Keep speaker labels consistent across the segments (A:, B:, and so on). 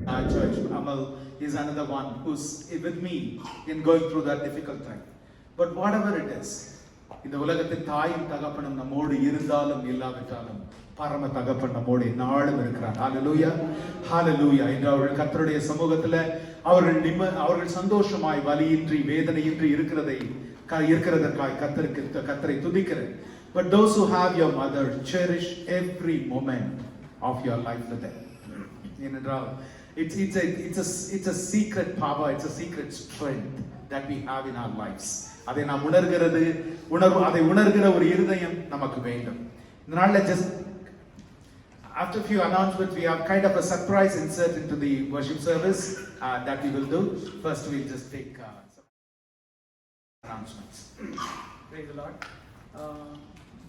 A: our church, Amal is another one who's with me in going through that difficult time. But whatever it is, இந்த உலகத்தின் தாயும் தகப்பனும் நம்மோடு இருந்தாலும் இல்லாவிட்டாலும் பரம தகப்பன் நம்மோடு நாளும் இருக்கிறார். ஹalleluya ஹalleluya. இன்று அவர்கள் கர்த்தருடைய சமூகத்துல அவர்கள் சந்தோஷமாய் வலியின்றி வேதனையின்றி இருக்கிறதற்காய் கர்த்தரை துதிக்கிறேன். But those who have your mother, cherish every moment of your life with them. ஏனென்றால் it's a secret power, it's a secret strength that we have in our lives. அதை நாம் அதை உணர்கிற ஒரு இருதயம் நமக்கு வேண்டும். இதனால just after a few announcements, we have kind of a surprise insert into the worship service that we will do. First we'll just take some announcements.
B: Praise the Lord.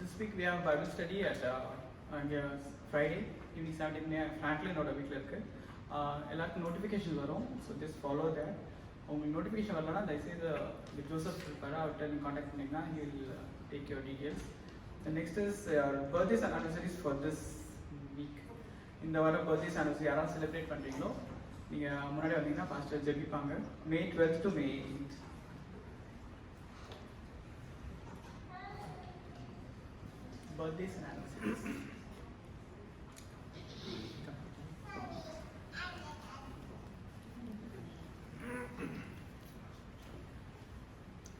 B: This week we have Bible study at Friday evening 17 Franklin ஓட வீட்ல இருக்கு. எல்லாருக்கும் notification வரும். So just follow that. உங்களுக்கு notification வரலன்னா தயவுசெய்து Joseph இருப்பாரு, அவர்கிட்ட நீங்கள் காண்டாக்ட் பண்ணிங்கன்னா he will take your details. The next is birthdays and anniversaries for this week. இந்த வாரம் birthdays and anniversaries யாராவது செலிப்ரேட் பண்ணுறீங்களோ நீங்கள் முன்னாடி வந்தீங்கன்னா pastor ஜெபிப்பாங்க. May 12th to May 18th. Birthdays and anniversaries.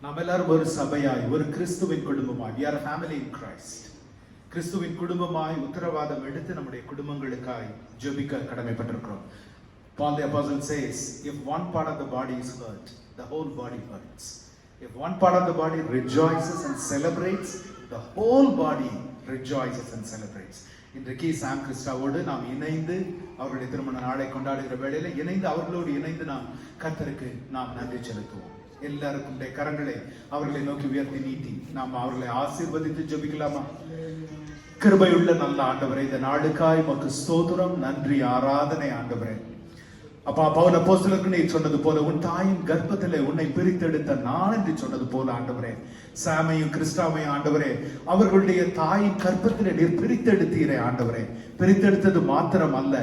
A: நாம் எல்லாரும் ஒரு சபையாய், ஒரு கிறிஸ்துவின் குடும்பமாய், we are a family in Christ. கிறிஸ்துவின் குடும்பமாய் உத்தரவாதம் எடுத்து நம்முடைய குடும்பங்களுக்காய் ஜெபிக்க கடமைப்பட்டிருக்கிறோம். Paul the apostle says, if one part of the body is hurt, the whole body hurts. If one part of the body rejoices and celebrates, the whole body rejoices and celebrates. இன்றைக்கு சாம் கிறிஸ்டாவோடு நாம் இணைந்து அவர்களுடைய திருமண நாளை கொண்டாடுகிற வேளையில அவர்களோடு இணைந்து நாம் கர்த்தருக்கு நாம் நன்றி செலுத்துவோம். எல்லாருக்கும் கரங்களை அவர்களை நோக்கி உயர்த்தி நீட்டி நாம் அவர்களை ஆசீர்வதித்து ஜெபிக்கலாமா? கிருபையுள்ள நல்ல ஆண்டவரே, இந்த நாளுக்காய் உமக்கு ஸ்தோத்திரம், நன்றி, ஆராதனை ஆண்டவரே. அப்பா, பவுல் அப்போஸ்தலருக்கு நீ சொன்னது போல உன் தாயின் கர்ப்பத்திலே உன்னை பிரித்தெடுத்த நான் என்று சொன்னது போல ஆண்டவரே, சாமையும் கிறிஸ்டாவையும் ஆண்டவரே அவர்களுடைய தாயின் கர்ப்பத்திலே நீர் பிரித்தெடுத்தீரே ஆண்டவரே. பிரித்தெடுத்தது மாத்திரம் அல்ல,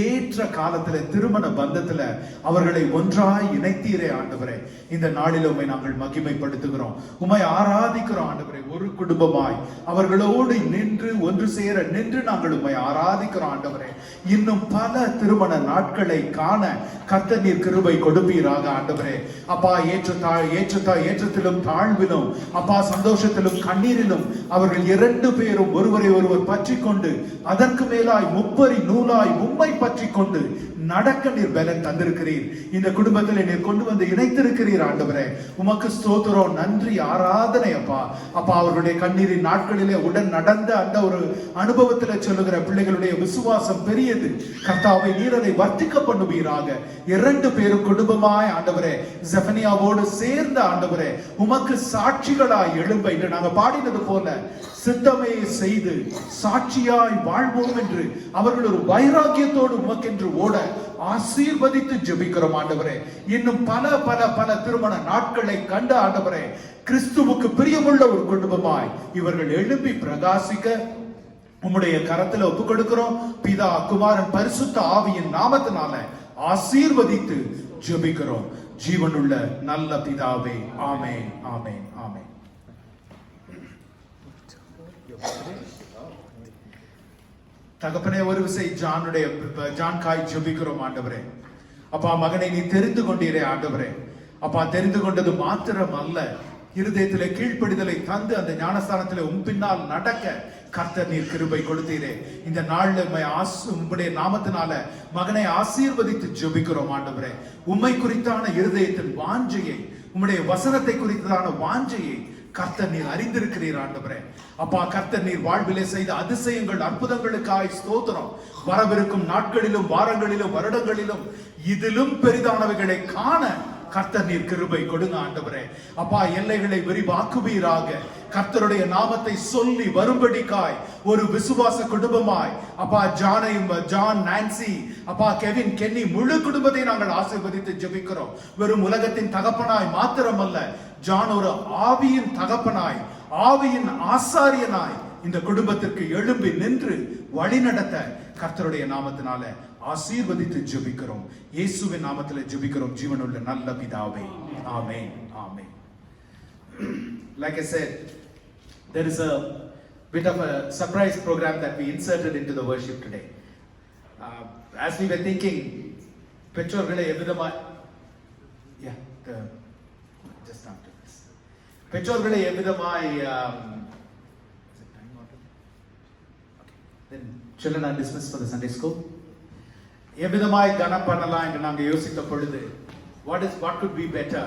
A: ஏற்ற காலத்துல திருமண பந்தத்துல அவர்களை ஒன்றாய் இணைத்தீரே ஆண்டவரே. இந்த நாளில் உம்மை நாங்கள் மகிமைப்படுத்துகிறோம், உம்மை ஆராதிக்கிறோம் ஆண்டவரே. ஒரு குடும்பமாய் அவர்களோடு நின்று ஒன்று சேர நின்று நாங்கள் உம்மை ஆராதிக்கிறோம் ஆண்டவரே. இன்னும் பல திருமண நாட்களை காண கர்த்தர் நீர் கிருபை கொடுப்பீராக ஆண்டவரே. அப்பா, ஏற்றத்திலும் தாழ்விலும், அப்பா சந்தோஷத்திலும் கண்ணீரிலும் அவர்கள் இரண்டு பேரும் ஒருவரை ஒருவர் பற்றி கொண்டு அதற்கு மேலாய் முப்பரி நூலாய் உம்மை பற்றி கொண்டு நடக்க நீர் பலன் தந்திருக்கிறீர். இந்த குடும்பத்தில் நீர் கொண்டு வந்து இணைத்திருக்கிறீர் ஆண்டவரே. உமக்கு ஸ்தோத்திரம், நன்றி, ஆராதனை அப்பா. அப்பா, அவர்களுடைய கண்ணீரின் நாட்களிலே உடன் நடந்த அந்த ஒரு அனுபவத்தில் சொல்லுகிற பிள்ளைகளுடைய விசுவாசம் பெரியது. கர்த்தாவை நீர் அதை வர்த்திக்க பண்ணுவீராக. இரண்டு பேரும் குடும்பமாய் ஆண்டவரே செபனியாவோடு சேர்ந்த ஆண்டவரே உமக்கு சாட்சிகளாய் எழும்ப இன்று நாங்கள் பாடினது போல சித்தமே செய்து சாட்சியாய் வாழ்வோம் என்று அவர்கள் ஒரு வைராக்கியத்தோடு உமக்கென்று ஓட ஆசீர்வதித்து ஜெபிக்கிறோம் ஆண்டவரே. இன்னும் பல பல பல திருமண நாட்களை கண்ட ஆண்டவரே, கிறிஸ்துவுக்கு பிரியமுள்ள ஒரு குடும்பமாய் இவர்கள் எழுப்பி பிரகாசிக்க உம்முடைய கரத்துல ஒப்பு கொடுக்கிறோம். பிதா, குமாரன், பரிசுத்த ஆவியின் நாமத்தினால ஆசீர்வதித்து ஜெபிக்கிறோம் ஜீவனுள்ள நல்ல பிதாவே. ஆமென், ஆமென், ஆமென். தகப்பனே, ஒரு விசை ஜான்காய் ஜெபிக்கிறோம் ஆண்டவரே. அப்பா, மகனை நீ தெரிந்து கொண்டீரே ஆண்டவரே. அப்பா, தெரிந்து கொண்டது மாத்திரம் அல்ல, இருதயத்திலே கீழ்ப்படிதலை தந்து அந்த ஞானஸ்தானத்திலே பின்னால் நடக்க கர்த்தர் நீர் கிருபை கொடுத்தீரே. இந்த நாள்ல உம்முடைய நாமத்தினால மகனை ஆசீர்வதித்து ஜெபிக்கிறோம் ஆண்டவரே. உம்மை குறித்தான இருதயத்தின் வாஞ்சையை, உம்முடைய வசனத்தை குறித்தான வாஞ்சையை கர்த்தர் நீர் அறிந்திருக்கிறீர் ஆண்டவரே. அப்பா, கர்த்தர் நீர் வாழ்விலே செய்த அதிசயங்கள் அற்புதங்களுக்காய் ஸ்தோத்திரம். வரவிருக்கும் நாட்களிலும் வாரங்களிலும் வருடங்களிலும் இதிலும் பெரிதானவைகளை காண கர்த்தர் நீர் கிருபை கொடுங்க ஆண்டவரே. அப்பா, எல்லைகளை விரிவாக்குவீராக. கர்த்தருடைய நாமத்தை சொல்லி வரும்படிக்காய் ஒரு விசுவாச குடும்பமாய் அப்பா ஜான், நான்சி, அப்பா கெவின், கென்னி முழு குடும்பத்தை நாங்கள் ஆசீர்வதித்து ஜெபிக்கிறோம். வெறும் உலகத்தின் தகப்பனாய் மாத்திரமல்ல, ஜான் ஒரு ஆவியின் தகப்பனாய், ஆவியின் ஆசாரியனாய் இந்த குடும்பத்திற்கு எழும்பி நின்று வழி நடத்த கர்த்தருடைய நாமத்தினால ஆசீர்வதித்து ஜெபிக்கிறோம். இயேசுவின் நாமத்திலே ஜெபிக்கிறோம் ஜீவனுள்ள நல்ல பிதாவே. Amen. Amen. Like I said, there is a bit of a surprise program that we inserted into the worship today. As we were thinking, பெற்றோர்களை எவ்விதமாய் just after this, பெற்றோர்களை எவ்விதமாய் then children are dismissed for the Sunday school. எவ்விதமாய் கனம் பண்ணலாம் என்று நாங்கள் யோசித்த பொழுது, what could be better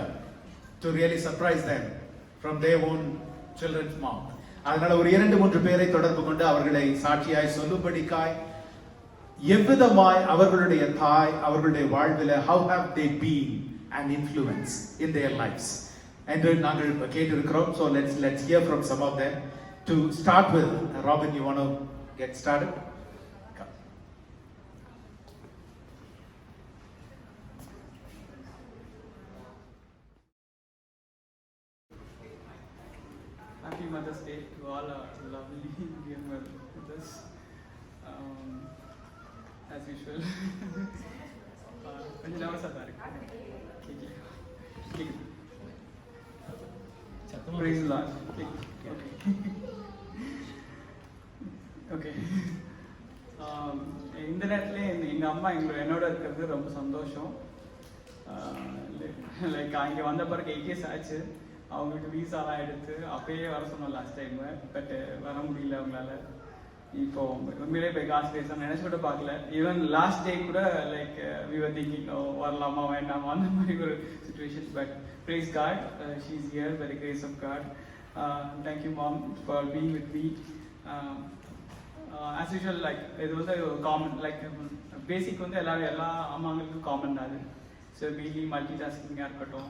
A: to really surprise them from their own children's mouth. அதனால ஒரு 2-3 பேரை தொடர்பு கொண்டு அவர்களை சாட்சியாய் சொல்லும்படிக்காய் எவ்விதமாய் அவர்களுடைய தாய் அவர்களுடைய வாழ்வில் how have they been an influence in their lives என்று நாங்கள் கேட்டிருக்கிறோம். So let's hear from some of them. To start with, Robin, you want to get started? Come.
B: Happy Mother's Day to all our lovely dear mothers. As usual. கொஞ்சம் நர்வஸாக தான் இருக்கு. Praise the Lord. Okay. இந்த நேரத்துல எங்கள் அம்மா என்னோட இருக்கிறது ரொம்ப சந்தோஷம். லைக் இங்கே வந்த பிறகு 8 years ஆச்சு. அவங்களுக்கு வீசாலாம் எடுத்து அப்பயே வர சொன்னோம் லாஸ்ட் டைம். பட் வர முடியல அவங்களால. இப்போ உண்மையிலே போய் காசு பேச நினைச்சு கூட பார்க்கல. ஈவன் லாஸ்ட் டே கூட லைக் வி வர் திங்கிங் வரலாமா வேண்டாமா அந்த மாதிரி ஒரு situation. But praise God, she is here by the grace of God. Thank you mom for being with me. As usual, like இது வந்து காமன் லைக் பேசிக் வந்து எல்லா அம்மாங்களுக்கும் காமன் தான் அது. ஸோ மெயின்லி மல்டி டாஸ்கிங்காக இருக்கட்டும்,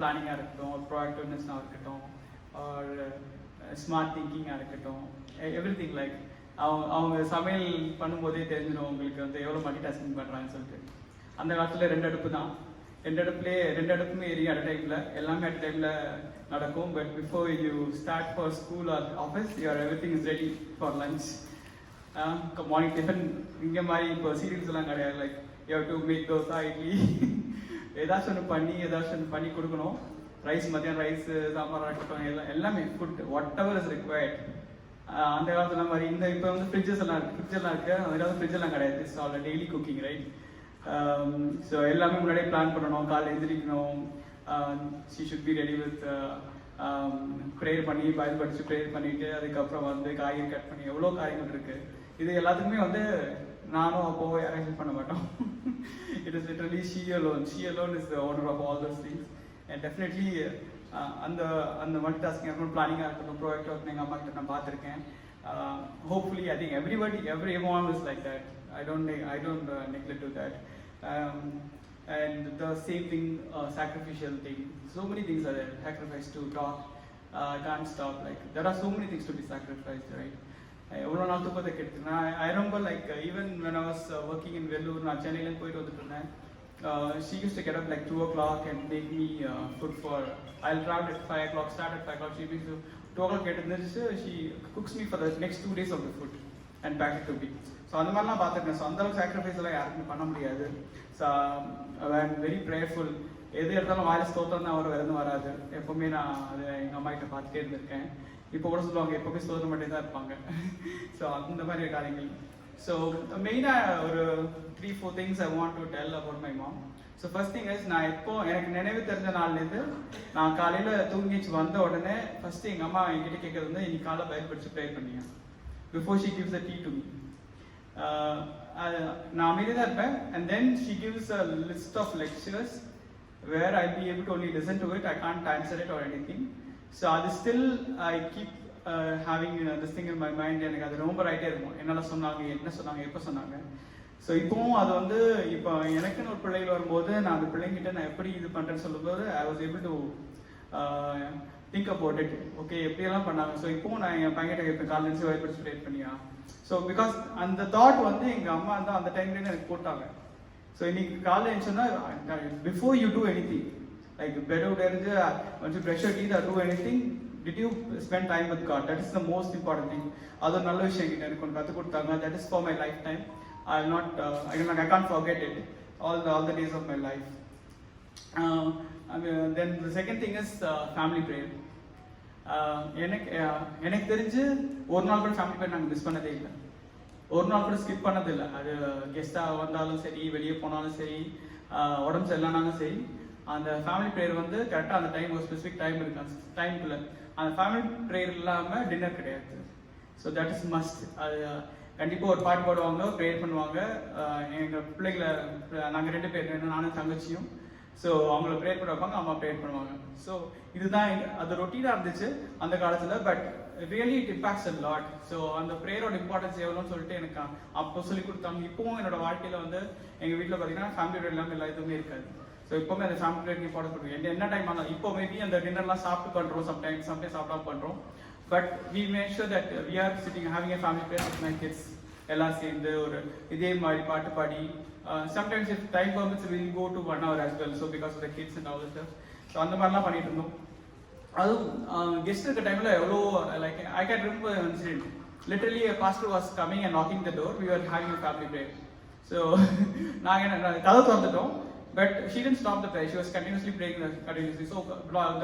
B: பிளானிங்காக இருக்கட்டும், ப்ரோஆக்டிவ்னஸ்ஸாக இருக்கட்டும், ஆர் ஸ்மார்ட் திங்கிங்காக இருக்கட்டும், எவ்ரி திங். லைக் அவங்க சமையல் பண்ணும்போதே தெரிஞ்சிடும் உங்களுக்கு வந்து எவ்வளோ மல்டி டாஸ்கிங் பண்ணுறாங்கன்னு சொல்லிட்டு. அந்த காலத்தில் 2 அடுப்பு தான், 2 அடுப்புமே எரியும் அட் டைமில், எல்லாமே அட் டைமில் நடக்கும். But before you start for school or office your everything is ready for lunch. Morning tiffin இங்கே மாதிரி இப்போ சீரியல்ஸ் எல்லாம் கிடையாது. Like you have to make dosa, idli, ஏதாச்சும் ஒன்று பண்ணி கொடுக்கணும். ரைஸ், மத்தியானம் ரைஸ், சாம்பார் இருக்கட்டும், எல்லாமே food what ever is required. அந்த காலத்துல மாதிரி இந்த இப்போ வந்து ஃப்ரிட்ஜஸ் எல்லாம் இருக்குது. அந்த காலத்தில் ஃப்ரிட்ஜ் எல்லாம் கிடையாது. It's all daily cooking, right? So எல்லாமே முன்னாடியே பிளான் பண்ணணும். காலையில் எழுந்திரிக்கணும். She should be ready with prayer பண்ணி, பைபிள் படித்து ப்ரேயர் பண்ணிவிட்டு அதுக்கப்புறம் வந்து காய்கறி கட் பண்ணி எவ்வளோ காரியங்கள் இருக்குது. இது எல்லாத்துக்குமே வந்து நானும் அப்போது அரேஞ்ச் பண்ண மாட்டோம். It is literally she alone is the owner of all those things. And definitely அந்த மல்டி டாஸ்கிங் இருக்கட்டும், பிளானிங்காக இருக்கட்டும், ப்ரோஆக்டிவாக இருக்கட்டும், எங்கள் அம்மா கிட்ட நான் பார்த்துருக்கேன். Hopefully, I think everyone is like that. I don't neglect to that. And the same thing, sacrificial thing. So many things are there. Sacrifice to talk. Can't stop. Like there are so many things to be sacrificed, right? எவ்வளோ நாள் தூக்கத்தை கெடுத்துனா I remember like even when I was working in Vellore, நான் சென்னையிலேருந்து போயிட்டு வந்துட்டு இருந்தேன். She used to get up like 2 o'clock and make me food for. I'll travel at 5 o'clock, start at 5 o'clock. She makes 2 o'clock get in there. She cooks me for the next 2 days of the food and pack it to me. So அந்த மாதிரிலாம் பார்த்துருக்கேன். So அந்தளவுக்கு sacrifice எல்லாம் யாருக்குமே பண்ண முடியாது. So I am very prayerful. எது எடுத்தாலும் வாயில் ஸ்தோத்திரம் தான் வரும், வேறு வராது. எப்போவுமே நான் அதை எங்கள் அம்மா கிட்ட பார்த்துட்டே இருந்திருக்கேன். இப்போ கூட சொல்லுவாங்க எப்போவுமே ஸ்தோத்திரம் மட்டும் தான் இருப்பாங்க. ஸோ அந்த மாதிரி காரியங்கள். ஸோ மெயினாக ஒரு 3-4 things I want to tell about my mom. So first thing is, நான் எப்போ எனக்கு நினைவு தெரிஞ்ச நாள்லேருந்து நான் காலையில் தூங்கிச்சு வந்த உடனே ஃபர்ஸ்ட் எங்கள் அம்மா என்கிட்ட கேட்கறது வந்து இன்னைக்கு காலைல பைபிள் படிச்சு ப்ரேயர் பண்ணீங்க before she gives the tea to me. நான் அமைதியாக தான் இருப்பேன். And then she gives a list of lectures where I be able to only listen to it. I can't answer it or anything. So அது still I keep having this thing in my mind. எனக்கு அது ரொம்ப ரைட்டே இருக்கும். என்னெல்லாம் சொன்னாங்க, என்ன சொன்னாங்க, எப்போ சொன்னாங்க. ஸோ இப்போவும் அது வந்து இப்போ எனக்குன்னு ஒரு பிள்ளைகள் வரும்போது நான் அந்த பிள்ளைங்கிட்ட நான் எப்படி இது பண்ணுறேன்னு சொல்லும்போது ஐ was able to think about it. Okay எப்படியெல்லாம் பண்ணாங்க. ஸோ இப்போவும் நான் என் பையன்கிட்ட கேட்பேன், காலேஜ் வயல் படிச்சு ப்ரேட் பண்ணியா. ஸோ பிகாஸ் அந்த தாட் வந்து எங்கள் அம்மா வந்து அந்த டைம்லேருந்து எனக்கு போட்டாங்க. ஸோ இன்னைக்கு காலையில் எழுந்துச்சுன்னா before you do anything like bed out இருந்து வந்து fresher tea do anything did you spend time with God? That is the most important thing. அது நல்ல விஷயம் கிட்ட எனக்கு ஒன்று கற்றுக் கொடுத்தாங்க. That is for my lifetime. I can't forget it all the days of my life. Then the second thing is family prayer. எனக்கு தெரிஞ்சு ஒரு நாள் கூட ஃபேமிலி ப்ரேயர் நாங்கள் மிஸ் பண்ணதே இல்லை, ஒரு நாள் கூட ஸ்கிப் பண்ணதில்லை. அது கெஸ்ட்டாக வந்தாலும் சரி, வெளியே போனாலும் சரி, உடம்பு சரியில்லைனாலும் சரி, அந்த ஃபேமிலி ப்ரேயர் வந்து கரெக்டாக அந்த டைம் ஒரு ஸ்பெசிஃபிக் டைம் இருக்கு, அந்த டைமுக்குள்ள அந்த ஃபேமிலி ப்ரேயர் இல்லாமல் டின்னர் கிடையாது. So that is must. அது கண்டிப்பாக ஒரு பாட்டு பாடுவாங்க, ப்ரேயர் பண்ணுவாங்க. எங்கள் பிள்ளைகளை நாங்கள் 2 பேர், நானும் தங்கச்சியும். ஸோ அவங்கள ப்ரேயர் பண்ண வைப்பாங்க, அம்மா ப்ரேயர் பண்ணுவாங்க. ஸோ இதுதான் அது ரொட்டீனாக இருந்துச்சு அந்த காலத்தில். But really it impacts a lot. So அந்த ப்ரேயரோட இம்பார்ட்டன்ஸ் எவ்வளோன்னு சொல்லிட்டு எனக்கு அப்போ சொல்லி கொடுத்தாங்க. இப்போவும் என்னோட வாழ்க்கையில் வந்து எங்கள் வீட்டில் பார்த்தீங்கன்னா ஃபேமிலி ப்ரேயர் இல்லாமல் எல்லா எதுவுமே இருக்காது. ஸோ இப்போவுமே அந்த ஃபேமிலி ப்ரேயருக்கு இம்பார்ட்டன்ஸ் கொடுக்குறோம். என்ன டைம் ஆனாலும் இப்போ மேபி அந்த டின்னர்லாம் சாப்பிட்டு பண்ணுறோம், சம்டைம்ஸ் சாப்பிடாம பண்ணுறோம். But we make sure that we are sitting having a family prayer with my kids. எல்லாம் சேர்ந்து ஒரு இதே மாதிரி பாட்டு பாடி, sometimes if time permits we will go to 1 hour as well, so because of the kids and all that stuff. So அந்த மாதிரிலாம் பண்ணிட்டு இருந்தோம். அதுவும் கெஸ்ட் இருக்க டைமில் எவ்வளோ like I can remember an incident. Literally a pastor was coming and knocking the door. We were having a family prayer. So நாங்கள் கதவு திறந்துட்டோம். But she didn't stop the prayer. She was continuously praying continuously. So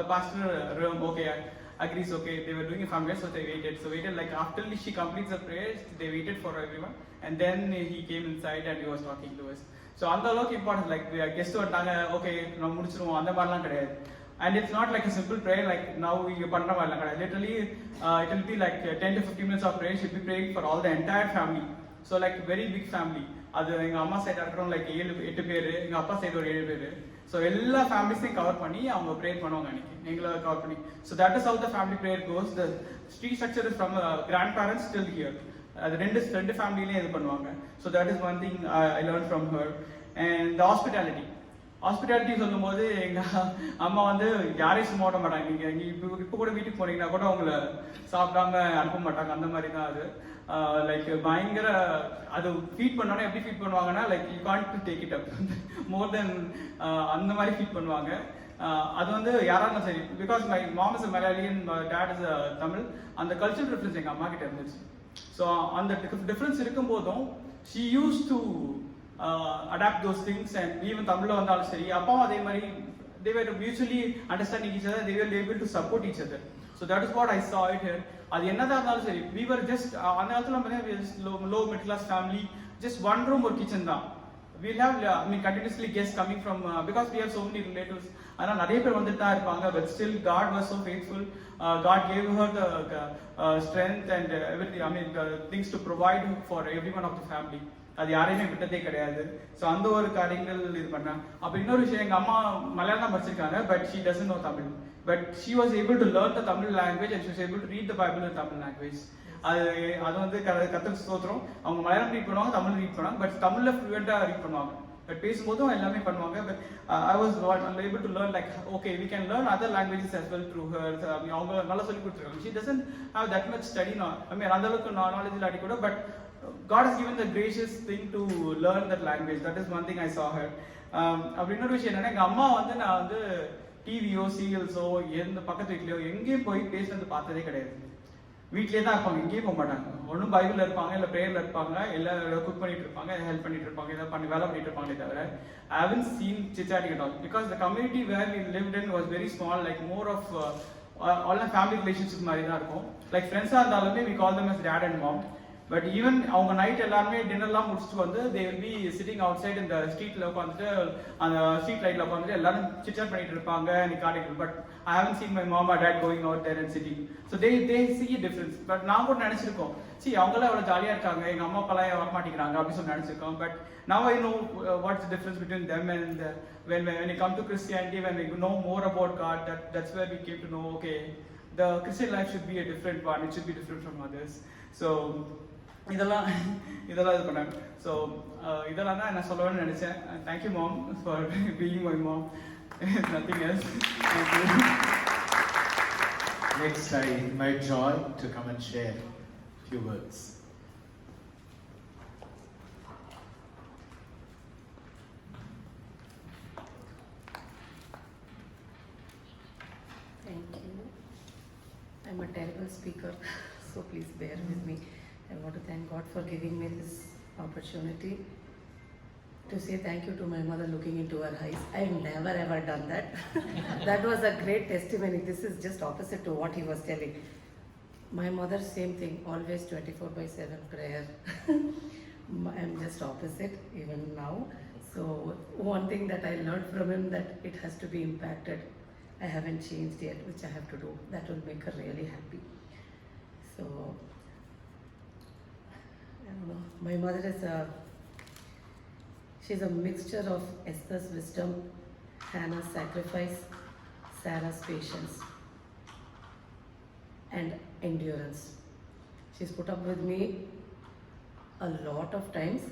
B: the pastor okay, agrees, okay, they were doing a family prayer, so they waited like after she completes the prayer, they waited for everyone, and then he came inside and he was talking to us. So அந்த அளவுக்கு important. Like guest வந்துட்டாங்க, okay நம்ம முடிச்சிருவோம், அந்த மாதிரிலாம் கிடையாது. And it's not like a simple prayer like now you பண்ற மாதிரிலாம் கிடையாது. Literally it will be like 10 to 15 minutes of prayer. She'll be praying for all the entire family. So like very big family. அது எங்கள் அம்மா சைடாக இருக்கிறோம் like 7-8 பேர், எங்கள் அப்பா சைடு ஒரு 7 பேர். ஸோ எல்லா ஃபேமிலிஸையும் கவர் பண்ணி அவங்க ப்ரேயர் பண்ணுவாங்க அன்னைக்கு, எங்களை கவர் பண்ணி. So that is how the family prayer goes. The street structure is from grandparents still here. அது ரெண்டு ஃபேமிலியிலையும் இது பண்ணுவாங்க. So that is one thing I learn from her. And the hospitality சொல்லும் போது எங்கள் அம்மா வந்து யாரையும் சும்மா விட மாட்டாங்க. நீங்கள் இப்போ கூட வீட்டுக்கு போனீங்கன்னா கூட அவங்கள சாப்பிடாம அனுப்ப மாட்டாங்க. அந்த மாதிரி தான் அது. லைக் பயங்கர அது ஃபீட் பண்ணோன்னா எப்படி ஃபீட் பண்ணுவாங்கன்னா like you can't take it up more then அந்த மாதிரி ஃபீட் பண்ணுவாங்க. அது வந்து யாராலும் சரி, பிகாஸ் மை மாம் இஸ் மலையாளியன், டேட் இஸ் தமிழ். அந்த கல்ச்சரல் டிஃப்ரென்ஸ் எங்கள் அம்மா கிட்ட இருந்துச்சு. ஸோ அந்த டிஃப்ரென்ஸ் இருக்கும் போதும் she use to adapt those things. And even தமிழில் வந்தாலும் சரி, அப்பாவும் அதே மாதிரி they were mutually understanding each other, they were able to support each other. So that is what I saw it here. அது என்னதான் இருந்தாலும் சரி, we were just அந்த காலத்துல பார்த்தீங்கன்னா low middle class family, just one room or kitchen தான். We'll have continuously guests coming from because we have so many relatives. ஆனால் நிறைய பேர் வந்துட்டு தான் இருப்பாங்க. But still God was so faithful. God gave her the strength and everything, the things to provide for everyone of the family. அது யாரையுமே விட்டதே கிடையாது. ஸோ அந்த ஒரு காரியங்கள் இது பண்ணாங்க. அப்போ இன்னொரு விஷயம், எங்கள் அம்மா மலையாளம் படிச்சிருக்காங்க, but she doesn't know Tamil. But she was able to learn the Tamil language and she was able to read the Bible in Tamil language. அது வந்து கற்றுக்கு ஸ்தோத்திரம். அவங்க மலையாளம் ரீட் பண்ணுவாங்க, தமிழ் ரீட் பண்ணுவாங்க. பட் தமிழில் ஃப்ளூயண்ட்டாக ரீட் பண்ணுவாங்க. பட் பேசும்போதும் எல்லாமே பண்ணுவாங்க. But I was able to learn like okay we can learn other languages as well through her. அவங்க நல்லா சொல்லி கொடுத்துருக்காங்க. She doesn't have that much study. அந்த அளவுக்கு நாலேஜ் இல்லாட்டி கூட, but God has given the gracious thing to learn that language. That is one thing I saw her. அப்படி இன்னொரு விஷயம் என்னன்னா, எங்கள் அம்மா வந்து நான் வந்து டிவியோ சீரியல்ஸோ எந்த பக்கத்து வீட்லையோ எங்கேயும் போய் பேசுறது பார்த்ததே கிடையாது. வீட்லேயே தான் இருப்பாங்க, எங்கேயும் போக மாட்டாங்க. ஒன்றும் பைபிளில் இருப்பாங்க, இல்லை ப்ரேயரில் இருப்பாங்க, இல்லை குக் பண்ணிட்டு இருப்பாங்க, ஹெல்ப் பண்ணிட்டு இருப்பாங்க, ஏதாவது வேலை பண்ணிட்டு இருப்பாங்களே தவிர I haven't seen chit-chatting at all. Because the community where we lived in was very small, like more of all family relationship மாதிரி தான் இருக்கும். Like ஃப்ரெண்ட்ஸாக இருந்தாலுமே we call them as dad and mom. But even அவங்க night எல்லாருமே டின்னர்லாம் முடிச்சுட்டு வந்து they will be sitting outside இந்த ஸ்ட்ரீட்ல உட்காந்துட்டு அந்த ஸ்ட்ரீட் லைட்ல உட்காந்துட்டு எல்லாரும் சிட் பண்ணிட்டு இருப்பாங்க. But I haven't seen my mom or dad going out there and sitting. So they see a difference. பட் நான் கூட நினைச்சிருக்கோம், அவங்களாம் அவ்வளோ ஜாலியாக இருக்காங்க, எங்கள் அம்மா அப்பாலாம் வர மாட்டேங்கிறாங்க அப்படின்னு சொல்லி நினைச்சிருக்கோம். But now I know what's the difference between them and when you come to Christianity, when we know more about God, that's where we came to know, okay, the Christian life should be a different one, it should be different from others. So இதெல்லாம் இது பண்ணாங்க. So இதெல்லாம் தான் நான் சொல்லணும்னு நினச்சேன். Thank you mom for being my mom. Nothing else.
A: Next, I invite Joy to come and share a few words.
C: Thank you. a terrible speaker, so please bear with me. I want to thank God for giving me this opportunity to say thank you to my mother looking into her eyes. I've never ever done that. That was a great testimony. This is just opposite to what he was telling. My mother, same thing, always 24/7 prayer. I'm just opposite even now. So one thing that I learned from him, that it has to be impacted. I haven't changed yet, which I have to do. That will make her really happy. So I don't know. My mother is she's a mixture of Esther's wisdom, Hannah's sacrifice, Sarah's patience, and endurance. She's put up with me a lot of times.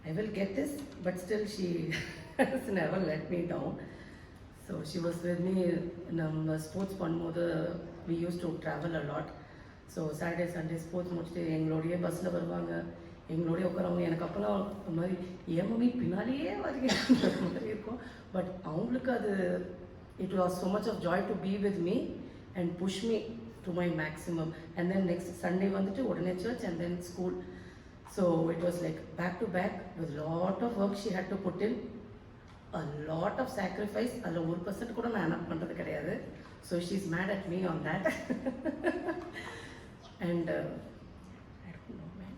C: I will get this, but still she has never let me down. So she was with me in sports பண்ணும்போது we used to travel a lot. So Saturday Sunday sports முடிச்சுட்டு எங்களுடைய பஸ்ஸில் வருவாங்க, எங்களுடைய உட்காரவங்க. எனக்கு அப்போலாம் ஒரு மாதிரி என் மம்மி பின்னாலேயே வரீங்க மாதிரி இருக்கும். பட் அவங்களுக்கு அது it was so much of joy to be with me and push me to my maximum. And then next Sunday வந்துட்டு உடனே church and then school. So it was like back to back with lot of work she had to put in, a lot of sacrifice. அதில் 1% கூட நான் என்ன பண்ணுறது கிடையாது. So she's mad at me on that. And I don't know, man.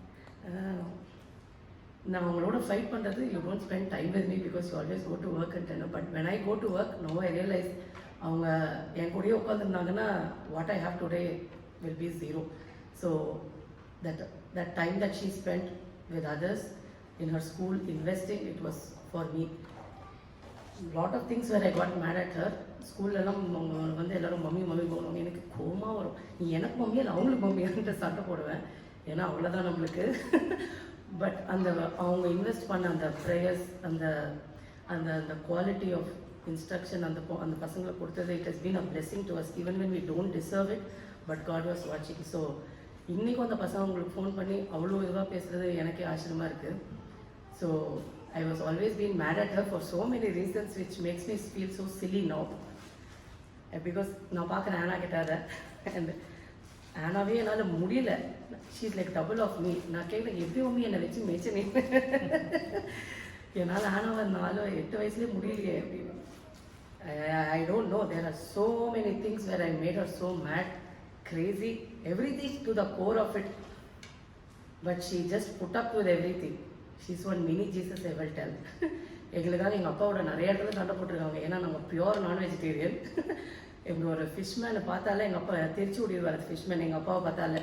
C: நான் அவங்களோட fight பண்ணுறது, you don't spend time with me because you always go to work and ten. But when I go to work, now I realize அவங்க என் கூடயே உட்காந்துருந்தாங்கன்னா what I have today will be zero. So that time that she spent with others in her school investing, it was for me. Lot of things where I got mad at her. ஸ்கூல்லலாம் அவங்க வந்து எல்லோரும் mummy mummy போடுவாங்க. எனக்கு கோவமாக வரும், நீ எனக்கு மம்மியா இல்லை அவங்களுக்கு மம்மியான்ட்டு சண்டை போடுவேன். ஏன்னா அவ்வளோதான் நம்மளுக்கு. பட் அந்த அவங்க இன்வெஸ்ட் பண்ண அந்த ப்ரேயர்ஸ், அந்த அந்த அந்த குவாலிட்டி ஆஃப் இன்ஸ்ட்ரக்ஷன் அந்த பசங்களுக்கு கொடுத்தது, it has been a blessing to us even when we don't deserve it, but God was வாட்சிங். ஸோ இன்றைக்கும் அந்த பசங்க உங்களுக்கு ஃபோன் பண்ணி அவ்வளோ இதுவாக பேசுகிறது எனக்கே ஆச்சரியமாக இருக்குது. So I was always being mad at her for so many reasons, which makes me feel so silly now. Because நான் பார்க்குறேன் ஆனா கிட்டாத, and ஆனாவே என்னால் முடியல. She is like double of me. நான் கேட்குறேன் எப்படி மம்மி என்னை வச்சு மேய்ச்சனே, என்னால் ஆனாவை 8 வயசுலேயே முடியலையே அப்படின்னு. I don't know, there are so many things where I made her so mad, crazy, everything to the core of it. But she just put up with everything. She's one mini Jesus, I will tell. எங்களுக்காக எங்கள் அப்பாவோட நிறைய இடத்துல சண்டை போட்டிருக்காங்க. ஏன்னா நாங்கள் pure நான் வெஜிடேரியன். எங்கள் ஒரு ஃபிஷ்மேனை பார்த்தாலே எங்கள் அப்பா தெரிச்சு விடுவார். ஃபிஷ்மேன் எங்கள் அப்பாவை பார்த்தாலே,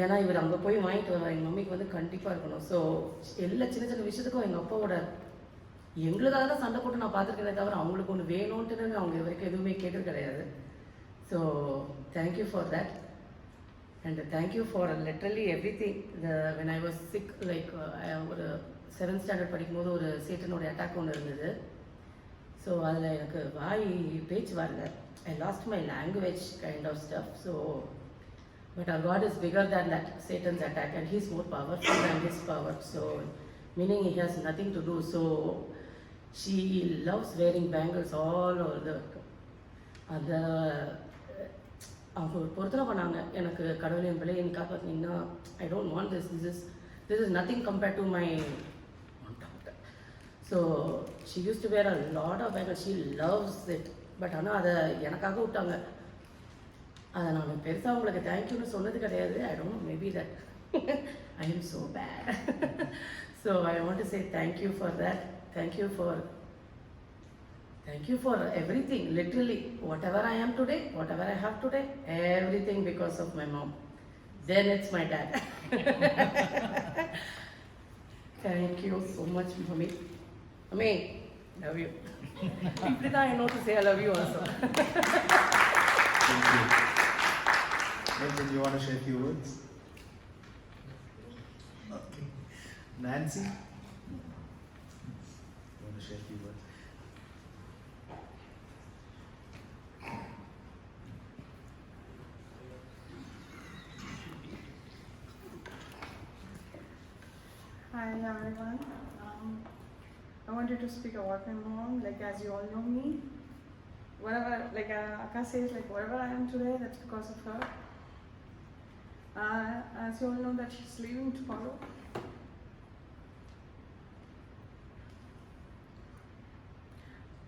C: ஏன்னா இவர் அங்கே போய் வாங்கிட்டு வருவார். எங்கள் மம்மிக்கு வந்து கண்டிப்பாக இருக்கணும். ஸோ எல்லா சின்ன சின்ன விஷயத்துக்கும் எங்கள் அப்பாவோட எங்களுக்காக தான் சண்டை போட்டு நான் பார்த்துருக்கேனே தவிர அவங்களுக்கு ஒன்று வேணும்ன்ட்டு அவங்க இது வரைக்கும் எதுவுமே கேட்டது கிடையாது. So thank you for that. And thank you for literally everything. When I was sick, like ஒரு 7th standard படிக்கும்போது ஒரு சேட்டனோட அட்டாக் ஒன்று இருந்தது. ஸோ அதில் எனக்கு வாய் பேச்சு வரல. I lost my language kind of stuff. So but our God is bigger than that Satan's attack, and he's more powerful than his power. So meaning he has nothing to do. So she loves wearing bangles all over the அந்த அவங்க ஒரு பொருத்தனை பண்ணாங்க, எனக்கு கடவுளின் பிள்ளையை நீ காப்பாற்றினீங்கன்னா I don't want this is nothing compared to my. So she use to wear a lot of bangle. She loves it. But ஆனால் அதை எனக்காக விட்டாங்க. அதை நான் பெருசாக உங்களுக்கு தேங்க்யூன்னு சொன்னது கிடையாது. I don't know, maybe that I am so bad. So I want to say thank you for that. Thank you for everything, literally. Whatever I am today, whatever I have today, everything because of my mom. Then it's my dad. Thank you so much, Mommy. Mommy, love you. Iprida, I know to say I love you also.
A: Thank you. Nathan, you want to share a few words? Okay. Nancy, you want to share a few words?
D: Hi everyone. I wanted to speak about my mom. Like as you all know me, whatever, like Akka says, like whatever I am today, that's because of her. As you all know that she's leaving tomorrow.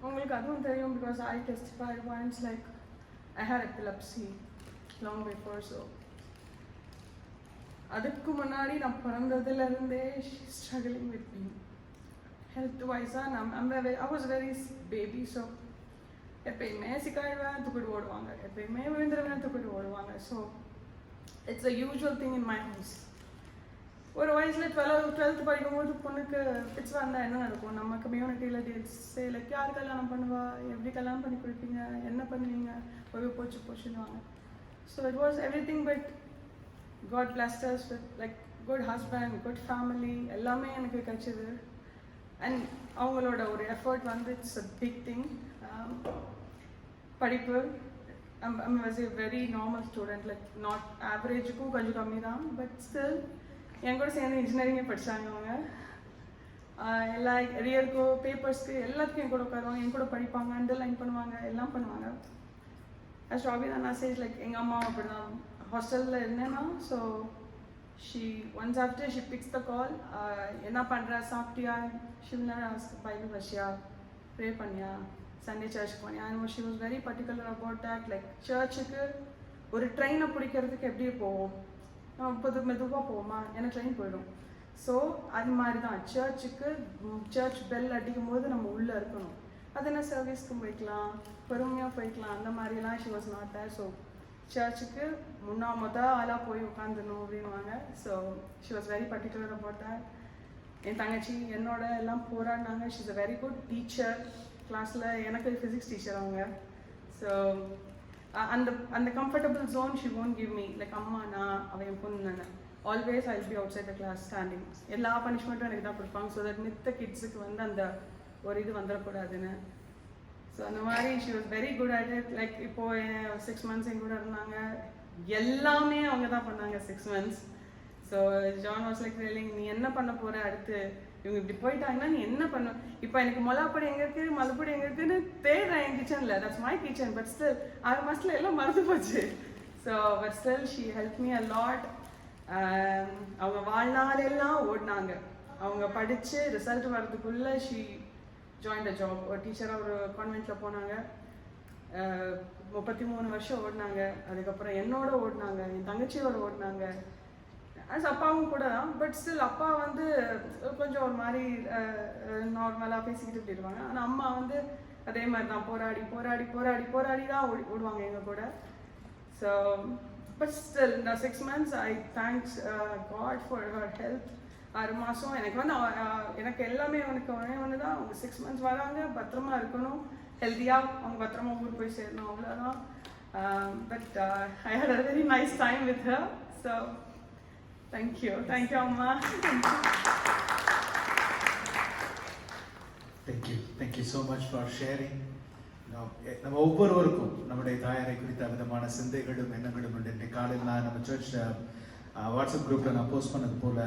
D: உங்களுக்கு அதுவும் தெரியும் because I testified once like I had epilepsy long before, so அதுக்கு முன்னாடி நான் பிறந்ததுலேருந்தே she's struggling with me health wise. I was very baby, so எப்பயுமே சிக்காயிடுவேன் தூக்கிட்டு ஓடுவாங்க, எப்பயுமே விழுந்துருவேன் தூக்கிட்டு ஓடுவாங்க. So it's a usual thing in my house. ஒரு வயசில் 12th படிக்கும்போது பொண்ணுக்கு பிட்ஸ் வந்தால் என்ன நடக்கும் நம்ம கம்யூனிட்டியில் டேட்ஸே லைக் யார் கல்யாணம் பண்ணுவா, எப்படி கல்யாணம் பண்ணி கொடுப்பீங்க, என்ன பண்ணுவீங்க, போச்சுன்னுவாங்க. So it was everything but God blessed us with like good husband, good family, எல்லாமே எனக்கு கிடைச்சிது. அண்ட் அவங்களோட ஒரு எஃபர்ட் வந்து இட்ஸ் அ பிக் திங். படிப்பு I'm was a very normal student, like not average-க்கும் கொஞ்சம் கம்மி தான், பட் ஸ்டில் என் கூட சேர்ந்து இன்ஜினியரிங்கே படித்தாங்க அவங்க. எல்லா ரியருக்கோ பேப்பர்ஸ்க்கு எல்லாத்துக்கும் என் கூட உட்காருவாங்க, என் கூட படிப்பாங்க, அண்டர்லைன் பண்ணுவாங்க, எல்லாம் பண்ணுவாங்க. அஸ் ராபி தான் நான் சேஸ் லைக் எங்கள் அம்மா அப்படி தான் ஹாஸ்டலில் இருந்தேன்னா. So once after she picks the call, என்ன பண்ணுற, சாப்பிட்டியா, she will never ask Bible வச்சியா, ப்ரே பண்ணியா, சண்டே சர்ச்சுக்கு போனியா. And she was very particular about that. Like சர்ச்சுக்கு ஒரு ட்ரெயினை பிடிக்கிறதுக்கு எப்படி போவோம், நம்ம மெதுவாக போவோமா, எனக்கு ட்ரெயின் போயிடும். ஸோ அது மாதிரி தான் சர்ச்சுக்கு சர்ச் பெல் அடிக்கும் போது நம்ம உள்ளே இருக்கணும். அது என்ன சர்வீஸ்க்கு போய்க்கலாம், பொறுமையாக போய்க்கலாம், அந்த மாதிரிலாம் she was not there. So சர்ச்சுக்கு ஆளாக போய் உட்காந்துடணும் அப்படின்வாங்க. So she was very particular about that. என் தங்கச்சி என்னோட எல்லாம் போராடினாங்க. She is a very good teacher. கிளாஸில் எனக்கு ஃபிசிக்ஸ் டீச்சர் அவங்க. ஸோ அந்த comfortable zone she won't give me. Like அம்மா நான் அவன் என் பொண்ணு always I be outside the class standing. எல்லா பனிஷ்மெண்ட்டும் எனக்கு தான் கொடுப்பாங்க. ஸோ தட் மித்த கிட்ஸுக்கு வந்து அந்த ஒரு இது வந்துடக்கூடாதுன்னு. ஸோ அந்த மாதிரி she was very good at it. Like இப்போது 6 months என் கூட இருந்தாங்க, எல்லாமே அவங்க தான் பண்ணாங்க 6 months. So John was like reeling, நீ என்ன பண்ண போகிற அடுத்து, இவங்க இப்படி போயிட்டாங்கன்னா நீ என்ன பண்ண. இப்போ எனக்கு மொளாப்பொடி எங்கே இருக்குது, மலைப்பொடி எங்கே இருக்குதுன்னு தேடுறேன் என் கிச்சனில். That's my kitchen. But still 6 மாதத்தில் எல்லாம் மறந்து போச்சு. So but still she help me a lot. அவங்க வாழ்நாளெல்லாம் ஓடினாங்க. அவங்க படித்து ரிசல்ட் வர்றதுக்குள்ளே ஷீ ஜாயின் அ ஜாப். ஒரு டீச்சராக ஒரு கான்வென்ட்டில் போனாங்க. 33 வருஷம் ஓடினாங்க. அதுக்கப்புறம் என்னோட ஓடினாங்க, என் தங்கச்சியோட ஓடினாங்க. அஸ் அப்பாவும் கூட தான். பட் ஸ்டில் அப்பா வந்து கொஞ்சம் ஒரு மாதிரி நார்மலாக பேசிக்கிட்டு போயிடுவாங்க. ஆனால் அம்மா வந்து அதே மாதிரி தான் போராடி போராடி போராடி போராடி தான் ஓடுவாங்க எங்கள் கூட. ஸோ பட் ஸ்டில் இந்த 6 months I thanks God for her health. 6 மாதம் எனக்கு வந்து எனக்கு எல்லாமே எனக்கு ஒன்று தான். அவங்க 6 months வராங்க, பத்திரமா இருக்கணும், ஹெல்த்தியாக அவங்க பத்திரமா ஊர் போய் சேரணும், அவ்வளோதான். But I had a very nice time with her. So Thank you, Amma.
A: Thank you so much for sharing. நம்ம ஒவ்வொருவருக்கும் நம்முடைய தாயாரை குறித்த விதமான சிந்தைகளும் எண்ணங்களும் உண்டு. இன்றைக்கு காலையில் நான் நம்ம சர்ச் வாட்ஸ்அப் குரூப்பில் நான் போஸ்ட் பண்ணது போல,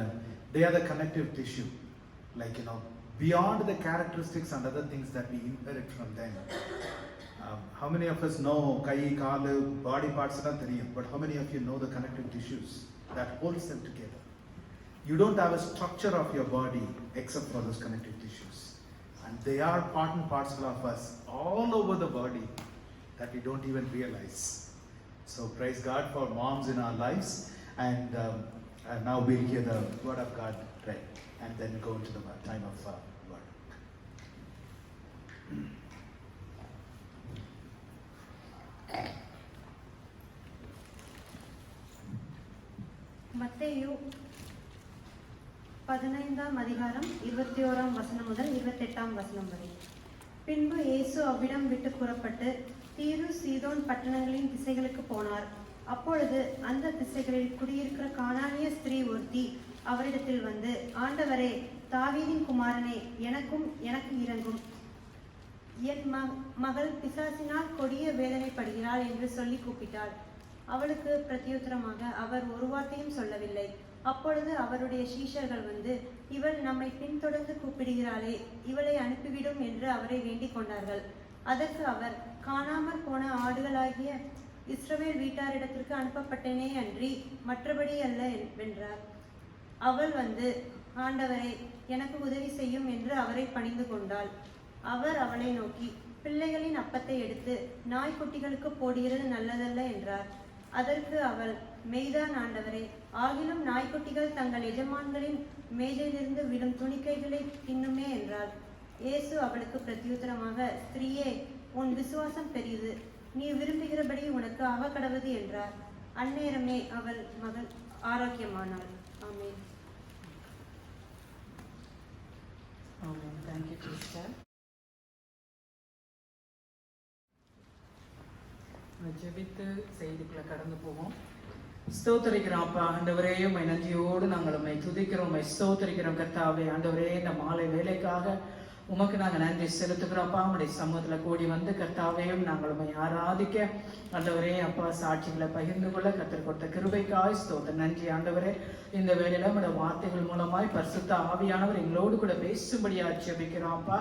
A: they are the connective tissue. Like beyond the characteristics and other things that we inherit from them. How many of us know kai, kaal, body parts எல்லாம் தெரியும், but how many of you know the connective tissues that holds them together? You don't have a structure of your body except for those connective tissues, and they are part and parcel of us all over the body that we don't even realize. So praise God for moms in our lives. And now we'll hear the word of God read and then go into the time of word.
E: மத்தேயு 15ஆம் அதிகாரம் 21ஆம் வசனம் முதல் 28ஆம் வசனம் வரை. பின்பு இயேசு அவ்விடம் விட்டு கூறப்பட்டு தீரு சீதோன் பட்டணங்களின் திசைகளுக்கு போனார். அப்பொழுது அந்த திசைகளில் குடியிருக்கிற கானானிய ஸ்திரீ ஒருத்தி அவரிடத்தில் வந்து, ஆண்டவரே, தாவீதின் குமாரனே, எனக்கு இரங்கும், என் மகள் பிசாசினால் கொடிய வேதனைப்படுகிறாள் என்று சொல்லி கூப்பிட்டாள். அவளுக்கு பிரத்யுத்தரமாக அவர் ஒரு வார்த்தையும் சொல்லவில்லை. அப்பொழுது அவருடைய சீஷர்கள் வந்து, இவள் நம்மை பின்தொடர்ந்து கூப்பிடுகிறாளே, இவளை அனுப்பிவிடும் என்று அவரை வேண்டிக் கொண்டார்கள். அதற்கு அவர், காணாமற் போன ஆடுகளாகிய இஸ்ரவேல் வீட்டாரிடத்திற்கு அனுப்பப்பட்டேனே அன்றி மற்றபடி அல்ல வென்றார். அவள் வந்து, ஆண்டவரே, எனக்கு உதவி செய்யும் என்று அவரை பணிந்து கொண்டாள். அவர் அவளை நோக்கி, பிள்ளைகளின் அப்பத்தை எடுத்து நாய்க்குட்டிகளுக்கு போடுகிறது நல்லதல்ல என்றார். அதற்கு அவள், மெய்தான் ஆண்டவரே, ஆகிலும் நாய்க்குட்டிகள் தங்கள் எஜமான்களின் மேஜையிலிருந்து விடும் துணிக்கைகளை தின்னுமே என்றாள். இயேசு அவளுக்கு பிரத்யுத்தரமாக, ஸ்திரீயே, உன் விசுவாசம் பெரியது, நீ விரும்புகிறபடி உனக்கு ஆகக்கடவது என்றார். அந்நேரமே அவள் மகள் ஆரோக்கியமானாள். ஆமென்.
C: Thank you, sister. ஜெபித்து செய்திக்குள்ள கடந்து போவோம். ஸ்தோத்தரிக்கிறோம் அப்பா, ஆண்டவரே, உம்மை நன்றியோடு நாங்கள் உம்மை துதிக்கிறோம், உம்மை ஸ்தோத்தரிக்கிறோம் கர்த்தாவே. ஆண்டவரே, இந்த மாலை வேலைக்காக உமக்கு நாங்கள் நன்றி செலுத்துகிறோம்ப்பா. உங்களுடைய சமூகத்தில் கூடி வந்து கர்த்தாவையும் நாங்கள் உம்மை ஆராதிக்க ஆண்டவரே அப்பா சாட்சிகளை பகிர்ந்து கொள்ள கர்த்தர் கொடுத்த கிருபைக்காய் ஸ்தோத்திரம். நன்றி ஆண்டவரே. இந்த வேளையில உங்களுடைய வார்த்தைகள் மூலமாய் பரிசுத்த ஆவியானவர் எங்களோடு கூட பேசும்படியா ஜெபிக்கிறோம் அப்பா.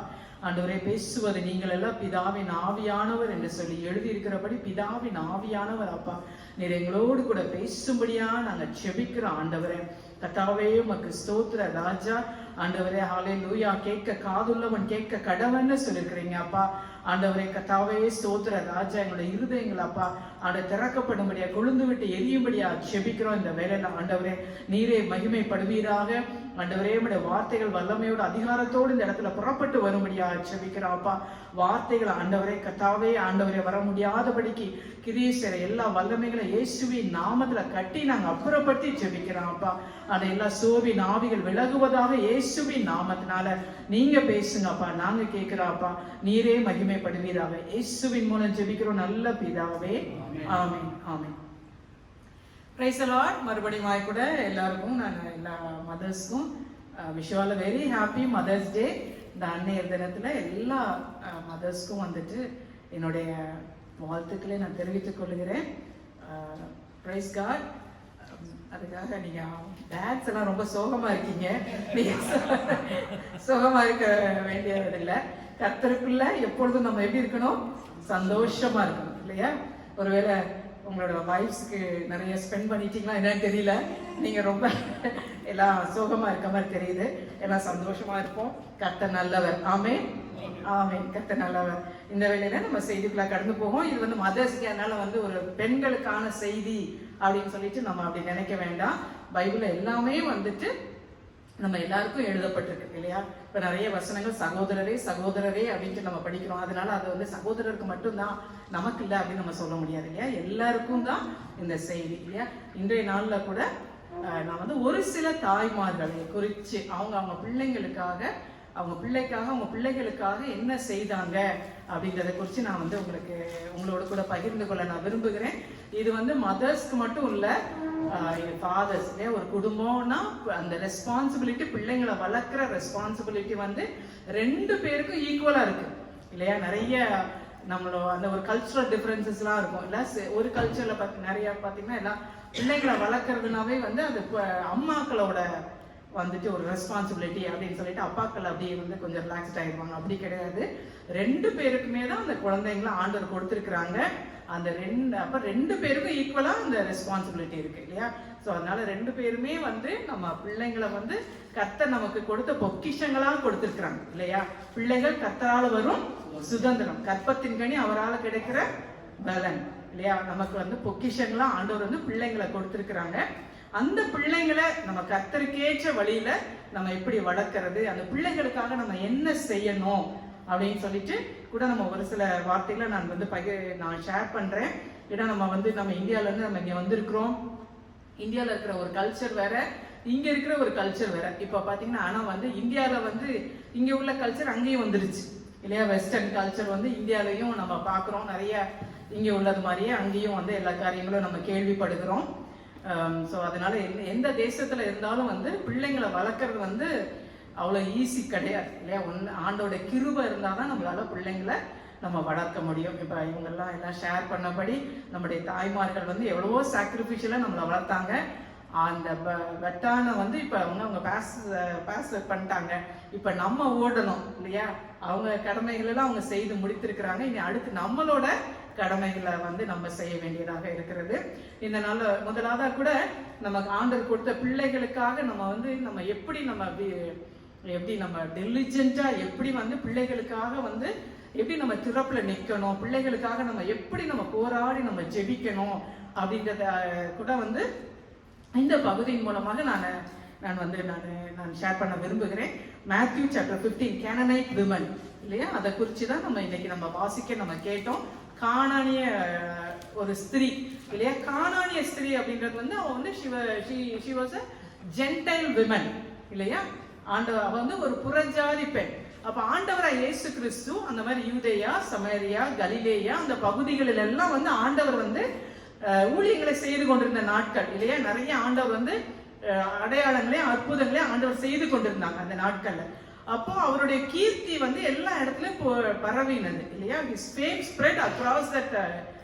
C: ஆண்டவரே, பேசுவது நீங்கள் எல்லாம் பிதாவின் ஆவியானவர் என்று சொல்லி எழுதியிருக்கிறபடி பிதாவின் ஆவியானவர் அப்பா, நீர் எங்களோடு கூட பேசும்படியா நாங்கள் ஜெபிக்கிறோம் ஆண்டவரே. கர்த்தாவே, உமக்கு ஸ்தோத்திர ராஜா. ஆண்டவரே, ஹல்லேலூயா. கேட்க காதுள்ளவன் கேட்க கடவன்னு சொல்லியிருக்கிறீங்க அப்பா. ஆண்டவரே கர்த்தாவே, ஸ்தோத்திர ராஜா. எங்களுடைய இருதயங்கள் அப்பா திறக்கப்படும்படியா, கொழுந்து விட்டு எரியும்படியா ஜெபிக்கிறோம் இந்த வேளையில. ஆண்டவரே, நீரே மகிமைப்படுவீராக. ஆண்டவரே, உம்முடைய வார்த்தைகள் வல்லமையோட அதிகாரத்தோடு இந்த இடத்துல புறப்பட்டு வரும்படியா ஜெபிக்கிறோம் அப்பா. வார்த்தைகள் ஆண்டவரே கர்த்தாவே, ஆண்டவரே, வர முடியாதபடிக்கு கிரீஸ்வர எல்லா வல்லமைகளை இயேசுவின் நாமத்துல கட்டி நாங்க அப்புறப்படுத்தி ஜெபிக்கிறோம் அப்பா. அந்த எல்லா சோவின் ஆவிகள் விலகுவதாக இயேசுவின் நாமத்தினால நீங்க பேசுங்க அப்பா. நாங்க கேட்கிறோம் அப்பா. நீரே மகிமைப்படுவீராக. இயேசுவின் மூலம் ஜெபிக்கிறோம் நல்ல பிதாவே. Amen, amen. Praise the Lord. மறுபடியும் கூட எல்லாருக்கும் நான் எல்லா மதர்ஸ்க்கும் wish you all very happy Mother's Day. இந்த அன்னையர் தினத்துல எல்லா மதர்ஸ்க்கும் வந்துட்டு என்னுடைய வாழ்த்துக்களை நான் தெரிவித்துக் கொள்கிறேன். Praise God. அதுக்காக நீங்க டான்ஸ் எல்லாம் ரொம்ப சோகமா இருக்கீங்க. நீங்க சோகமா இருக்க வேண்டியதில்லை. கர்த்தருக்குள்ள எப்பொழுதும் நம்ம எப்படி இருக்கணும்? சந்தோஷமா இருக்கணும் இல்லையா? ஒருவேளை உங்களோட வைஃப்ஸ்க்கு நிறைய ஸ்பெண்ட் பண்ணிட்டீங்களா என்னன்னு தெரியல. நீங்க ரொம்ப எல்லாம் சோகமா இருக்க மாதிரி தெரியுது. எல்லாம் சந்தோஷமா இருப்போம். கர்த்தர் நல்லவர். ஆமென், ஆமென். கர்த்தர் நல்லவர். இந்த வேளையில நம்ம செய்திக்குள்ள கடந்து போவோம். இது வந்து மதர்ஸ்க்கு, அதனால வந்து ஒரு பெண்களுக்கான செய்தி அப்படின்னு சொல்லிட்டு நம்ம அப்படி நினைக்க வேண்டாம். பைபிள்ல எல்லாமே வந்துட்டு நம்ம எல்லாருக்கும் எழுதப்பட்டிருக்கு இல்லையா? இப்ப நிறைய வசனங்கள் சகோதரரே சகோதரரே அப்படின்ட்டு நம்ம படிக்கிறோம். அதனால அது வந்து சகோதரருக்கு மட்டும்தான், நமக்கு இல்லை அப்படின்னு நம்ம சொல்ல முடியாது இல்லையா? எல்லாருக்கும் தான் இந்த செய்தி இல்லையா? இன்றைய நாள்ல கூட நான் வந்து ஒரு சில தாய்மார்களை குறிச்சு அவங்க பிள்ளைங்களுக்காக, அவங்க பிள்ளைகளுக்காக என்ன செய்தாங்க அப்படின்றத குறித்து நான் வந்து உங்களோட கூட பகிர்ந்து கொள்ள நான் விரும்புகிறேன். இது வந்து மதர்ஸ்க்கு மட்டும் இல்லை, ஃபாதர்ஸ். ஒரு குடும்பம்னா அந்த ரெஸ்பான்சிபிலிட்டி, பிள்ளைங்களை வளர்க்குற ரெஸ்பான்சிபிலிட்டி வந்து 2 பேருக்கும் ஈக்குவலா இருக்கு இல்லையா? நிறைய நம்மளோட அந்த ஒரு கல்ச்சுரல் டிஃபரன்சஸ்லாம் இருக்கும் இல்லை? ஒரு கல்ச்சர்ல நிறைய பார்த்தீங்கன்னா எல்லாம் பிள்ளைங்களை வளர்க்குறதுனாவே வந்து அது அம்மாக்களோட வந்துட்டு ஒரு ரெஸ்பான்சிபிலிட்டி அப்படின்னு சொல்லிட்டு அப்பாக்கள் அப்படியே வந்து கொஞ்சம் ரிலாக்ஸ்ட் ஆயிடுவாங்க. அப்படி கிடையாது. 2 பேருக்குமே தான் அந்த குழந்தைங்களை ஆண்டவர் கொடுத்துருக்குறாங்க. அந்த 2 பேருக்கும் ஈக்குவலா அந்த ரெஸ்பான்சிபிலிட்டி இருக்கு இல்லையா? ஸோ அதனால 2 பேருமே வந்து நம்ம பிள்ளைங்களை வந்து கர்த்தர் நமக்கு கொடுத்த பொக்கிஷங்களா கொடுத்துருக்குறாங்க இல்லையா? பிள்ளைகள் கர்த்தரால வரும் சுதந்திரம், கற்பத்தின் கனி அவரால் கிடைக்கிற பலன் இல்லையா? நமக்கு வந்து பொக்கிஷங்களா ஆண்டவர் வந்து பிள்ளைங்களை கொடுத்துருக்குறாங்க. அந்த பிள்ளைங்களை நம்ம கர்த்தருக்கேற்ற வழியில நம்ம எப்படி வளர்க்கறது, அந்த பிள்ளைகளுக்காக நம்ம என்ன செய்யணும் அப்படின்னு சொல்லிட்டு கூட நம்ம ஒரு சில வார்த்தைகளை நான் வந்து நான் ஷேர் பண்றேன். ஏன்னா நம்ம இந்தியால இருந்து நம்ம இங்க வந்திருக்கிறோம். இந்தியால இருக்கிற ஒரு கல்ச்சர் வேற, இங்க இருக்கிற ஒரு கல்ச்சர் வேற. இப்ப பாத்தீங்கன்னா ஆனா வந்து இந்தியால வந்து இங்க உள்ள கல்ச்சர் அங்கேயும் வந்துருச்சு இல்லையா? வெஸ்டர்ன் கல்ச்சர் வந்து இந்தியாலையும் நம்ம பாக்குறோம். நிறைய இங்க உள்ளது மாதிரியே அங்கேயும் வந்து எல்லா காரியங்களும் நம்ம கேள்விப்படுகிறோம். ஸோ அதனால எந்த தேசத்துல இருந்தாலும் வந்து பிள்ளைங்களை வளர்க்கறது வந்து அவ்வளோ ஈஸி கிடையாது இல்லையா? ஆண்டோட கிருபை இருந்தால் தான் நம்மளால பிள்ளைங்களை நம்ம வளர்க்க முடியும். இப்போ இவங்கெல்லாம் எல்லாம் ஷேர் பண்ணபடி நம்முடைய தாய்மார்கள் வந்து எவ்வளவோ சாக்ரிஃபிஷியலாக நம்மளை வளர்த்தாங்க.
F: அந்த வெட்டானை வந்து இப்போ அவங்க பாஸ் பண்ணிட்டாங்க. இப்போ நம்ம ஓடணும் இல்லையா? அவங்க கடமைகள் எல்லாம் அவங்க செய்து முடித்திருக்கிறாங்க. இனி அடுத்து நம்மளோட கடமைகளை வந்து நம்ம செய்ய வேண்டியதாக இருக்கிறது. இந்த நாள் முதலாவதா கூட நமக்கு ஆண்டவர் கொடுத்த பிள்ளைகளுக்காக நம்ம எப்படி நம்ம டெலிஜென்ட்டா எப்படி வந்து பிள்ளைகளுக்காக வந்து எப்படி நம்ம திறப்புல நிற்கணும், பிள்ளைகளுக்காக நம்ம எப்படி நம்ம போராடி நம்ம ஜெபிக்கணும் அப்படின்றத கூட வந்து இந்த பகுதியின் மூலமாக நான் ஷேர் பண்ண விரும்புகிறேன். மேத்யூ சாப்டர் 15 கேனனைட் விமன் இல்லையா? அதை குறித்து தான் நம்ம இன்னைக்கு நம்ம வாசிக்க நம்ம கேட்டோம். கானானிய ஒரு ஸ்திரீ இல்லையா? கானானிய ஸ்திரீ அப்படின்றது வந்து அவ வந்து she was a gentile women இல்லையா? அவ வந்து ஒரு புறஜாதி பெண். அப்ப ஆண்டவராய் இயேசு கிறிஸ்து அந்த மாதிரி யூதேயா, சமேரியா, கலிலேயா அந்த பகுதிகளில் எல்லாம் வந்து ஆண்டவர் வந்து ஊழியங்களை செய்து கொண்டிருந்த நாட்கள் இல்லையா? நிறைய ஆண்டவர் வந்து அடையாளங்களையும் அற்புதங்களையும் ஆண்டவர் செய்து கொண்டிருந்தாங்க அந்த நாட்கள்ல. அப்போ அவருடைய கீர்த்தி வந்து எல்லா இடத்துலயும் பரவினது இல்லையா? his fame spread across that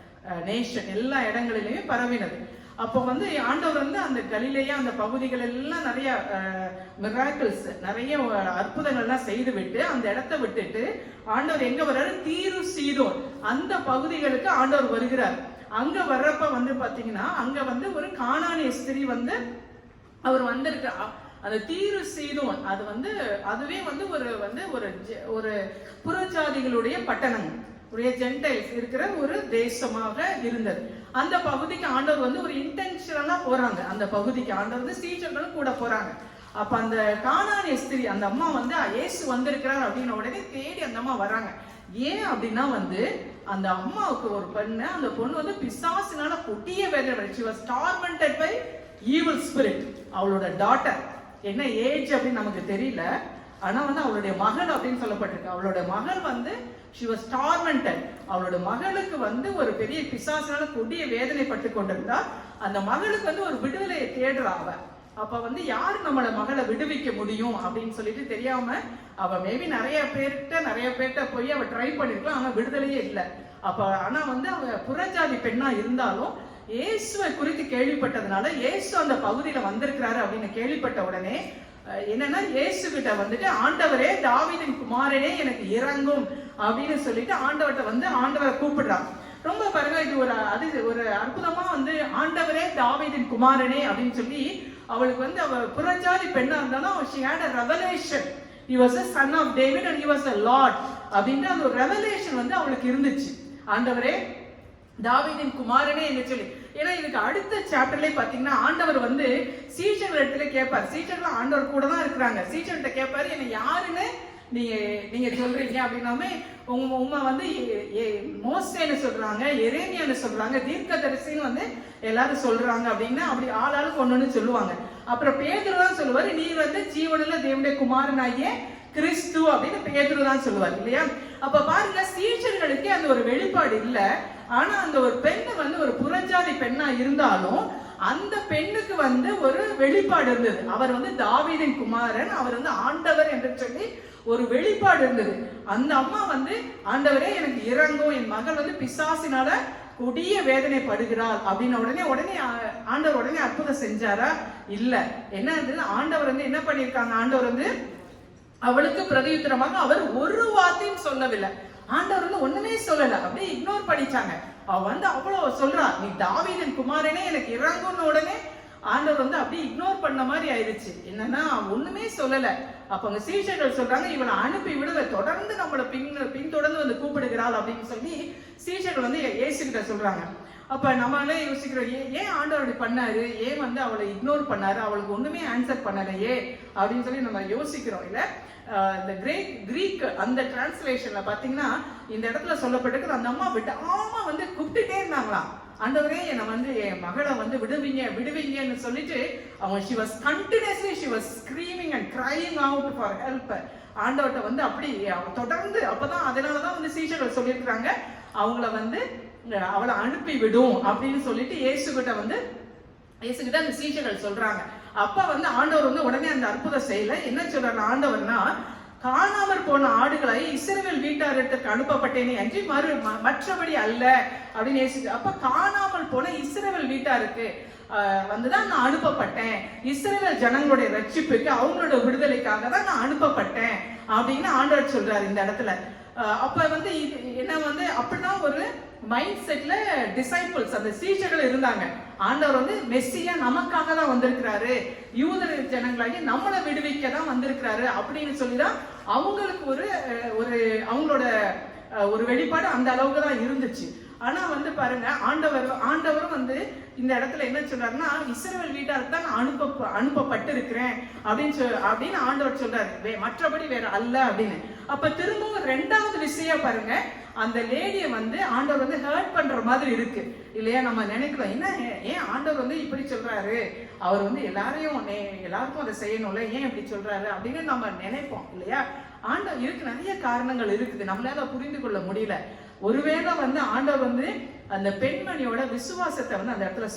F: nation, எல்லா இடங்களிலையும் பரவினது. அப்போ வந்து ஆண்டவர் வந்து அந்த கலிலேயா அந்த பகுதிகள் எல்லாம் நிறைய மிராக்கிள்ஸ், நிறைய அற்புதங்கள்லாம் செய்து விட்டு அந்த இடத்தை விட்டுட்டு ஆண்டவர் எங்க வர்றாரு? தீரு சீதோன் அந்த பகுதிகளுக்கு ஆண்டவர் வருகிறார். அங்க வர்றப்ப வந்து பாத்தீங்கன்னா அங்க வந்து ஒரு கானானிய ஸ்திரீ வந்து அவர் வந்திருக்க அந்த தீரு சீதோன் அது வந்து அதுவே வந்து ஒரு புறஜாதிகளுடைய பட்டணம், ஒரு ஜென்டைல்ஸ் இருக்கிற ஒரு தேசமாக இருந்தது. அந்த பகுதிக்கு ஆண்டவர் வந்து ஒரு இன்டென்ஷனலா போறாங்க. அந்த பகுதிக்கு ஆண்டவர் வந்து சீஷர்களும் கூட போறாங்க. அப்ப அந்த கானானிய ஸ்திரீ அந்த அம்மா வந்து இயேசு வந்திருக்கிறார் அப்படின்ன உடனே தேடி அந்த அம்மா வராங்க. ஏன் அப்படின்னா வந்து அந்த அம்மாவுக்கு ஒரு பெண்ணு, அந்த பொண்ணு வந்து பிசாசினால கொடிய வேதனை, she was tormented by evil spirit. அவளோட டாட்டர் என்ன ஏஜ் அப்படின்னு நமக்கு தெரியல, ஆனா வந்து அவளுடைய மகள் அப்படின்னு சொல்லப்பட்டிருக்கு. அவளோட மகள் வந்து she was tormented. அவளோட மகளுக்கு வந்து ஒரு பெரிய பிசாசினால கொடிய வேதனைப்பட்டு கொண்டிருந்தா அந்த மகளுக்கு வந்து ஒரு விடுதலையை தேடுறா அவ. அப்ப வந்து யாரு நம்மள மகளை விடுவிக்க முடியும் அப்படின்னு சொல்லிட்டு தெரியாம அவ மேபி நிறைய பேர்கிட்ட போய் அவ ட்ரை பண்ணிருக்கலாம், ஆனா விடுதலையே இல்லை. அப்ப ஆனா வந்து அவ புறஜாதி பெண்ணா இருந்தாலும் இயேசுவை குறித்து கேள்விப்பட்டதுனால இயேசு அந்த பகுதியில வந்திருக்கிறாரு அப்படின்னு கேள்விப்பட்ட உடனே என்னன்னா இயேசு கிட்ட வந்துட்டு ஆண்டவரே தாவீதின் குமாரனே எனக்கு இறங்கும் அப்படின்னு சொல்லிட்டு ஆண்டவர்கிட்ட வந்து ஆண்டவரை கூப்பிடுறான். ரொம்ப பாருங்க, இது ஒரு அற்புதமா வந்து ஆண்டவரே தாவீதின் குமாரனே அப்படின்னு சொல்லி அவளுக்கு வந்து அவ புறஜாதி பெண்ணா இருந்தாலும் she had a revelation. He was a son of David and he was a Lord அப்படின்ற அந்த ஒரு ரெவலேஷன் வந்து அவளுக்கு இருந்துச்சு. ஆண்டவரே தாவீதின் குமாரனே என்று சொல்லி. ஏன்னா இதுக்கு அடுத்த சாப்டர்லயே பாத்தீங்கன்னா ஆண்டவர் வந்து சீஷர்கள் இடத்துல கேட்பார். சீஷர்கள் ஆண்டவர் கூட தான் இருக்கிறாங்க. சீஷர்கிட்ட கேட்பாரு, என்ன யாருன்னு நீங்க சொல்றீங்க அப்படின்னாமே உண்மை வந்து மோசேன்னு சொல்றாங்க, எரேமியான்னு சொல்றாங்க, தீர்க்கதரிசின்னு வந்து எல்லாரும் சொல்றாங்க அப்படின்னு அப்படி ஆளாளுக்கு ஒண்ணுன்னு சொல்லுவாங்க. அப்புறம் பேதுரு தான் சொல்லுவாரு, நீ வந்து ஜீவனுள்ள தேவனுடைய குமாரனாகிய கிறிஸ்து அப்படின்னு பேதுரு தான் சொல்லுவார் இல்லையா? அப்ப பாருங்க, சீஷர்களுக்கு அந்த ஒரு வெளிப்பாடு இல்ல. ஆனா அந்த ஒரு பெண்ணு வந்து ஒரு புறஜாதி பெண்ணா இருந்தாலும் அந்த பெண்ணுக்கு வந்து ஒரு வெளிப்பாடு இருந்தது. அவர் வந்து தாவீதின் குமாரன், அவர் வந்து ஆண்டவர் என்று சொல்லி ஒரு வெளிப்பாடு இருந்தது. அந்த அம்மா வந்து ஆண்டவரே எனக்கு இறங்கும், என் மகள் வந்து பிசாசினால கொடிய வேதனைப்படுகிறாள் அப்படின்னு உடனே ஆண்டவர் உடனே அற்புதம் செஞ்சாரா? இல்ல. என்ன இருந்தது? ஆண்டவர் வந்து என்ன பண்ணிருக்காங்க? ஆண்டவர் வந்து அவளுக்கு பிரதியுத்தரமாக அவர் ஒரு வார்த்தையும் சொல்லவில்லை. ஆண்டவர் வந்து ஒண்ணுமே சொல்லல, அப்படியே இக்னோர் பண்ணிச்சாங்க. அவ வந்து அவ்வளவு சொல்றா, நீ தாவீதின் குமாரனே எனக்கு இறங்கும்னு உடனே ஆண்டவர் வந்து அப்படியே இக்னோர் பண்ண மாதிரி ஆயிடுச்சு. என்னன்னா ஒண்ணுமே சொல்லல. அப்ப அங்க சீஷர்கள் சொல்றாங்க, இவளை அனுப்பி விடுவ, தொடர்ந்து நம்மளை பின்தொடர்ந்து வந்து கூப்பிடுகிறாள் அப்படின்னு சொல்லி சீஷர்கள் வந்து இயேசு கிட்ட சொல்றாங்க. அப்ப நம்மளே யோசிக்கிறோம், ஏன் ஆண்டவர் அப்படி பண்ணாரு, ஏன் வந்து அவளை இக்னோர் பண்ணாரு, அவளுக்கு ஒண்ணுமே ஆன்சர் பண்ணலையே அப்படின்னு சொல்லி நம்ம யோசிக்கிறோம் இல்ல. இந்த கிரீக் அந்த டிரான்ஸ்லேஷன்ல பாத்தீங்கன்னா இந்த இடத்துல சொல்லப்பட்டிருக்கு, அந்த அம்மா விடாம வந்து கூப்பிட்டுட்டே இருந்தாங்களாம், ஆண்டவரே என்னை வந்து என் மகளை வந்து விடுவீங்கன்னு சொல்லிட்டு அவங்க she was continuously she was screaming and crying out for help. ஆண்டவர்கிட்ட வந்து அப்படி தொடர்ந்து. அப்பதான் அதனாலதான் வந்து சீஷர்கள் சொல்லியிருக்கிறாங்க, அவங்கள வந்து அவளை அனுப்பி விடும் அப்படின்னு சொல்லிட்டு இயேசுகிட்ட அந்த சீஷர்கள் சொல்றாங்க. அப்ப வந்து ஆண்டவர் வந்து உடனே அந்த அற்புதம் செய்யல. என்ன சொல்றாரு ஆண்டவர்னா, காணாமற் போன ஆடுகளை இஸ்ரவேல் வீட்டாரிடத்திற்கு அனுப்பப்பட்டேனே அன்றி மற்றபடி அல்ல அப்படின்னு. அப்ப காணாமல் போன இஸ்ரவேல் வீட்டாருக்கு வந்துதான் நான் அனுப்பப்பட்டேன். இஸ்ரவேல் ஜனங்களுடைய ரட்சிப்புக்கு, அவங்களோட விடுதலைக்காக தான் நான் அனுப்பப்பட்டேன் அப்படின்னு ஆண்டவர் சொல்றாரு இந்த இடத்துல. அப்ப வந்து இது என்ன வந்து அப்படிதான் ஒரு மைண்ட் செட்ல டிசைபிள்ஸ், அந்த சீஷர்கள் இருந்தாங்க. ஆண்டவர் வந்து மெஸ்ஸியா நமக்காக தான் வந்திருக்கிறாரு, யூத ஜனங்களாகி நம்மளை விடுவிக்க தான் வந்திருக்கிறாரு அப்படின்னு சொல்லிதான் அவங்களுக்கு ஒரு அவங்களோட ஒரு வெளிப்பாடு அந்த அளவுக்கு தான் இருந்துச்சு. ஆனா வந்து பாருங்க, ஆண்டவரும் வந்து இந்த இடத்துல என்ன சொல்றாருன்னா, இஸ்ரவேல் வீட்டாருக்கு தான் நான் அனுப்பப்பட்டு இருக்கிறேன் அப்படின்னு ஆண்டவர் சொல்றாரு, மற்றபடி வேற அல்ல அப்படின்னு. அப்ப திரும்பவும் ரெண்டாவது விஷயம் பாருங்க, அந்த லேடியை வந்து ஆண்டவர் வந்து ஹர்ட் பண்ற மாதிரி இருக்கு இல்லையா? நம்ம நினைக்கிறோம், என்ன ஏன் ஆண்டவர் வந்து இப்படி சொல்றாரு, அவர் வந்து எல்லாருக்கும் அதை செய்யணும்ல, ஏன் இப்படி சொல்றாரு அப்படின்னு நம்ம நினைப்போம் இல்லையா? ஆண்டவர் இருக்கு, நிறைய காரணங்கள் இருக்குது, நம்மளால புரிந்து கொள்ள முடியல. ஒருவேளை வந்து ஆண்டவர் வந்து அந்த பெண்மணியோட விசுவாசத்தை வந்து அந்த இடத்துல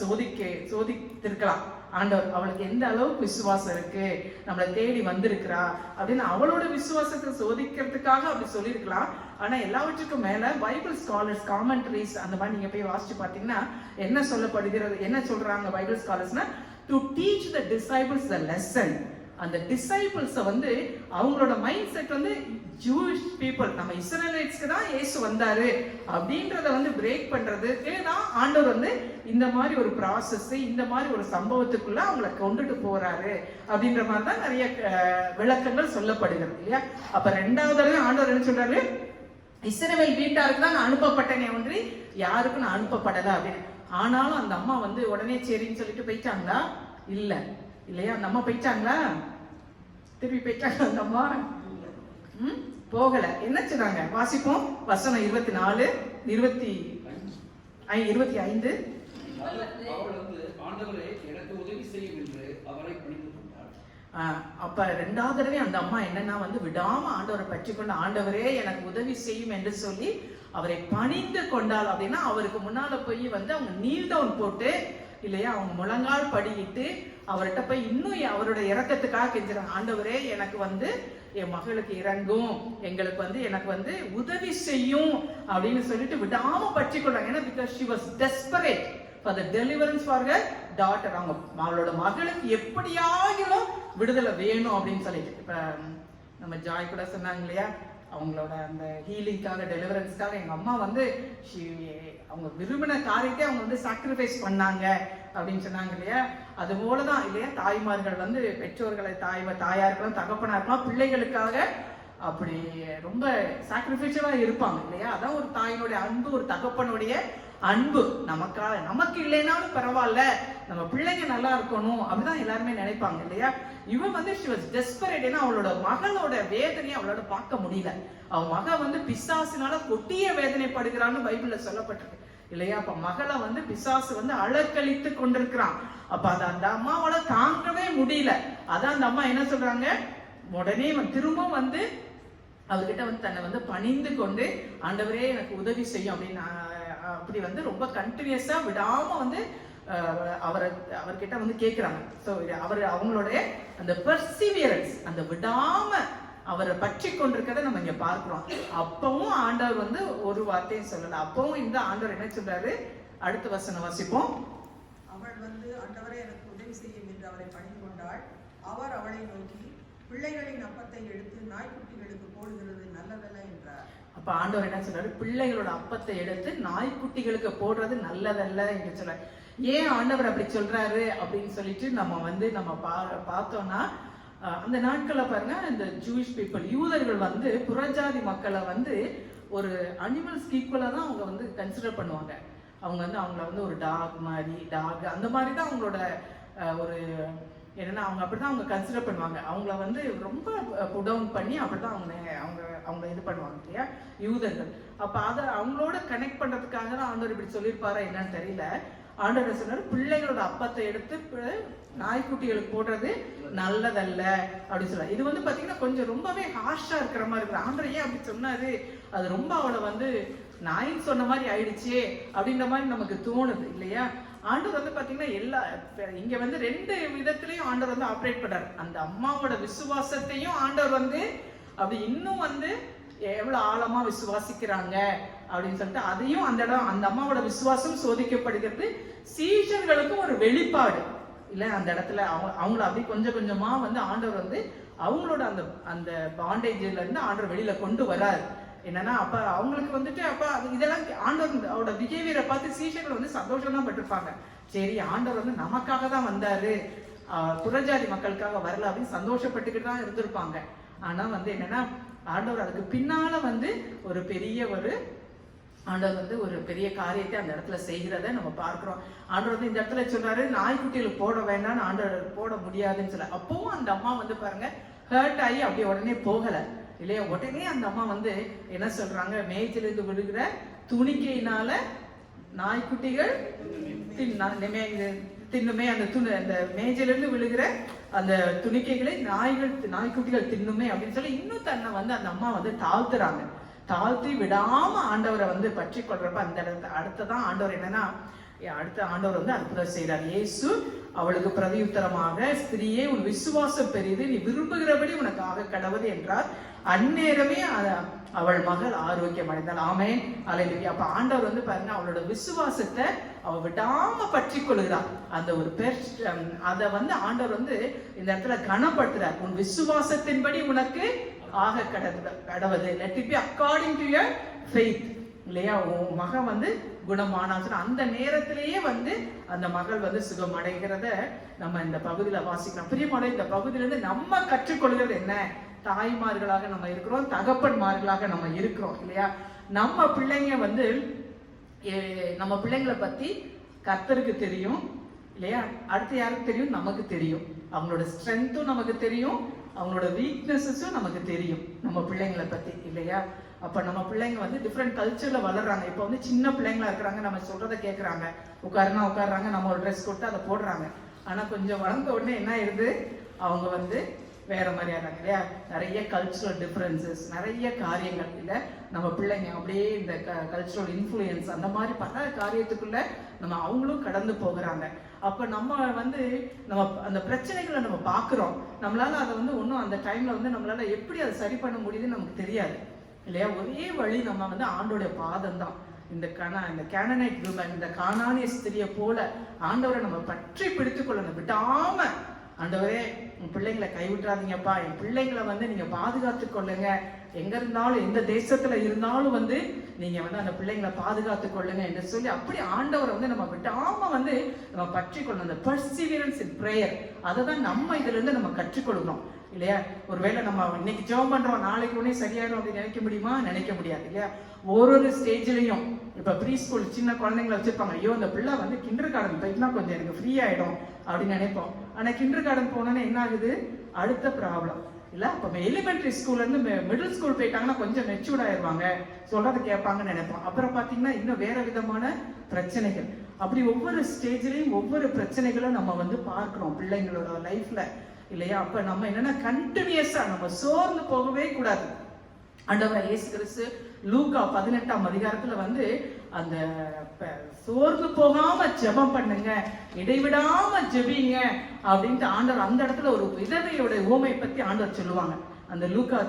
F: சோதித்திருக்கலாம். ஆண்டவர் அவளுக்கு எந்த அளவுக்கு விசுவாசம் இருக்கு, நம்மளை தேடி வந்திருக்கிறா அப்படின்னு அவளோட விசுவாசத்தை சோதிக்கிறதுக்காக அப்படி சொல்லியிருக்கலாம். ஆனா எல்லாவற்றுக்கும் மேல பைபிள் ஸ்காலர்ஸ் காமெண்ட்ரிஸ் அந்த மாதிரி நீங்க போய் வாசிச்சு பாத்தீங்கன்னா என்ன சொல்லப்படுகிறது, என்ன சொல்றாங்க பைபிள் ஸ்காலர்ஸ்னா, to teach the disciples the lesson. அந்த டிசைபிள்ஸை வந்து அவங்களோட மைண்ட் செட் வந்து ஜூயிஷ் பீப்புள், நம்ம இஸ்ரேலைட்ஸ்க்கு தான் இயேசு வந்தாரு அப்படின்றத வந்து பிரேக் பண்றதுக்கு தான் ஆண்டவர் வந்து இந்த மாதிரி ஒரு ப்ராசஸ், இந்த மாதிரி ஒரு சம்பவத்துக்குள்ள அவங்களை கொண்டுட்டு போறாரு அப்படின்ற மாதிரி தான் நிறைய விளக்கங்கள் சொல்லப்படுகிறது இல்லையா? அப்ப ரெண்டாவது ஆண்டவர் என்ன சொல்றாரு, இஸ்ரவேல் வீட்டாருக்கு தான் நான் அனுப்பப்பட்டேனே ஒன்று யாருக்கும் நான் அனுப்பப்படல அப்படின்னு. ஆனாலும் அந்த அம்மா வந்து உடனே சரின்னு சொல்லிட்டு போயிட்டாங்களா? இல்லையா? அந்த அம்மா போயிட்டாங்களா? திருப்பி போயிட்டாங்க அந்த அம்மா? போகல. என்ன சொன்னாங்க? வாசிப்போம் வசனம் 24, 25. அப்ப ரெண்டாவது தடவை அந்த அம்மா என்னன்னா வந்து விடாம ஆண்டவரை பற்றி கொண்டு, ஆண்டவரே எனக்கு உதவி செய்யும் என்று சொல்லி அவரை பணிந்து கொண்டாள். அப்படின்னா அவருக்கு முன்னால போய் வந்து அவங்க நீல் டவுன் போட்டு இல்லையா, அவங்க முழங்கால் படியிட்டு அவர்கிட்ட போய் இன்னும் அவரோட இறக்கத்துக்காக கெஞ்சுறாங்க, ஆண்டவரே எனக்கு வந்து என் மகளுக்கு இறங்கும், எங்களுக்கு வந்து எனக்கு வந்து உதவி செய்யும் அப்படின்னு சொல்லிட்டு விடாம பற்றி கொண்டாங்க. ஏன்னா because she was desperate for the deliverance for her daughter. அவளோட மகளுக்கு எப்படியாகிலும் விடுதலை வேணும் அப்படின்னு சொல்லிட்டு. இப்ப நம்ம ஜாய் கூட சொன்னாங்க இல்லையா, அவங்களோட அந்த ஹீலிங்காக டெலிவரன்ஸ்க்காக எங்க அம்மா வந்து அவங்க விரும்பின காரியத்தை அவங்க வந்து சாக்ரிஃபைஸ் பண்ணாங்க அப்படின்னு சொன்னாங்க இல்லையா? அது போலதான் இல்லையா, தாய்மார்கள் வந்து பெற்றோர்களை தாயா இருக்கலாம், தகப்பனா இருக்கலாம், பிள்ளைகளுக்காக அப்படி ரொம்ப சாக்ரிஃபைஸா இருப்பாங்க இல்லையா? அதான் ஒரு தாயினுடைய அன்பு, ஒரு தகப்பனுடைய அன்பு. நமக்கு இல்லைனாலும் பரவாயில்ல, நம்ம பிள்ளைங்க நல்லா இருக்கணும் அப்படிதான் எல்லாருமே நினைப்பாங்க இல்லையா? இவன் வந்து she was desperate. ஏன்னா அவளோட மகளோட வேதனையை அவளோட பார்க்க முடியல. அவன் மகன் வந்து பிசாசினால கொட்டிய வேதனைப்படுகிறான்னு பைபிள்ல சொல்லப்பட்டிருக்கு இல்லையா? அப்ப மகளை வந்து பிசாசு வந்து அலக்கழித்து கொண்டிருக்கிறான். அப்ப அது அந்த அம்மாவால தாங்கவே முடியல. அதான் அந்த அம்மா என்ன சொல்றாங்க, உடனே திரும்ப வந்து அவர்கிட்ட வந்து தன்னை வந்து பணிந்து கொண்டு, ஆண்டவரே எனக்கு உதவி செய்யும் அப்படின்னு அப்படி வந்து ரொம்ப கண்டினியூஸா விடாம வந்து அவர்கிட்ட வந்து கேட்கிறாங்க. ஸோ அவங்களுடைய அந்த பெர்சிவியரன்ஸ், அந்த விடாம அவரை பற்றி கொண்டிருக்கிறத நம்ம இங்க பார்க்கிறோம். அப்பவும் ஆண்டவர் வந்து ஒரு வார்த்தையும் சொல்லல. அப்பவும் இந்த ஆண்டவர் என்ன சொல்றாரு, அடுத்த வசனம் வாசிப்போம்.
G: அவள் வந்து ஆண்டவரே எனக்கு உதவி செய்யும் என்று அவரை பணிந்து கொண்டாள். அவர் அவளை நோக்கி, பிள்ளைகளின் அப்பத்தை எடுத்து நாய்க்குட்டிகளுக்கு போடுகிறது நல்லதல்ல என்றார்.
F: அப்ப ஆண்டவர் என்ன சொல்றாரு, பிள்ளைகளோட அப்பத்தை எடுத்து நாய்க்குட்டிகளுக்கு போடுறது நல்லதல்ல என்று சொல்றாரு. ஏன் ஆண்டவர் அப்படி சொல்றாரு அப்படின்னு சொல்லிட்டு நம்ம பார்த்தோம்னா, அந்த நாட்கள்ல பாருங்க, இந்த ஜூயிஷ் பீப்புள், யூதர்கள் வந்து புறஜாதி மக்களை வந்து ஒரு அனிமல்ஸ் ஈக்குவலா தான் அவங்க வந்து கன்சிடர் பண்ணுவாங்க. அவங்க வந்து அவங்கள வந்து ஒரு டாக் அந்த மாதிரி தான் அவங்களோட ஒரு என்னன்னா அவங்க அப்படிதான் அவங்க கன்சிடர் பண்ணுவாங்க. அவங்கள வந்து ரொம்ப புட் டவுன் பண்ணி அப்படிதான் அவங்க இது பண்ணுவாங்க இல்லையா யூதர்கள். அப்ப அதை அவங்களோட கனெக்ட் பண்றதுக்காக தான் ஆண்டவர் இப்படி சொல்லியிருப்பாரா என்னன்னு தெரியல. ஆண்டவர் சொன்னாரு, பிள்ளைகளோட அப்பத்தை எடுத்து நாய்க்குட்டிகளுக்கு போடுறது நல்லதல்ல அப்படின்னு சொல்ல. இது வந்து பாத்தீங்கன்னா கொஞ்சம் ரொம்பவே ஹார்ஷா இருக்கிற மாதிரி இருக்கு. ஆண்டவர் ஏன் அப்படி சொன்னாரு, அது ரொம்ப அவளை வந்து நாயின்னு சொன்ன மாதிரி ஆயிடுச்சே அப்படின்ற மாதிரி நமக்கு தோணுது இல்லையா? ஆண்டவர் வந்து பாத்தீங்கன்னா இங்க வந்து ரெண்டு விதத்திலையும் ஆண்டவர் வந்து ஆப்ரேட் பண்றாரு. அந்த அம்மாவோட விசுவாசத்தையும் ஆண்டவர் வந்து அப்படி இன்னும் வந்து எவ்வளவு ஆழமா விசுவாசிக்கிறாங்க அப்படின்னு சொல்லிட்டு அதையும் அந்த அம்மாவோட விசுவாசம் சோதிக்கப்படுகிறது. சீஷர்களுக்கும் ஒரு வெளிப்பாடு இல்ல, அந்த இடத்துல அவங்கள அப்படி கொஞ்சம் கொஞ்சமா வந்து ஆண்டவர் வந்து அவங்களோட அந்த பாண்டேஜ்ல இருந்து ஆண்டவர் வெளியில கொண்டு வராரு. என்னன்னா அப்ப அவங்களுக்கு வந்துட்டு அப்ப இதெல்லாம் ஆண்டவர் அவரோட பிஹேவியரை பார்த்து சீஷர்கள் வந்து சந்தோஷம் தான் பட்டிருப்பாங்க. சரி, ஆண்டவர் வந்து நமக்காக தான் வந்தாரு, புறஜாதி மக்களுக்காக வரல அப்படின்னு சந்தோஷப்பட்டுக்கிட்டு தான் இருந்திருப்பாங்க. ஆனா வந்து என்னன்னா ஆண்டவர் அதுக்கு பின்னால வந்து ஆண்டவர் வந்து ஒரு பெரிய காரியத்தை அந்த இடத்துல செய்கிறத நம்ம பார்க்கிறோம். ஆண்டவர் வந்து இந்த இடத்துல சொல்றாரு, நாய்க்குட்டிகளுக்கு போட வேண்டாம்னு ஆண்டவர் போட முடியாதுன்னு சொல்ல. அப்பவும் அந்த அம்மா வந்து பாருங்க ஹர்ட் ஆகி அப்படியே உடனே போகல இல்லையா. உடனே அந்த அம்மா வந்து என்ன சொல்றாங்க, மேய்ச்சிலிருந்து விழுகிற துணிக்கையினால நாய்க்குட்டிகள் தின்னுமே, அந்த மேஜிலிருந்து விழுகிற அந்த துணிக்கைகளை நாய்க்குட்டிகள் தின்னுமே அப்படின்னு சொல்லி இன்னும் தன்னை வந்து அந்த அம்மா வந்து தாழ்த்தி விடாம ஆண்டவரை வந்து பற்றி கொள்றப்ப அந்த அடுத்ததான் ஆண்டவர் என்னன்னா அடுத்த ஆண்டவர் வந்து அற்புதம் செய்கிறார். இயேசு அவளுக்கு பிரதியுத்தரமாக, ஸ்திரீயே உன் விசுவாசம் பெரியது, நீ விரும்புகிறபடி உனக்கு ஆக கடவுது என்றார். அந்நேரமே அவள் மகள் ஆரோக்கியம் அடைந்தாள். ஆமென், அல்லேலூயா. அப்ப ஆண்டவர் வந்து பாருங்க அவளோட விசுவாசத்தை அவ விடாம பற்றி கொள்கிறார். அந்த ஒரு அதை வந்து ஆண்டவர் வந்து இந்த இடத்துல கனப்படுத்துறார். உன் விசுவாசத்தின்படி உனக்கு ஆக கடவுது, let it be according to your faith இல்லையா. உன் மகன் வந்து குணமானாச்சுன்னா அந்த நேரத்திலேயே வந்து அந்த மகள் வந்து சுகம் அடைகிறத நம்ம இந்த பகுதியில வாசிக்கலாம். பிரியமான இந்த பகுதியிலிருந்து நம்ம கற்றுக்கொள்கிறது என்ன? தாய்மார்களாக நம்ம இருக்கிறோம், தகப்பன்மார்களாக நம்ம இருக்கிறோம் இல்லையா. நம்ம பிள்ளைங்களை பத்தி கர்த்தருக்கு தெரியும் இல்லையா. அடுத்து யாருக்கு தெரியும்? நமக்கு தெரியும். அவங்களோட ஸ்ட்ரென்த்தும் நமக்கு தெரியும், அவங்களோட வீக்னஸஸும் நமக்கு தெரியும் நம்ம பிள்ளைங்களை பத்தி இல்லையா. அப்ப நம்ம பிள்ளைங்க வந்து டிஃப்ரெண்ட் கல்ச்சர்ல வளர்றாங்க. இப்ப வந்து சின்ன பிள்ளைங்களா இருக்கிறாங்க, நம்ம சொல்றதை கேட்கறாங்க, உட்காருறாங்க, நம்ம ஒரு ட்ரெஸ் கொடுத்து அதை போடுறாங்க. ஆனா கொஞ்சம் வளர்ந்த உடனே என்ன ஆயிடுது, அவங்க வந்து வேற மாதிரி ஆகிறாங்க இல்லையா. நிறைய கல்ச்சுரல் டிஃபரன்சஸ், நிறைய காரியங்கள் இல்லை. நம்ம பிள்ளைங்க அப்படியே இந்த கல்ச்சுரல் இன்ஃப்ளூயன்ஸ் அந்த மாதிரி பல காரியத்துக்குள்ள நம்ம அவங்களும் கடந்து போகிறாங்க. அப்ப நம்ம வந்து அந்த பிரச்சனைகளை நம்ம பார்க்குறோம். நம்மளால அதை வந்து ஒன்றும் அந்த டைம்ல வந்து நம்மளால எப்படி அதை சரி பண்ண முடியுதுன்னு நமக்கு தெரியாது இல்லையா. ஒரே வழி நம்ம வந்து ஆண்டோடைய பாதம் தான். இந்த கேனனைட் விமன், இந்த கானானிய ஸ்திரியை போல ஆண்டவரை நம்ம பற்றி பிடித்துக் கொள்ளணும், விடாம. ஆண்டவரே, உன் பிள்ளைங்களை கைவிட்டுறாதீங்கப்பா, என் பிள்ளைங்களை வந்து நீங்க பாதுகாத்து கொள்ளுங்க, எங்க இருந்தாலும் எந்த தேசத்துல இருந்தாலும் வந்து நீங்க வந்து அந்த பிள்ளைங்களை பாதுகாத்து கொள்ளுங்க என்று சொல்லி அப்படி ஆண்டவரை வந்து நம்ம விடாம வந்து நம்ம பற்றி கொள்ளணும். அந்த பர்சிவியரன்ஸ் இன் பிரேயர், அதை தான் நம்ம இதுல இருந்து நம்ம கற்றுக்கொள்கிறோம் இல்லையா. ஒருவேளை நம்ம இன்னைக்கு ஜெபம் பண்றோம், நாளைக்கு உடனே சரியாயிடும் அப்படின்னு நினைக்க முடியுமா? நினைக்க முடியாது இல்லையா. ஒரு ஸ்டேஜ்லயும் இப்ப ப்ரீ ஸ்கூல் சின்ன குழந்தைங்களை வச்சிருப்பாங்க, ஐயோ அந்த பிள்ளை வந்து கிண்டர் கார்டன் போயிட்டுனா கொஞ்சம் எனக்கு ஃப்ரீ ஆயிடும் அப்படின்னு நினைப்போம். ஆனா கிண்டர் கார்டன் போனோன்னா என்ன ஆகுது, அடுத்த ப்ராப்ளம் இல்ல. அப்ப எலிமெண்டரி ஸ்கூல்ல இருந்து மிடில் ஸ்கூல் போயிட்டாங்கன்னா கொஞ்சம் மெச்சூர்ட் ஆயிடுவாங்க, சொல்றதை கேட்பாங்கன்னு நினைப்போம். அப்புறம் பாத்தீங்கன்னா இன்னும் வேற விதமான பிரச்சனைகள். அப்படி ஒவ்வொரு ஸ்டேஜ்லயும் ஒவ்வொரு பிரச்சனைகளும் நம்ம வந்து பார்க்கிறோம் பிள்ளைங்களோட லைஃப்ல இல்லையா. அப்ப நம்ம என்னன்னா கண்டினியூஸா நம்ம சோர்ந்து போகவே கூடாது. ஆண்டவர் இயேசு கிறிஸ்து லூக்கா 18ஆம் அதிகாரத்துல வந்து அந்த சோர்ந்து போகாம ஜெபம் பண்ணுங்க, இடைவிடாம ஜெபிங்க அப்படின்ட்டு ஆண்டவர் அந்த இடத்துல ஒரு விதவையோட ஊமை பத்தி ஆண்டவர் சொல்லுவாங்க. அந்த லூக்கா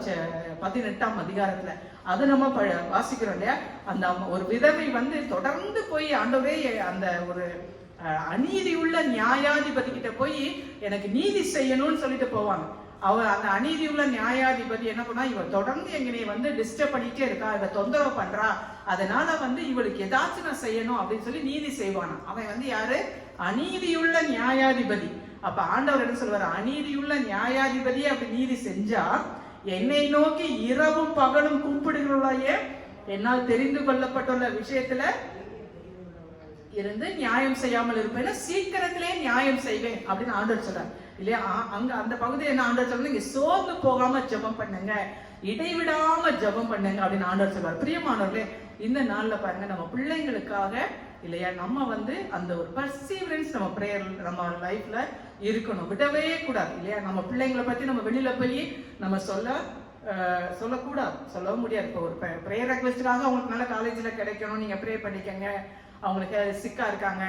F: 18ஆம் அதிகாரத்துல அதை நம்ம வாசிக்கிறோம் இல்லையா. அந்த ஒரு விதவை வந்து தொடர்ந்து போய் ஆண்டவரே அந்த ஒரு அநீதி உள்ள நியாயாதிபதி கிட்ட போய் எனக்கு நீதி செய்யணும்னு சொல்லிட்டு போவாங்க. அந்த அநீதி உள்ள நியாயாதிபதி என்ன பண்ணா, இவ தொடர்ந்து எங்களை வந்து டிஸ்டர்ப் பண்ணிட்டே இருக்கா, இவ தொந்தரவு பண்றா, அதனால வந்து இவளுக்கு ஏதாச்சும் நான் செய்யணும் அப்படின்னு சொல்லி நீதி செய்வானா. அவன் வந்து யாரு? அநீதியுள்ள நியாயாதிபதி. அப்ப ஆண்டவர் என்ன சொல்வாரு, அநீதியுள்ள நியாயாதிபதி அப்படி நீதி செஞ்சா என்னை நோக்கி இரவும் பகலும் கூப்பிடுகிறாயே, என்னால் தெரிந்து கொள்ளப்பட்டுள்ள விஷயத்துல இருந்து நியாயம் செய்யாமல் இருப்பேன், சீக்கிரத்திலே நியாயம் செய்வேன் அப்படின்னு ஆண்டவர் சொல்றாரு இல்லையா. அங்க அந்த பகுதியை என்ன ஆண்டவர் சொல்றாரு, நீங்க சோர்ந்து போகாம ஜெபம் பண்ணுங்க, இடைவிடாம ஜெபம் பண்ணுங்க அப்படின்னு ஆண்டவர் சொல்றாரு. பிரியமானவர்களே, இந்த நாள்ல பாருங்க நம்ம பிள்ளைங்களுக்காக இல்லையா நம்ம வந்து அந்த ஒரு பர்சீவரன்ஸ் நம்ம பிரேயர் நம்ம லைஃப்ல இருக்கணும், விடவே கூடாது இல்லையா. நம்ம பிள்ளைங்களை பத்தி நம்ம வெளியில போய் நம்ம சொல்லக்கூடாது, சொல்லவும் முடியாது. இப்போ ஒரு ப்ரேயர் ரெக்வெஸ்டுக்காக அவங்களுக்கு நல்ல காலேஜில் கிடைக்கணும், நீங்கள் ப்ரே பண்ணிக்கங்க அவங்களுக்கு சிக்கா இருக்காங்க,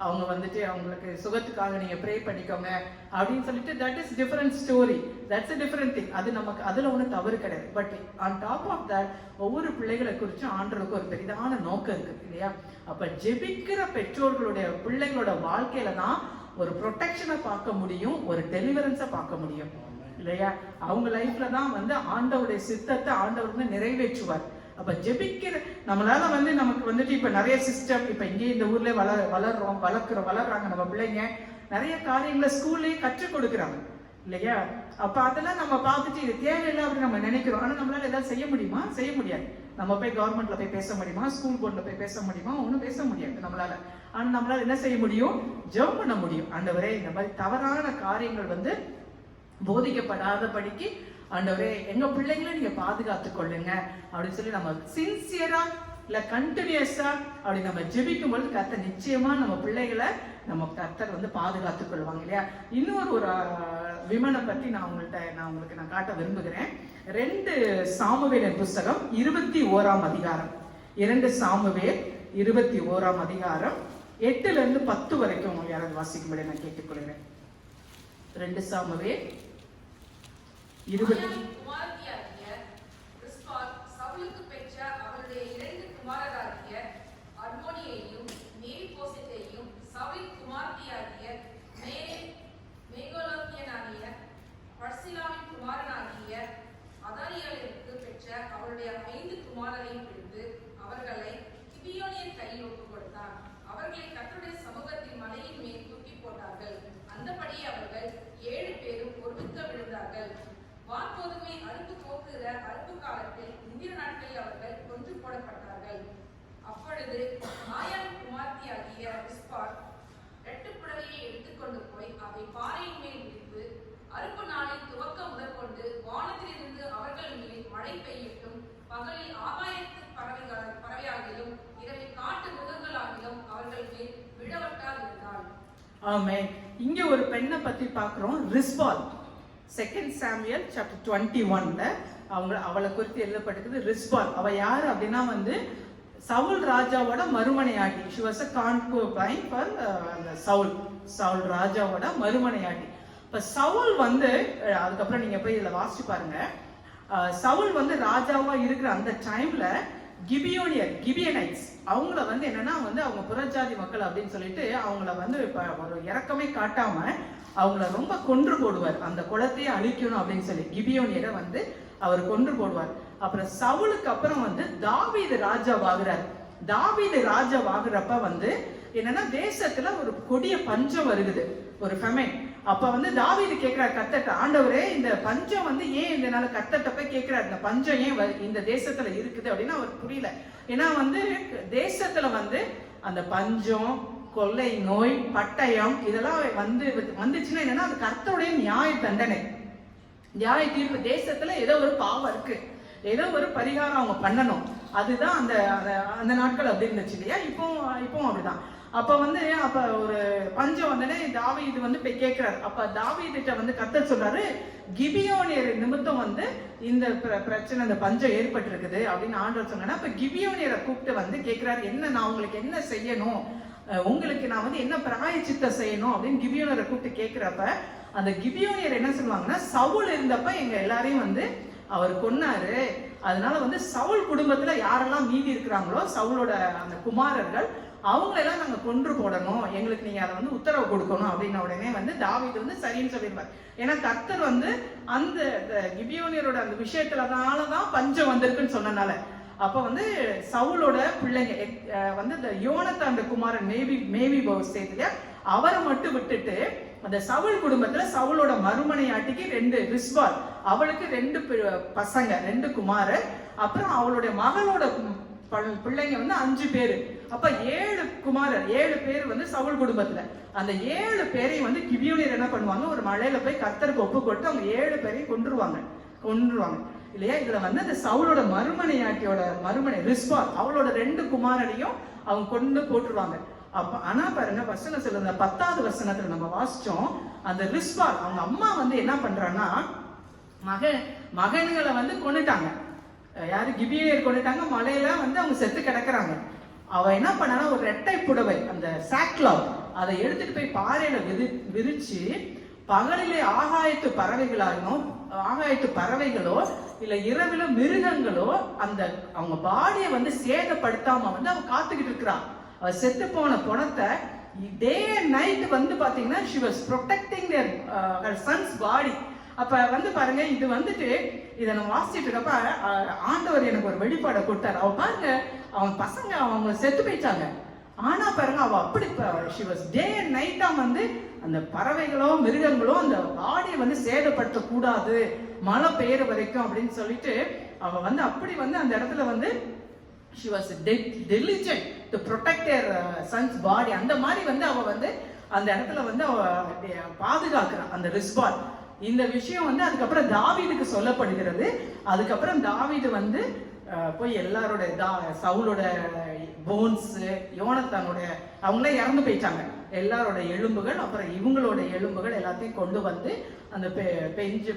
F: அவங்க வந்துட்டு அவங்களுக்கு சுகத்துக்காக நீங்க ப்ரே பண்ணிக்கோங்க அப்படின்னு சொல்லிட்டு that is different story, that's a different thing. அது நமக்கு அதுல ஒன்றும் தவறு கிடையாது. But on top of that ஒவ்வொரு பிள்ளைகளை குறிச்சும் ஆண்டவருக்கு ஒரு பெரிதான நோக்கம் இருக்கு இல்லையா? அப்ப ஜெபிக்கிற பெற்றோர்களுடைய பிள்ளைகளோட வாழ்க்கையில தான் ஒரு ப்ரொடெக்ஷனை பார்க்க முடியும், ஒரு டெலிவரன்ஸை பார்க்க முடியும் இல்லையா? அவங்க லைஃப்ல தான் வந்து ஆண்டவருடைய சித்தத்தை ஆண்டவர் வந்து நிறைவேற்றுவார். அப்ப ஜெபிக்கிற நம்மளால வந்து நமக்கு வந்துட்டு இப்ப நிறைய சிஸ்டம், இப்ப இங்கே இந்த ஊர்ல வளர்றாங்க நம்ம பிள்ளைங்க, நிறைய காரியங்களை ஸ்கூல்லயே கற்றுக் கொடுக்குறாங்க இல்லையா? அப்ப அதெல்லாம் நம்ம பார்த்துட்டு இது தேவையில்லை அப்படின்னு நம்ம நினைக்கிறோம். ஆனா நம்மளால ஏதாவது செய்ய முடியுமா? செய்ய முடியாது. நம்ம போய் கவர்மெண்ட்ல போய் பேச முடியுமா? ஸ்கூல் போர்ட்ல போய் பேச முடியுமா? ஒன்றும் பேச முடியாது நம்மளால. ஆனா நம்மளால என்ன செய்ய முடியும்? ஜெபம் பண்ண முடியும். ஆண்டவரே, இந்த மாதிரி தவறான காரியங்கள் வந்து போதிக்கப்படாதபடிக்கு ஆண்டவரே எங்க பிள்ளைங்களை நீங்க பாதுகாத்து கொள்ளுங்க அப்படின்னு சொல்லி நம்ம சின்சியரா இல்ல கண்டினியூஸா அப்படி நம்ம ஜெபிக்கும் பொழுது கர்த்தர் நிச்சயமா நம்ம பிள்ளைகளை நம்ம கர்த்தர் வந்து பாதுகாத்து கொள்வாங்க இல்லையா? இன்னொரு விமனை பத்தி நான் உங்களுக்கு காட்ட விரும்புகிறேன். 2 சாமுவேல் புஸ்தகம் 21ஆம் அதிகாரம், 2 சாமுவேல் 21ஆம் அதிகாரம் 8ல இருந்து 10 வரைக்கும் யாராவது வாசிக்கும்படி நான் கேட்டுக்கொள்கிறேன். 2 சாமுவேல் 20.
H: அவருடைய 5 குமாரரையும் பிடித்து அவர்களை கிபியோனியர் கையில் ஒப்புக் கொடுத்தான். அவர்களை கர்த்தருடைய சமூகத்தின் மலையின் மேல் தூக்கி போட்டார்கள். அந்தபடி அவர்கள் 7 பேரும் ஒருமிக்க விழுந்தார்கள். வார்கோதுமை அறுப்பு போக்குகிற அறுப்பு காலத்தில் முந்தின நாட்களில் அவர்கள் கொன்று போடப்பட்டார்கள். அப்பொழுது ஆயான் குமார்த்தியாகிய ரிஸ்பாள் ரெட்டுப்புடவையை எடுத்துக்கொண்டு போய் அவை பாறையின் மேல் விரித்து, அறுப்பு நாளில் துவக்க முதற்கொண்டு வானத்திலிருந்து அவர்கள் மேல் மழை பெய்யட்டும், பகலில் ஆகாயத்து பறவையாகிலும் இரவில் காட்டு மிருகங்களாகிலும் அவர்கள் மேல் விழவட்டாதிருந்தாள்.
F: ஆமென். இங்க ஒரு பெண்ணை பத்தி பார்க்கிறோம், ரிஸ்பாள். 2 சாமுவேல் சாப்டர் 21ல அவளை குறித்து எழுதப்பட்டிருக்குது ரிஸ்பாள். அவ யாரு அப்படின்னா வந்து சவுல் ராஜாவோட மறுமனையாட்டி. she was a concubine for Saul ராஜாவோட மறுமனையாட்டி. இப்ப சவுல் வந்து அதுக்கப்புறம் நீங்க போய் இதுல வாசிச்சு பாருங்க. சவுல் வந்து ராஜாவா இருக்கிற அந்த டைம்ல கிபியனைட்ஸ் அவங்கள வந்து என்னன்னா வந்து அவங்க புறஜாதி மக்கள் அப்படின்னு சொல்லிட்டு அவங்கள வந்து ஒரு இரக்கமே காட்டாம அவங்கள ரொம்ப கொன்று போடுவார். அந்த குலத்தையே அழிக்கணும் அப்படின்னு சொல்லி கிபியோனியரை வந்து அவர் கொன்று போடுவார். அப்புறம் சவுலுக்கு அப்புறம் வந்து தாவீது ராஜாவாகிறார். தாவீது ராஜாவாகிறப்ப வந்து என்னன்னா தேசத்துல ஒரு கொடிய பஞ்சம் வருகுது, ஒரு ஃபெமைன். அப்ப வந்து தாவீது கேட்கிறார் கர்த்தர்ட்ட, ஆண்டவரே இந்த பஞ்சம் வந்து ஏன் இந்த நாள் கர்த்தர்ட்ட போய் கேட்கிறார், இந்த பஞ்சம் ஏன் இந்த தேசத்துல இருக்குது அப்படின்னு அவருக்கு புரியல. ஏன்னா வந்து தேசத்துல வந்து அந்த பஞ்சம், கொள்ளை நோய், பட்டயம் இதெல்லாம் வந்துச்சுன்னா என்னன்னா அது கர்த்தருடைய நியாய தண்டனை, நியாய தீர்ப்பு. தேசத்துல ஏதோ ஒரு பாவம் இருக்கு, ஏதோ ஒரு பரிகாரம் அவங்க பண்ணணும். அதுதான் அந்த அந்த நாட்கள் அப்படி இருந்துச்சு இல்லையா? இப்போ அப்படிதான். அப்ப ஒரு பஞ்சம் வந்தனே தாவீது வந்து போய் கேட்கிறாரு. அப்ப தாவீதுட்ட வந்து கர்த்தர் சொல்றாரு, கிபியோனியர் நிமித்தம் வந்து இந்த பிரச்சனை, இந்த பஞ்சம் ஏற்பட்டு இருக்குது அப்படின்னு ஆண்டவர் சொன்னா. அப்ப கிபியோனியரை கூப்பிட்டு வந்து கேட்கிறாரு, என்ன நான் உங்களுக்கு என்ன செய்யணும், உங்களுக்கு நான் வந்து என்ன பிராயச்சித்தம் செய்யணும் அப்படின்னு கிபியோனியரை கூப்பிட்டு கேட்கிறப்ப அந்த கிபியோனியர் என்ன சொல்லுவாங்கன்னா, சவுல் இருந்தப்ப எங்க எல்லாரையும் வந்து அவர் கொன்னாரு, அதனால வந்து சவுல் குடும்பத்துல யாரெல்லாம் மீதி இருக்கிறாங்களோ சவுலோட அந்த குமாரர்கள் அவங்களெல்லாம் நாங்க கொன்று போடணும், எங்களுக்கு நீங்க அதை வந்து உத்தரவு கொடுக்கணும் அப்படின்ன உடனே வந்து தாவீது வந்து சரின்னு சொல்லிடுவார். ஏன்னா கர்த்தர் வந்து அந்த கிபியோனியரோட அந்த விஷயத்துலதான் பஞ்சம் வந்திருக்குன்னு சொன்னனால. அப்ப வந்து சவுலோட பிள்ளைங்க வந்து இந்த யோனத்தான் அந்த குமாரன் மேவி சேர்த்துல அவரை மட்டும் விட்டுட்டு அந்த சவுல் குடும்பத்துல சவுலோட மறுமனையாட்டிக்கு 2 ரிஸ்பாள், அவளுக்கு 2 பசங்க, 2 குமாரர், அப்புறம் அவளுடைய மகளோட பிள்ளைங்க வந்து 5 பேரு. அப்ப 7 குமாரர், 7 பேர் வந்து சவுல் குடும்பத்துல. அந்த 7 பேரையும் வந்து கிபியோனியர் என்ன பண்ணுவாங்க, ஒரு மலையில போய் கர்த்தருக்கு ஒப்பு கொடுத்து அவங்க 7 பேரையும் கொன்றுவாங்க இல்லையா? இதுல வந்து அந்த சவுலோட மறுமனை ரிஸ்பாள் அவளோட 2 குமாரரையும் அவங்க கொண்டு போட்டுருவாங்க. அப்ப ஆனா பாருங்க வசனம் சொல்லுங்க, 10வது வசனத்துல நம்ம வாசிச்சோம், அந்த ரிஸ்பாள் அவங்க அம்மா வந்து என்ன பண்றான்னா மகன்களை வந்து கொண்டுட்டாங்க. யாரு? கிபியோனியர் கொண்டுட்டாங்க. மலையில வந்து அவங்க செத்து கிடக்குறாங்க. அவ என்ன பண்ணா ஒரு ரெட்டை புடவை, அந்த சாக்லாத், அதை எடுத்துட்டு போய் பாறையில விரிச்சு பகலிலே ஆகாயத்து பறவைகளோ இல்ல இரவில மிருகங்களோ அந்த அவங்க பாடியை வந்து சேதப்படுத்தாம வந்து அவ காத்துக்கிட்டு இருக்கிறான். அவ செத்து போன பணத்தை டே அண்ட் நைட் வந்து பாத்தீங்கன்னா she was protecting her son's body. அப்ப வந்து பாருங்க, இது வந்துட்டு இதை நம்ம வாசிச்சுட்டு இருக்கப்ப ஆண்டவர் எனக்கு ஒரு வெளிப்பாடை கொடுத்தாரு. அவ பாருங்க, அவன் பசங்க அவங்க செத்து போயிட்டாங்க, ஆனா பாருங்க அவ அப்படி she was day and night வந்து அந்த பறவைகளோ மிருகங்களோ அந்த பாடியை வந்து சேதப்படுத்த கூடாது மழை பெய்யற வரைக்கும் அப்படின்னு சொல்லிட்டு அவ வந்து அப்படி வந்து அந்த இடத்துல வந்து she was diligent to protect her son's body. அந்த மாதிரி வந்து அவ வந்து அந்த இடத்துல வந்து அவ பாதுகாக்கிறான் அந்த ரிஸ்பால். இந்த விஷயம் வந்து அதுக்கப்புறம் தாவீதுக்கு சொல்லப்படுகிறது. அதுக்கப்புறம் தாவீது வந்து போய் எல்லாரோட சவுலோட போன்ஸ், யோனத்தானுடைய அவங்களாம் இறந்து போயிட்டாங்க, எல்லாரோட எலும்புகள், அப்புறம் இவங்களோட எலும்புகள் எல்லாத்தையும் கொண்டு வந்து அந்த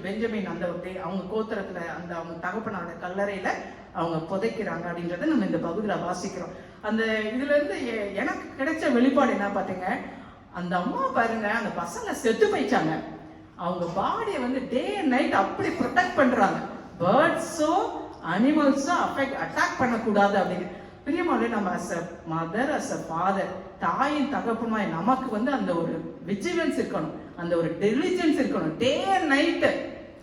F: பெஞ்சமின் அந்த அவங்க கோத்திரத்துல அந்த அவங்க தகப்பனோட கல்லறையில அவங்க புதைக்கிறாங்க அப்படின்றத நம்ம இந்த பகுதியில வாசிக்கிறோம். அந்த இதுல இருந்து எனக்கு கிடைச்ச வெளிப்பாடு என்ன பாத்தீங்க, அந்த அம்மா பாருங்க அந்த பசங்க செத்து போயிட்டாங்க, அவங்க பாடியை வந்து டே அண்ட் நைட் அப்படி ப்ரொடெக்ட் பண்றாங்க. பேர்ட்ஸோ அனிமல்ஸோ அட்டாக் பண்ணக்கூடாது அப்படின்னு. பிரியமானே, நம்ம as a mother, as a father, தாயின் தகப்பமாய் நமக்கு வந்து அந்த ஒரு விஜிலன்ஸ் இருக்கணும், அந்த ஒரு டெலிஜென்ஸ் இருக்கணும் டே அண்ட் நைட்டு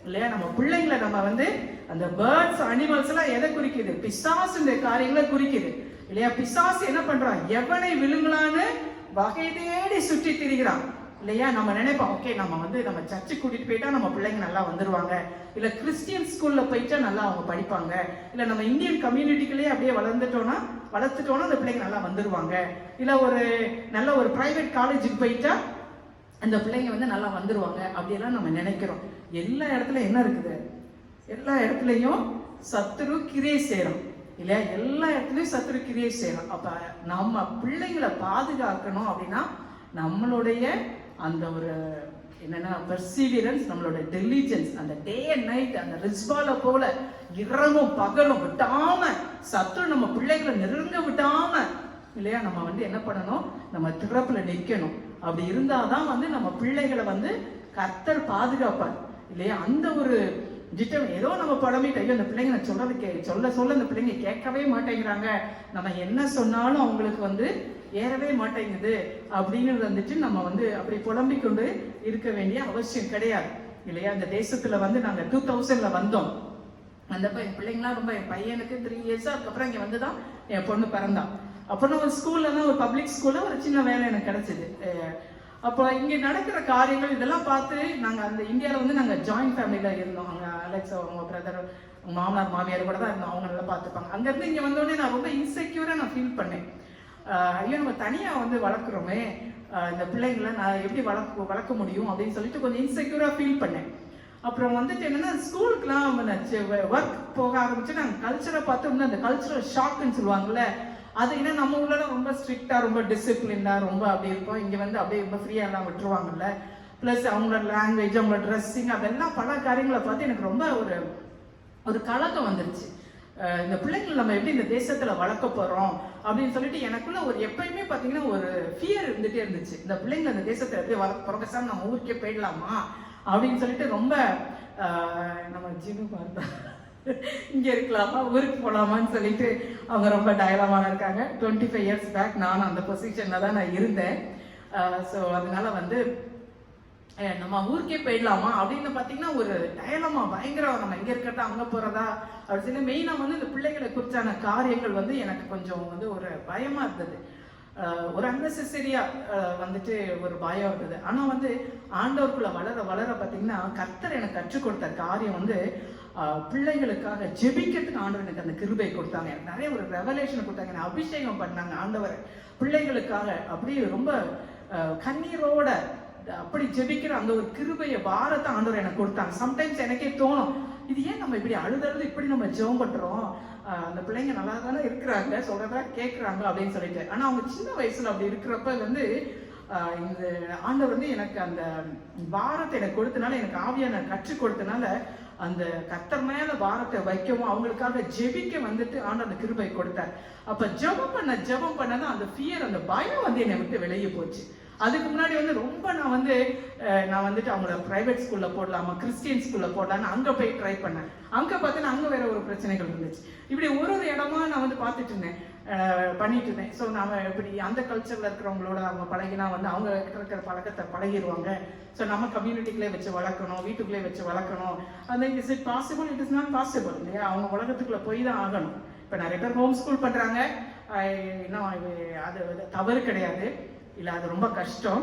F: இல்லையா. நம்ம பிள்ளைங்களை நம்ம வந்து அந்த பேர்ட்ஸ் அனிமல்ஸ் எல்லாம் எதை குறிக்குது, பிசாசு இந்த காரியங்களை குறிக்குது இல்லையா. பிசாசு என்ன பண்றான், எவனை விழுங்கலான்னு வகை தேடி சுற்றி திரிகிறான் இல்லையா. நம்ம நினைப்போம், ஓகே நம்ம வந்து நம்ம சர்ச்சுக்கு கூட்டிட்டு போயிட்டா நம்ம பிள்ளைங்க நல்லா வந்துருவாங்க, இல்ல கிறிஸ்டியன் ஸ்கூல்ல போயிட்டா நல்லா அவங்க படிப்பாங்க, இல்ல நம்ம இந்தியன் கம்யூனிட்டிக்குள்ளேயே அப்படியே வளர்த்துட்டோம்னா அந்த பிள்ளைங்க நல்லா வந்துருவாங்க, இல்ல ஒரு நல்ல ஒரு பிரைவேட் காலேஜுக்கு போயிட்டா அந்த பிள்ளைங்க வந்து நல்லா வந்துருவாங்க அப்படியெல்லாம் நம்ம நினைக்கிறோம். எல்லா இடத்துலயும் என்ன இருக்குது, எல்லா இடத்துலயும் சத்துரு கிரியை செய்யறோம் இல்லையா, எல்லா இடத்துலயும் சத்துரு கிரியை செய்யறோம். அப்ப நம்ம பிள்ளைங்களை பாதுகாக்கணும் அப்படின்னா நம்மளுடைய அந்த ஒரு என்னன்னா பெர்சீவியரன்ஸ், நம்மளோட டெலிஜென்ஸ், அந்த டே அண்ட் நைட் அந்த ரிஸ்பால போல இரவும் பகலும் விட்டாம சத்துரு நம்ம பிள்ளைகளை நெருங்க விட்டாம இல்லையா நம்ம வந்து என்ன பண்ணணும், நம்ம திறப்புல நிற்கணும். அப்படி இருந்தாதான் வந்து நம்ம பிள்ளைகளை வந்து கர்த்தர் பாதுகாப்பார் இல்லையா. அந்த ஒரு ஜிட்டம் ஏதோ நம்ம புலம்பிட்டு, ஐயோ அந்த பிள்ளைங்க நான் சொல்ல அந்த பிள்ளைங்க கேட்கவே மாட்டேங்கிறாங்க, நம்ம என்ன சொன்னாலும் அவங்களுக்கு வந்து ஏறவே மாட்டேங்குது அப்படின்னு வந்துட்டு நம்ம வந்து அப்படி புலம்பிக் கொண்டு இருக்க வேண்டிய அவசியம் கிடையாது இல்லையா. இந்த தேசத்துல வந்து நாங்க 2000ல வந்தோம். அந்த பிள்ளைங்களாம் ரொம்ப, என் பையனுக்கு 3 years, அதுக்கப்புறம் இங்க வந்துதான் என் பொண்ணு பிறந்தான். அப்புறம் ஒரு ஸ்கூல்ல தான், ஒரு பப்ளிக் ஸ்கூல்ல ஒரு சின்ன வேலை எனக்கு கிடைச்சது. அப்போ இங்க நடக்கிற காரியங்கள் இதெல்லாம் பார்த்து நாங்க அந்த இந்தியாவில வந்து நாங்க ஜாயிண்ட் ஃபேமிலியில இருந்தோம். அங்க அலெக்ஸ் அவங்க பிரதர், மாமனார் மாமியார் கூட தான் இருந்தோம், அவங்க நல்லா பார்த்துப்பாங்க. அங்க இருந்து இங்க வந்தோடனே நான் ரொம்ப இன்செக்யூரா நான் ஃபீல் பண்ணேன். ஐயோ நம்ம தனியா வந்து வளர்க்குறோமே, இந்த பிள்ளைங்களை நான் எப்படி வளர்க்க முடியும் அப்படின்னு சொல்லிட்டு கொஞ்சம் இன்செக்யூரா ஃபீல் பண்ணேன். அப்புறம் வந்துட்டு என்னன்னா ஸ்கூலுக்குலாம் ஒர்க் போக ஆரம்பிச்சு நாங்கள் கல்ச்சரை பார்த்தோம்னா அந்த கல்ச்சரல் ஷாக்குன்னு சொல்லுவாங்கல்ல, அது என்ன நம்ம ஊர்ல ரொம்ப ஸ்ட்ரிக்டா ரொம்ப டிசிப்ளின்டா ரொம்ப அப்படி இருக்கும். இங்க வந்து அப்படியே ரொம்ப ஃப்ரீயா எல்லாம் விட்டுருவாங்கல்ல. பிளஸ் அவங்களோட லாங்குவேஜ், அவங்களோட ட்ரெஸ்ஸிங், அதெல்லாம் பல காரியங்களை பார்த்து எனக்கு ரொம்ப ஒரு கலக்கம் வந்துருச்சு. இந்த பிள்ளைங்களை நம்ம எப்படி இந்த தேசத்துல வளர்க்க போறோம் அப்படின்னு சொல்லிட்டு எனக்குள்ள ஒரு எப்பயுமே பாத்தீங்கன்னா ஒரு ஃபியர் இருந்துட்டே இருந்துச்சு. இந்த பிள்ளைங்களை இந்த தேசத்துல எப்படி வளர்க்க போறோம், பேசாம நம்ம ஊருக்கே போயிடலாமா அப்படின்னு சொல்லிட்டு ரொம்ப நம்ம ஜினு பார்த்தா இங்க இருக்கலாமா ஊருக்கு போலாமான்னு சொல்லிட்டு அவங்க ரொம்ப டயலமான இருக்காங்க. 25 years பேக் நானும் அந்த பொசிஷன்ல தான் நான் இருந்தேன். ஸோ அதனால வந்து நம்ம ஊருக்கே போயிடலாமா அப்படின்னு பார்த்தீங்கன்னா ஒரு டயலமா பயங்கரம், நம்ம எங்க இருக்கிறதா அங்க போறதா அப்படின்னு சொல்லி மெயினா வந்து இந்த பிள்ளைகளை குறிச்சான காரியங்கள் வந்து எனக்கு கொஞ்சம் வந்து ஒரு பயமா இருந்தது. ஒரு அன்னெசரியா வந்துட்டு ஒரு பயம் இருந்தது. ஆனா வந்து ஆண்டவருக்குள்ள வளர பார்த்தீங்கன்னா கர்த்தர் எனக்கு கற்றுக் கொடுத்த காரியம் வந்து பிள்ளைகளுக்காக ஜெபிக்கிறதுக்கு ஆண்டவர் எனக்கு அந்த கிருபை கொடுத்தாங்க. நிறைய ஒரு ரெவலேஷன் கொடுத்தாங்க, அபிஷேகம் பண்ணாங்க ஆண்டவர் பிள்ளைகளுக்காக. அப்படியே ரொம்ப கண்ணீரோட அப்படி ஜெபிக்கிற அந்த ஒரு கிருபைய பாரத்தை ஆண்டவர் எனக்கு கொடுத்தாங்க. சம்டைம்ஸ் எனக்கே தோணும், இது ஏன் நம்ம இப்படி அழுதழுது இப்படி நம்ம ஜெபம் பண்றோம், அந்த பிள்ளைங்க நல்லா தானே இருக்கிறாங்க, சொல்றதா கேட்கறாங்க அப்படின்னு சொல்லிட்டு. ஆனா அவங்க சின்ன வயசுல அப்படி இருக்கிறப்ப வந்து இந்த ஆண்டவர் வந்து எனக்கு அந்த பாரத்தை எனக்கு கொடுத்தனால, எனக்கு ஆவியான கற்றுக் கொடுத்தனால அந்த கர்த்தர் மேல பாரத்தை வைக்கவும் அவங்களுக்காக ஜெபிக்க வந்துட்டு ஆண்டவர் அந்த கிருபை கொடுத்தார். அப்ப ஜெபம் பண்ணதான் அந்த ஃபியர், அந்த பயம் வந்து என்னை விட்டு வெளியே போச்சு. அதுக்கு முன்னாடி வந்து ரொம்ப நான் வந்துட்டு அவங்கள பிரைவேட் ஸ்கூல்ல போடலாமா, கிறிஸ்டியன் ஸ்கூல்ல போடலான்னு அங்க போய் ட்ரை பண்ணேன். அங்க பார்த்தீங்கன்னா அங்க வேற ஒரு பிரச்சனைகள் இருந்துச்சு. இப்படி ஒரு இடமா நான் வந்து பார்த்துட்டு இருந்தேன், பண்ணிட்டு இருந்தேன். ஸோ நாம இப்படி அந்த கல்ச்சர்ல இருக்கிறவங்களோட அவங்க பழகினா வந்து அவங்க இருக்கிற பழக்கத்தை பழகிடுவாங்க. ஸோ நம்ம கம்யூனிட்டிக்குள்ளே வச்சு வளர்க்கணும், வீட்டுக்குள்ளே வச்சு வளர்க்கணும். அந்த is it possible? It is not possible இல்லையா? அவங்க உலகத்துக்குள்ள போய் தான் ஆகணும். இப்போ நிறைய பேர் ஹோம் ஸ்கூல் பண்றாங்க, இன்னும் அது தவறு கிடையாது இல்லை, அது ரொம்ப கஷ்டம்.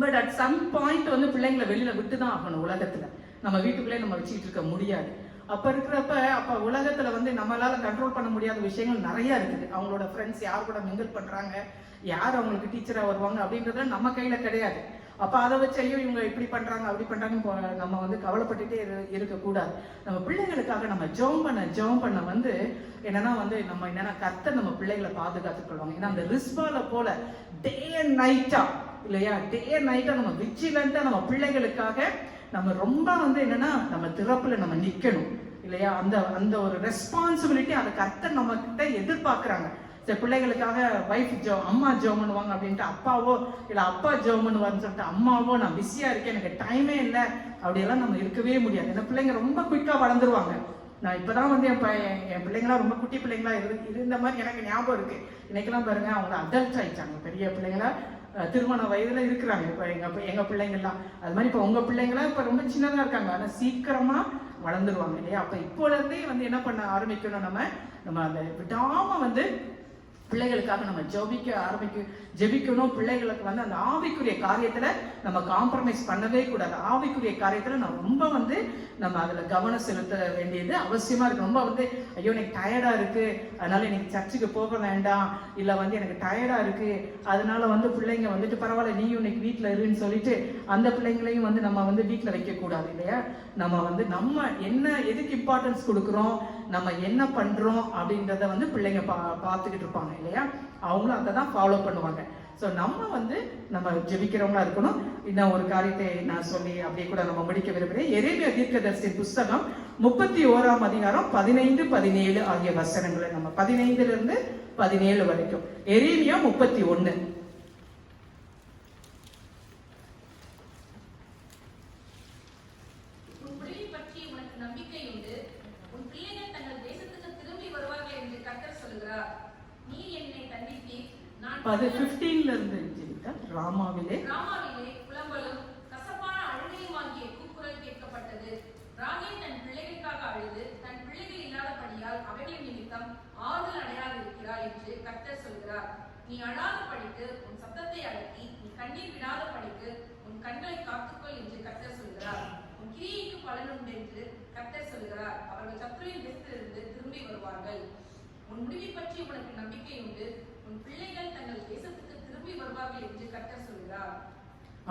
F: பட் அட் சம் பாயிண்ட் வந்து பிள்ளைங்களை வெளியில விட்டு தான் ஆகணும். உலகத்துல நம்ம வீட்டுக்குள்ளே நம்ம வச்சுட்டு இருக்க முடியாது. அப்ப உலகத்துல வந்து நம்மளால கண்ட்ரோல் பண்ண முடியாத விஷயங்கள் நிறைய இருக்குது. அவங்களோட ஃப்ரெண்ட்ஸ் யார் கூட மிங்கிள் பண்றாங்க, யார் அவங்களுக்கு டீச்சரா வருவாங்க அப்படின்றத நம்ம கையில கிடையாது. அப்ப அதை வச்சு ஐயோ இவங்க இப்படி பண்றாங்க அப்படி பண்றாங்க நம்ம வந்து கவலைப்பட்டுட்டே இருக்கக்கூடாது. நம்ம பிள்ளைங்களுக்காக நம்ம ஜெபம் பண்ண வந்து என்னன்னா கர்த்தர் நம்ம பிள்ளைகளை பாதுகாத்துக் கொள்வாங்க. ஏன்னா அந்த ரிஸ்பால போல டே அண்ட் நைட்டா இல்லையா, டே அண்ட் நைட்டா நம்ம விஜிலண்டா நம்ம பிள்ளைகளுக்காக நம்ம ரொம்ப என்னன்னா நம்ம திறப்புல நம்ம நிக்கணும் இல்லையா. அந்த ஒரு ரெஸ்பான்சிபிலிட்டி அதை கர்த்தர் நம்ம கிட்ட எதிர்பார்க்கிறாங்க. சரி, பிள்ளைகளுக்காக வைஃப் அம்மா ஜெபம் பண்ணுவாங்க அப்படின்ட்டு அப்பாவோ இல்லை அப்பா ஜெபம் பண்ணுவாருன்னு சொல்லிட்டு அம்மாவோ நான் பிஸியா இருக்கேன் எனக்கு டைமே இல்லை அப்படியெல்லாம் நம்ம இருக்கவே முடியாது. ஏன்னா பிள்ளைங்க ரொம்ப குயிக்கா வளர்ந்துருவாங்க. நான் இப்பதான் வந்து என் பிள்ளைங்களா ரொம்ப குட்டி பிள்ளைங்களா இருந்த மாதிரி எனக்கு ஞாபகம் இருக்கு. இன்னைக்கெல்லாம் பாருங்க அவங்க அடல்ட் ஆயிட்டாங்க, பெரிய பிள்ளைங்களா திருமண வயதுல இருக்கிறாங்க. இப்ப எங்க பிள்ளைங்கள்லாம் அது மாதிரி இப்ப உங்க பிள்ளைங்களாம் இப்ப ரொம்ப சின்னதா இருக்காங்க, ஆனா சீக்கிரமா வளர்ந்துருவாங்க இல்லையா. அப்ப இப்போல இருந்தே வந்து என்ன பண்ண ஆரம்பிக்கணும், நம்ம அந்த விடாம பிள்ளைகளுக்காக நம்ம ஜெபிக்கணும். பிள்ளைகளுக்கு வந்து அந்த ஆவிக்குரிய காரியத்துல நம்ம காம்ப்ரமைஸ் பண்ணவே கூடாது. ஆவிக்குரிய காரியத்துல நம்ம ரொம்ப நம்ம அதுல கவனம் செலுத்த வேண்டியது அவசியமா இருக்கு. ரொம்ப ஐயோ எனக்கு டயர்டா இருக்கு அதனால எனக்கு சர்ச்சுக்கு போக வேண்டாம், இல்ல எனக்கு டயர்டா இருக்கு அதனால பிள்ளைங்க பரவாயில்ல நீயும் இன்னைக்கு வீட்டுல இருன்னு சொல்லிட்டு அந்த பிள்ளைங்களையும் நம்ம வீட்டுல வைக்க கூடாது இல்லையா. நம்ம என்ன எதுக்கு இம்பார்ட்டன்ஸ் கொடுக்குறோம், நம்ம என்ன பண்றோம் அப்படின்றத பிள்ளைங்க பார்த்துக்கிட்டு இருப்பாங்க இல்லையா. அவங்களும் அதை தான் ஃபாலோ பண்ணுவாங்க. ஸோ நம்ம ஜெபிக்கிறவங்களா இருக்கணும். இன்னும் ஒரு காரியத்தை நான் சொல்லி அப்படியே கூட நம்ம முடிக்க விரும்புகிறேன். எரேமியா தீர்க்கதரிசியின் புஸ்தகம் 31ஆம் அதிகாரம் 15, 17 ஆகிய வசனங்களை நம்ம 15 இருந்து 17 வரைக்கும். எரேமியா 31. அது 15ல இருந்து ராமாவிலே
H: புலம்பலும் கசப்பான அழுகையுமாகிய கூக்குரல் கேட்கப்பட்டது. ராகேல் தன் பிள்ளைகளுக்காக அழுது தன் பிள்ளைகள் இல்லாதபடியால் அவைகளின் நிமித்தம் ஆறுதல் அடையாது இருக்கிறார் என்று கர்த்தர் சொல்கிறார். நீ அழாத படிக்கு உன் சத்தத்தை அடக்கி, நீ கண்ணீர் விடாத படிக்கு உன் கண்களை காத்துக்கொள் என்று கர்த்தர் சொல்கிறார். உன் கிரியைக்கு பலன் உண்டு என்று கர்த்தர் சொல்கிறார். அவர்கள் சத்துருவின் தேசத்திலிருந்து திரும்பி வருவார்கள். உன் முடிவை பற்றி உனக்கு நம்பிக்கை உண்டு, உன் பிள்ளைகள் தங்கள் தேசத்துக்கு திரும்பி வருவார்கள் என்று கர்த்தர் சொல்கிறார்.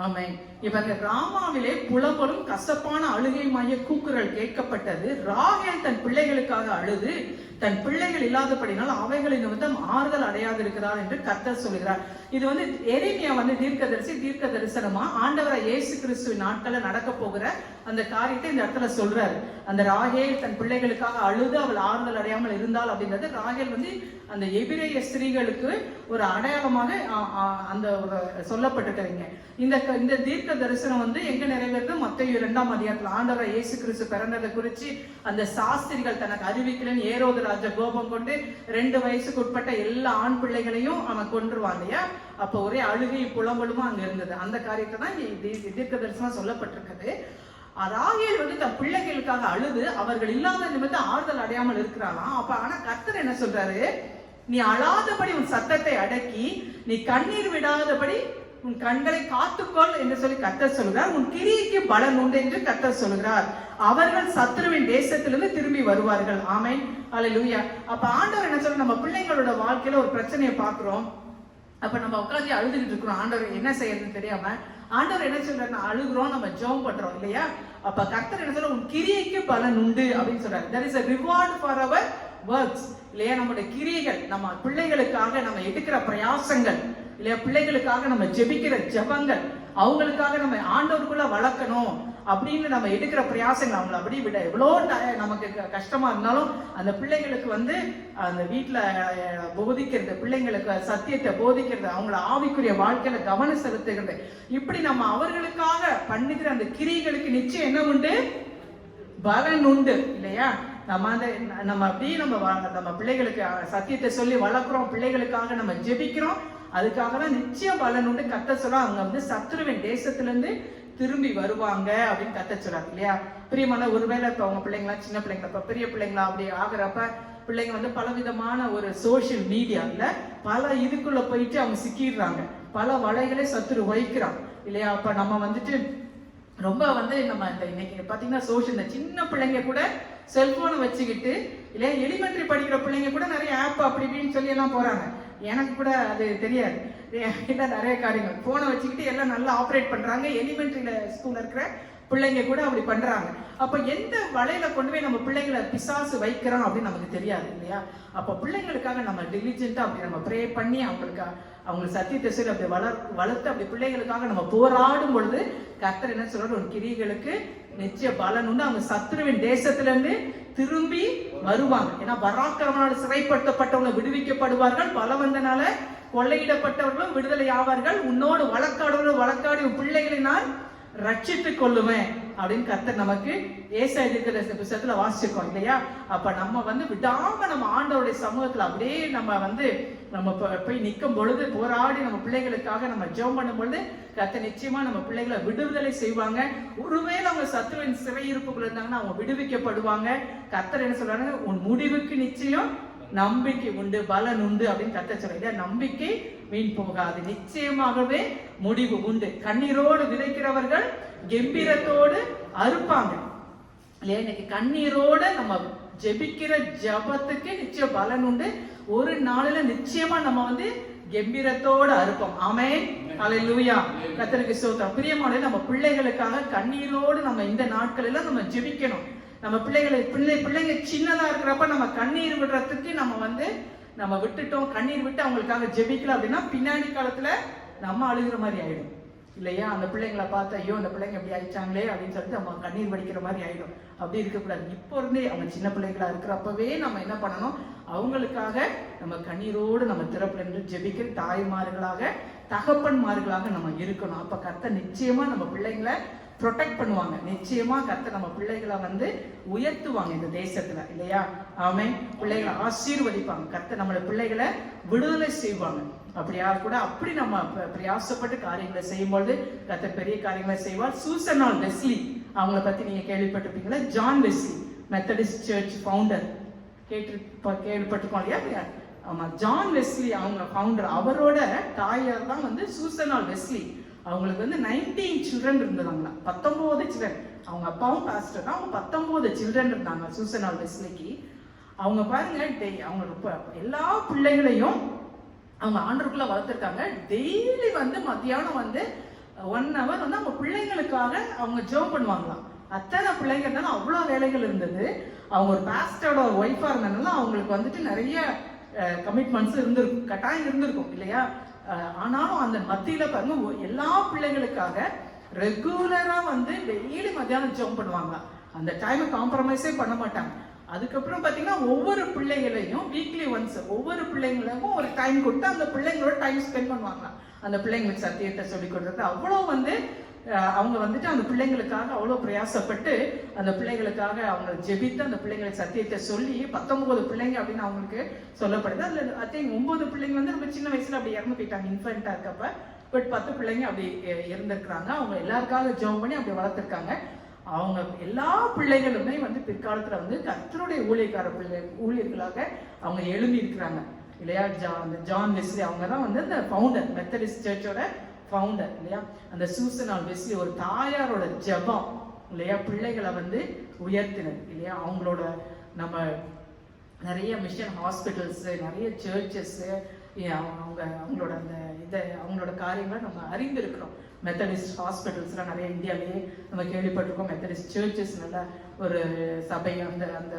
F: ஆமென். இவங்க ராமாவிலே புலம்பலும் கசப்பான அழுகையுமாகிய கூக்குரல் கேட்கப்பட்டது. ராகேல் தன் பிள்ளைகளுக்காக அழுது தன் பிள்ளைகள் இல்லாதபடினால் அவைகளின் நிமித்தம் ஆறுதல் அடையாது இருக்கிறார் என்று கர்த்தர் சொல்கிறார். இது எரேமியா தீர்க்க தரிசனமா ஆண்டவரை இயேசு கிறிஸ்துவின் நாட்கள்ல நடக்க போகிற அந்த காரியத்தை இந்த இடத்துல சொல்றாரு. அந்த ராகேல் தன் பிள்ளைகளுக்காக அழுது அவள் ஆறுதல் அடையாமல் இருந்தாள் அப்படின்றது ராகேல் அந்த எபிரேய ஸ்திரீகளுக்கு ஒரு அடையாளமாக அந்த ஒரு சொல்லப்பட்டிருக்கிறீங்க. இந்த தீர்க்க தரிசனம் எங்க நிறைவேறது, மத்தேயு 2ஆம் அதிகாரத்துல ஆண்டவரை இயேசு கிறிஸ்து பிறந்ததை குறிச்சு அந்த சாஸ்திரிகள் தனக்கு அறிவிக்கலன்னு ஏரோது ராஜா கோபம் கொண்டு 2 வயசுக்கு உட்பட்ட எல்லா ஆண் பிள்ளைகளையும் அவன் கொன்றுவான் இல்லையா. அப்ப ஒரே அழுகை புலம்பலுமா அங்க இருந்தது. அந்த காரியத்தை தான் தீர்க்க தரிசனம் சொல்லப்பட்டிருக்குது. ராகேல் தன் பிள்ளைகளுக்காக அழுது அவர்கள் இல்லாத நிமித்தம் ஆறுதல் அடையாமல் இருக்கிறாளாம். அப்ப ஆனா கர்த்தர் என்ன சொல்றாரு, நீ அழாதபடி உன் சத்தத்தை அடக்கி, நீ கண்ணீர் விடாதபடி உன் கண்களை காத்துக்கொள் என்று சொல்லி கர்த்தர் சொல்கிறார். உன் கிரியைக்கு பலன் உண்டு என்று கர்த்தர் சொல்கிறார். அவர்கள் சத்துருவின் தேசத்திலிருந்து திரும்பி வருவார்கள். ஆமென், அல்லேலூயா. அப்ப ஆண்டவர் என்ன சொல்ற, நம்ம பிள்ளைங்களோட வாழ்க்கையில ஒரு பிரச்சனையை பாக்குறோம். அப்ப நம்ம உட்காந்து அழுதுகிட்டு இருக்கிறோம், ஆண்டவர் என்ன செய்யறதுன்னு தெரியாம. ஆண்டவர் என்ன சொல்றாரு, அழுகுறோம், நம்ம ஜெபம் பண்றோம் இல்லையா. அப்ப கர்த்தர் என்ன சொல்ற, உன் கிரியைக்கு பலன் உண்டு அப்படின்னு சொல்றாரு. there is a reward for our works இல்லையா. நம்முடைய கிரியைகள், நம்ம பிள்ளைகளுக்காக நம்ம எடுக்கிற பிரயாசங்கள் இல்லையா, பிள்ளைகளுக்காக நம்ம ஜெபிக்கிற ஜெபங்கள், அவங்களுக்காக நம்ம ஆண்டவருக்குள்ள வளர்க்கணும், அப்படின்னு நம்ம எடுக்கிற பிரயாசங்கள் அவங்களை அப்படி விட எவ்வளோ நமக்கு கஷ்டமா இருந்தாலும் அந்த பிள்ளைங்களுக்கு வந்து அந்த வீட்டுல போதிக்கிறது, பிள்ளைங்களுக்கு சத்தியத்தை போதிக்கிறது, அவங்கள ஆவிக்குரிய வாழ்க்கையில கவனம் செலுத்துகிறது, இப்படி நம்ம அவர்களுக்காக பண்ணுகிற அந்த கிரிகளுக்கு நிச்சயம் என்ன உண்டு? பலன் உண்டு இல்லையா? நம்ம அப்படியே நம்ம பிள்ளைகளுக்கு சத்தியத்தை சொல்லி வளர்க்குறோம், பிள்ளைகளுக்காக நம்ம ஜெபிக்கிறோம், அதுக்காக தான் நிச்சயம் பலன் உண்டு. கத்த சொல்ல அவங்க வந்து சத்துருவின் தேசத்துல இருந்து திரும்பி வருவாங்க அப்படின்னு கத்த சொல்றாங்க இல்லையா? பிரியமான ஒருவேளை இப்ப அவங்க பிள்ளைங்களா சின்ன பிள்ளைங்களா இப்ப பெரிய பிள்ளைங்களா அப்படி ஆகுறப்ப பிள்ளைங்க வந்து பலவிதமான ஒரு சோசியல் மீடியால பல இதுக்குள்ள போயிட்டு அவங்க சிக்கிடுறாங்க, பல வலைகளை சத்துரு வைக்கிறான் இல்லையா? அப்ப நம்ம வந்துட்டு ரொம்ப வந்து நம்ம இந்த இன்னைக்கு பாத்தீங்கன்னா சோசியல் இந்த சின்ன பிள்ளைங்க கூட செல்போனை வச்சுக்கிட்டு இல்லையா, எலிமெண்டரி படிக்கிற பிள்ளைங்க கூட நிறைய ஆப் அப்படி இப்படின்னு சொல்லி எல்லாம் போறாங்க. எனக்கு கூட அது தெரியாது இல்லை, நிறைய காரியங்கள் போனை வச்சுக்கிட்டு எல்லாம் நல்லா ஆப்ரேட் பண்றாங்க. எலிமெண்டரியில ஸ்கூல்ல இருக்கிற பிள்ளைங்க கூட அப்படி பண்றாங்க. அப்ப எந்த வலையில கொண்டு போய் நம்ம பிள்ளைங்களை பிசாசு வைக்கிறோம் அப்படின்னு நமக்கு தெரியாது இல்லையா? அப்ப பிள்ளைங்களுக்காக நம்ம டிலிஜென்ட்டா அப்படி நம்ம ப்ரே பண்ணி அவங்களுக்கு சத்தியத்தை சொல்லி அப்படி வளர்த்து அப்படி பிள்ளைங்களுக்காக நம்ம போராடும் பொழுது கர்த்தர் என்ன சொல்றாரு? ஒரு கிரிகளுக்கு நிச்சய பலன் உண்டு. அவங்க சத்துருவின் தேசத்துல இருந்து திரும்பி வருவாங்க. ஏன்னா பராக்கிரமனால் சிறைப்படுத்தப்பட்டவங்க விடுவிக்கப்படுவார்கள், பலவந்தனால கொள்ளையிடப்பட்டவர்களும் விடுதலை ஆவார்கள், உன்னோடு வழக்காடி பிள்ளைகளை நான் ரட்சித்துக் கொள்ளுவேன் அப்படின்னு கர்த்தர் நமக்கு ஏசாயா புத்தகத்துல வாசிச்சிருக்கோம் இல்லையா? அப்ப நம்ம வந்து விடாம நம்ம ஆண்டவருடைய சமூகத்துல அப்படியே நம்ம போய் நிற்கும் பொழுது, போராடி நம்ம பிள்ளைகளுக்காக நம்ம ஜெபம் பண்ணும் பொழுது கர்த்தர் நிச்சயமா நம்ம பிள்ளைகளை விடுதலை செய்வாங்க. ஒருவேளை அவங்க சத்துருவின் சிறையிருப்புக்குள்ள இருந்தாங்கன்னா அவங்க விடுவிக்கப்படுவாங்க. கர்த்தர் என்ன சொல்றாங்க? உன் முடிவுக்கு நிச்சயம் நம்பிக்கை உண்டு, பலன் உண்டு அப்படின்னு கர்த்தர் சொல்றாங்க. நம்பிக்கை வீண் போகாது, நிச்சயமாகவே முடிவு உண்டு. கண்ணீரோடு விதைக்கிறவர்கள் கம்பீரத்தோடு அறுப்பாங்க இல்லையா? இன்னைக்கு கண்ணீரோட நம்ம ஜெபிக்கிற ஜபத்துக்கு நிச்சயம் பலன் உண்டு. ஒரு நாளில நிச்சயமா நம்ம வந்து கம்பீரத்தோடு அறுப்போம். ஆமென், ஹல்லேலூயா, கர்த்தருக்கு ஸ்தோத்திரம். பிரியமான நம்ம பிள்ளைகளுக்காக கண்ணீரோடு நம்ம இந்த நாட்களில நம்ம ஜெபிக்கணும். நம்ம பிள்ளைங்க சின்னதா இருக்கிறப்ப நம்ம கண்ணீர் விடுறதுக்கு நம்ம விட்டுட்டோம், கண்ணீர் விட்டு அவங்களுக்காக ஜெபிக்கல அப்படின்னா பின்னாடி காலத்துல நம்ம அழுகிற மாதிரி ஆயிடும் இல்லையா? அந்த பிள்ளைங்களை பார்த்து ஐயோ அந்த பிள்ளைங்க எப்படி ஆயிடுச்சாங்களே அப்படின்னு சொல்லிட்டு நம்ம கண்ணீர் வடிக்கிற மாதிரி ஆயிடும். அப்படி இருக்கக்கூடாது. இப்போ இருந்தே அவங்க சின்ன பிள்ளைகளா இருக்கிறப்பவே நம்ம என்ன பண்ணணும்? அவங்களுக்காக நம்ம கண்ணீரோடு நம்ம திறப்புல நின்று ஜெபிக்கிற தாய்மார்களாக, தகப்பன்மார்களாக நம்ம இருக்கணும். அப்ப கர்த்தர் நிச்சயமா நம்ம பிள்ளைங்களை ப்ரொடெக்ட் பண்ணுவாங்க. நிச்சயமா கர்த்தர் நம்ம பிள்ளைகளை வந்து உயர்த்துவாங்க இந்த தேசத்துல இல்லையா? ஆமென். பிள்ளைகளை ஆசீர்வதிப்பாங்க. கர்த்தர் நம்மளோட பிள்ளைகளை விடுதலை செய்வாங்க. அப்படியா கூட அப்படி நம்ம பிரயாசப்பட்டு காரியங்களை செய்யும்போது கர்த்தர் பெரிய காரியங்களை செய்வார். சூசனால் வெஸ்லி அவங்கள பத்தி நீங்க கேள்விப்பட்டிருப்பீங்களா? John Wesley, Methodist church founder, கேள்விப்பட்டிருக்கோம் இல்லையா? ஆமா, ஜான் வெஸ்லி அவங்க ஃபவுண்டர். அவரோட தாயார் தான் வந்து சூசனால் வெஸ்லி. அவங்களுக்கு வந்து 19 சில்ட்ரன் இருந்தாங்களா, 19 சில்ட்ரன். அவங்க அப்பாவும் பாஸ்டர் தான். அவங்க 19 சில்ட்ரன் இருந்தாங்க சூசனால் வெஸ்லிக்கு. அவங்க பாருங்க, அவங்க எல்லா பிள்ளைகளையும் அவங்க ஆண்டருக்குள்ள வளர்த்துருக்காங்க. டெய்லி வந்து மத்தியானம் வந்து 1 hour வந்து அவங்க பிள்ளைங்களுக்காக அவங்க ஜெபம் பண்ணுவாங்களாம். அத்தனை பிள்ளைங்க இருந்தாலும் அவ்வளோ வேலைகள் இருந்தது. அவங்க ஒரு பாஸ்டரோட ஒய்ஃபா இருந்ததுனால அவங்களுக்கு வந்துட்டு நிறைய கமிட்மெண்ட்ஸ் இருந்திருக்கும், கட்டாயம் இருந்திருக்கும் இல்லையா? ஆனாலும் அந்த மத்தியில பாருங்க எல்லா பிள்ளைங்களுக்காக ரெகுலரா வந்து டெய்லி மத்தியானம் ஜெபம் பண்ணுவாங்க. அந்த டைமை காம்ப்ரமைஸே பண்ண மாட்டாங்க. அதுக்கப்புறம் பாத்தீங்கன்னா ஒவ்வொரு பிள்ளைகளையும் வீக்லி ஒன்ஸ் ஒவ்வொரு பிள்ளைங்களுக்கும் ஒரு டைம் கொடுத்து அந்த பிள்ளைங்களோட டைம் ஸ்பெண்ட் பண்ணுவாங்க. அந்த பிள்ளைங்களுக்கு சத்தியத்தை சொல்லி கொடுக்குறது அவ்வளோ வந்து அவங்க வந்துட்டு அந்த பிள்ளைங்களுக்காக அவ்வளோ பிரயாசப்பட்டு அந்த பிள்ளைகளுக்காக அவங்க ஜெபித்து அந்த பிள்ளைங்களுக்கு சத்தியத்தை சொல்லி 19 பிள்ளைங்க அப்படின்னு அவங்களுக்கு சொல்லப்படுது. அதில் ஐ திங்க் 9 பிள்ளைங்க வந்து ரொம்ப சின்ன வயசுல அப்படி இறந்து போயிட்டாங்க இன்ஃபென்ட்டா இருக்கப்ப. பட் 10 பிள்ளைங்க அப்படி இருந்திருக்கிறாங்க. அவங்க எல்லாருக்காக ஜெபம் பண்ணி அப்படி வளர்த்துருக்காங்க. அவங்க எல்லா பிள்ளைகளுமே வந்து பிற்காலத்துல வந்து கர்த்தருடைய ஊழியர்களாக அவங்க எழும்பி இருக்கிறாங்க இல்லையா? ஜான் வெஸ்லி அவங்க தான் வந்து அந்த ஃபவுண்டர், மெத்தடிஸ்ட் சர்ச்சோட ஃபவுண்டர் இல்லையா? அந்த சூசனால் வெஸ்லி ஒரு தாயாரோட ஜெபம் இல்லையா பிள்ளைகளை வந்து உயர்த்தினது இல்லையா? அவங்களோட நம்ம நிறைய மிஷன் ஹாஸ்பிட்டல்ஸ், நிறைய சர்ச்சஸ், அவங்களோட அந்த அவங்களோட காரியங்களை நம்ம அறிந்திருக்கிறோம். மெத்தடிஸ்ட் ஹாஸ்பிட்டல்ஸ்லாம் நிறைய இந்தியாவிலேயே நம்ம கேள்விப்பட்டிருக்கோம். மெத்தடிஸ்ட் சர்ச்சஸ் நல்ல ஒரு சபை, அந்த அந்த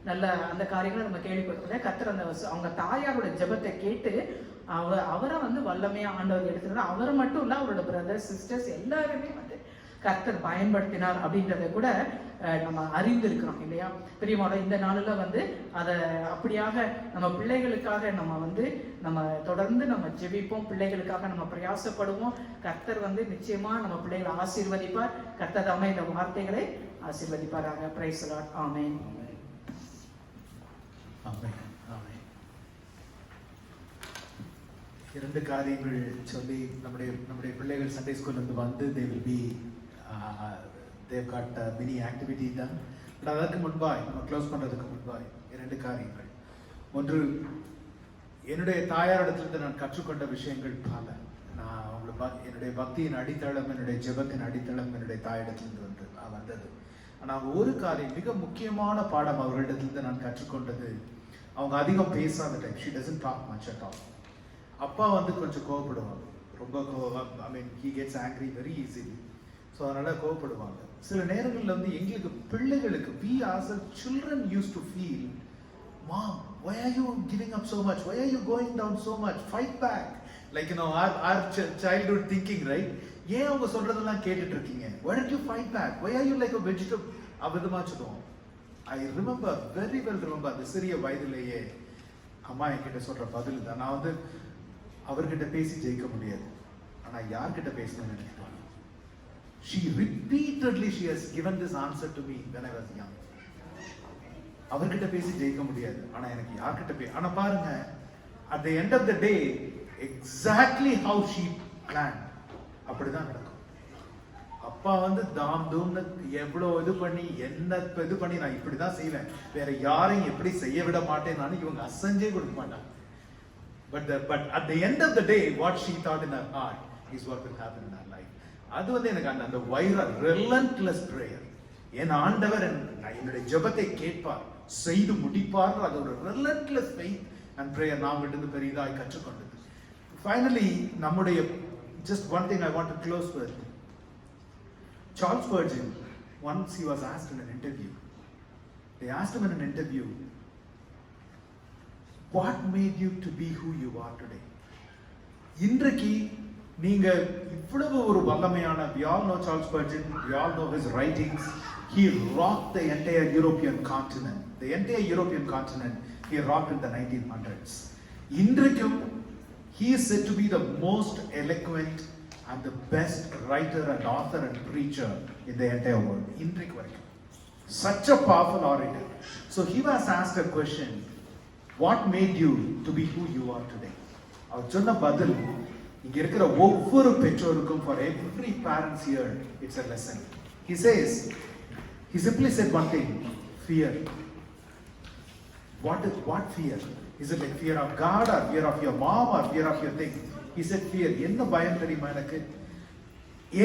F: நல்ல அந்த காரியங்களை நம்ம கேள்விப்பட்டிருக்கோம். கர்த்தர் அந்த அவங்க தாயாரோட ஜெபத்தை கேட்டு அவரை வந்து வல்லமையா ஆண்டவர் எடுத்துக்கிறார். அவரை மட்டும் இல்ல, அவரோட பிரதர்ஸ் சிஸ்டர்ஸ் எல்லாருமே வந்து கர்த்தர் பயன்படுத்தினார் அப்படின்றத கூட நம்ம அறிந்திருக்கிறோம் இல்லையா. பிரியமான இந்த நாளில் வந்து அதை அப்படியாக நம்ம பிள்ளைகளுக்காக நம்ம தொடர்ந்து நம்ம ஜெபிப்போம், பிள்ளைகளுக்காக நம்ம பிரயாசப்படுவோம். கர்த்தர் வந்து நிச்சயமா நம்ம பிள்ளைகளை ஆசீர்வதிப்பார். கர்த்தர் தாமே இந்த வார்த்தைகளை ஆசீர்வதிப்பாராக. Praise the Lord. Amen.
A: Amen. Amen. இரண்டு காரியங்கள் சொல்லி நம்முடைய பிள்ளைகள் சண்டே ஸ்கூல்ல இருந்து வந்து they will be they've got many activity done. But அதற்கு முன்பாய் நம்ம க்ளோஸ் பண்றதுக்கு முன்பாய் இரண்டு காரியங்கள். ஒன்று, என்னுடைய தாயாரிடத்திலிருந்து நான் கற்றுக்கொண்ட விஷயங்கள் பல. நான் என்னுடைய பக்தியின் அடித்தளம், என்னுடைய ஜெபத்தின் அடித்தளம் என்னுடைய தாயிடத்திலிருந்து வந்தது. ஆனால் ஒரு காரியம், மிக முக்கியமான பாடம் அவர்களிடத்திலிருந்து நான் கற்றுக்கொண்டது, அவங்க அதிகம் பேசாத type. she doesn't talk much at all. அப்பா வந்து கொஞ்சம் கோவப்படுவாங்க, ரொம்ப ஐ மீன் he gets angry very easily. So அதனால கோவப்படுவாங்க. சில நேரங்களில் வந்து எங்களுக்கு பிள்ளைகளுக்கு we as children used to feel, mom, why are you giving up so much, why are you going down so much, fight back, like you know our childhood thinking, right? ஏன் அவங்க சொல்றதெல்லாம் கேட்டுட்டு இருக்கீங்க, why don't you fight back, why are you like a vegetable, அபதமா சொல்லுவோம். I remember very well அந்த சிறிய வயதிலேயே அம்மா என்கிட்ட சொல்ற பதில் தான். நான் வந்து அவர்கிட்ட பேசி ஜெயிக்க முடியாது, ஆனா யார்கிட்ட பேசணும்னு நினைக்கிறேன். She has given this answer to me when I was young. அவர்கிட்ட பேசி ஜெயிக்க முடியாது, ஆனா எனக்கு யார்கிட்ட ஆனா பாருங்க, at the end of the day exactly how she planned அப்படிதான் நடக்கும். அப்பா வந்து தாம் தூம்னு எவ்வளவு இது பண்ணி நான் இப்படிதான் செய்வேன், வேற யாரையும் எப்படி செய்ய விட மாட்டேன், இவங்க அசஞ்சே கொடுக்க மாட்டாங்க. But at the end of the day, what she thought in her heart is what will happen in her life. அது வந்து எனக்கு அந்த relentless prayer. என் ஆண்டவர் என்னுடைய ஜெபத்தை கேட்பார், செய்து முடிப்பார். அது ஒரு relentless faith and prayer நான் அவங்கள்ட்ட பெரிதாய் கற்றுக்கொண்டது. Finally, நம்முடைய just one thing I want to close with. Charles Spurgeon, once he was asked in an interview. They asked him in an interview, what made you to be who you are today? இன்றைக்கு நீங்க இவ்வளவு ஒரு வல்லமையான, we all know Charles Spurgeon, we all know his writings. He rocked the entire European continent. The entire European continent he rocked in the 1900s. இன்றைக்கும் he is said to be the most eloquent and the best writer and author and preacher in the entire world. இன்றைக்கு வரைக்கும் such a powerful orator. So he was asked a question, what made you to be who you are today? அவர் சொன்ன பதில் இங்க இருக்கிற ஒவ்வொரு பெற்றோருக்கும், for every parents here, it's a lesson. He simply said one thing, fear. What fear? Is it like fear of God or fear of your mom or fear of your thing? He said fear. என்ன பயம் தெரியுமா எனக்கு?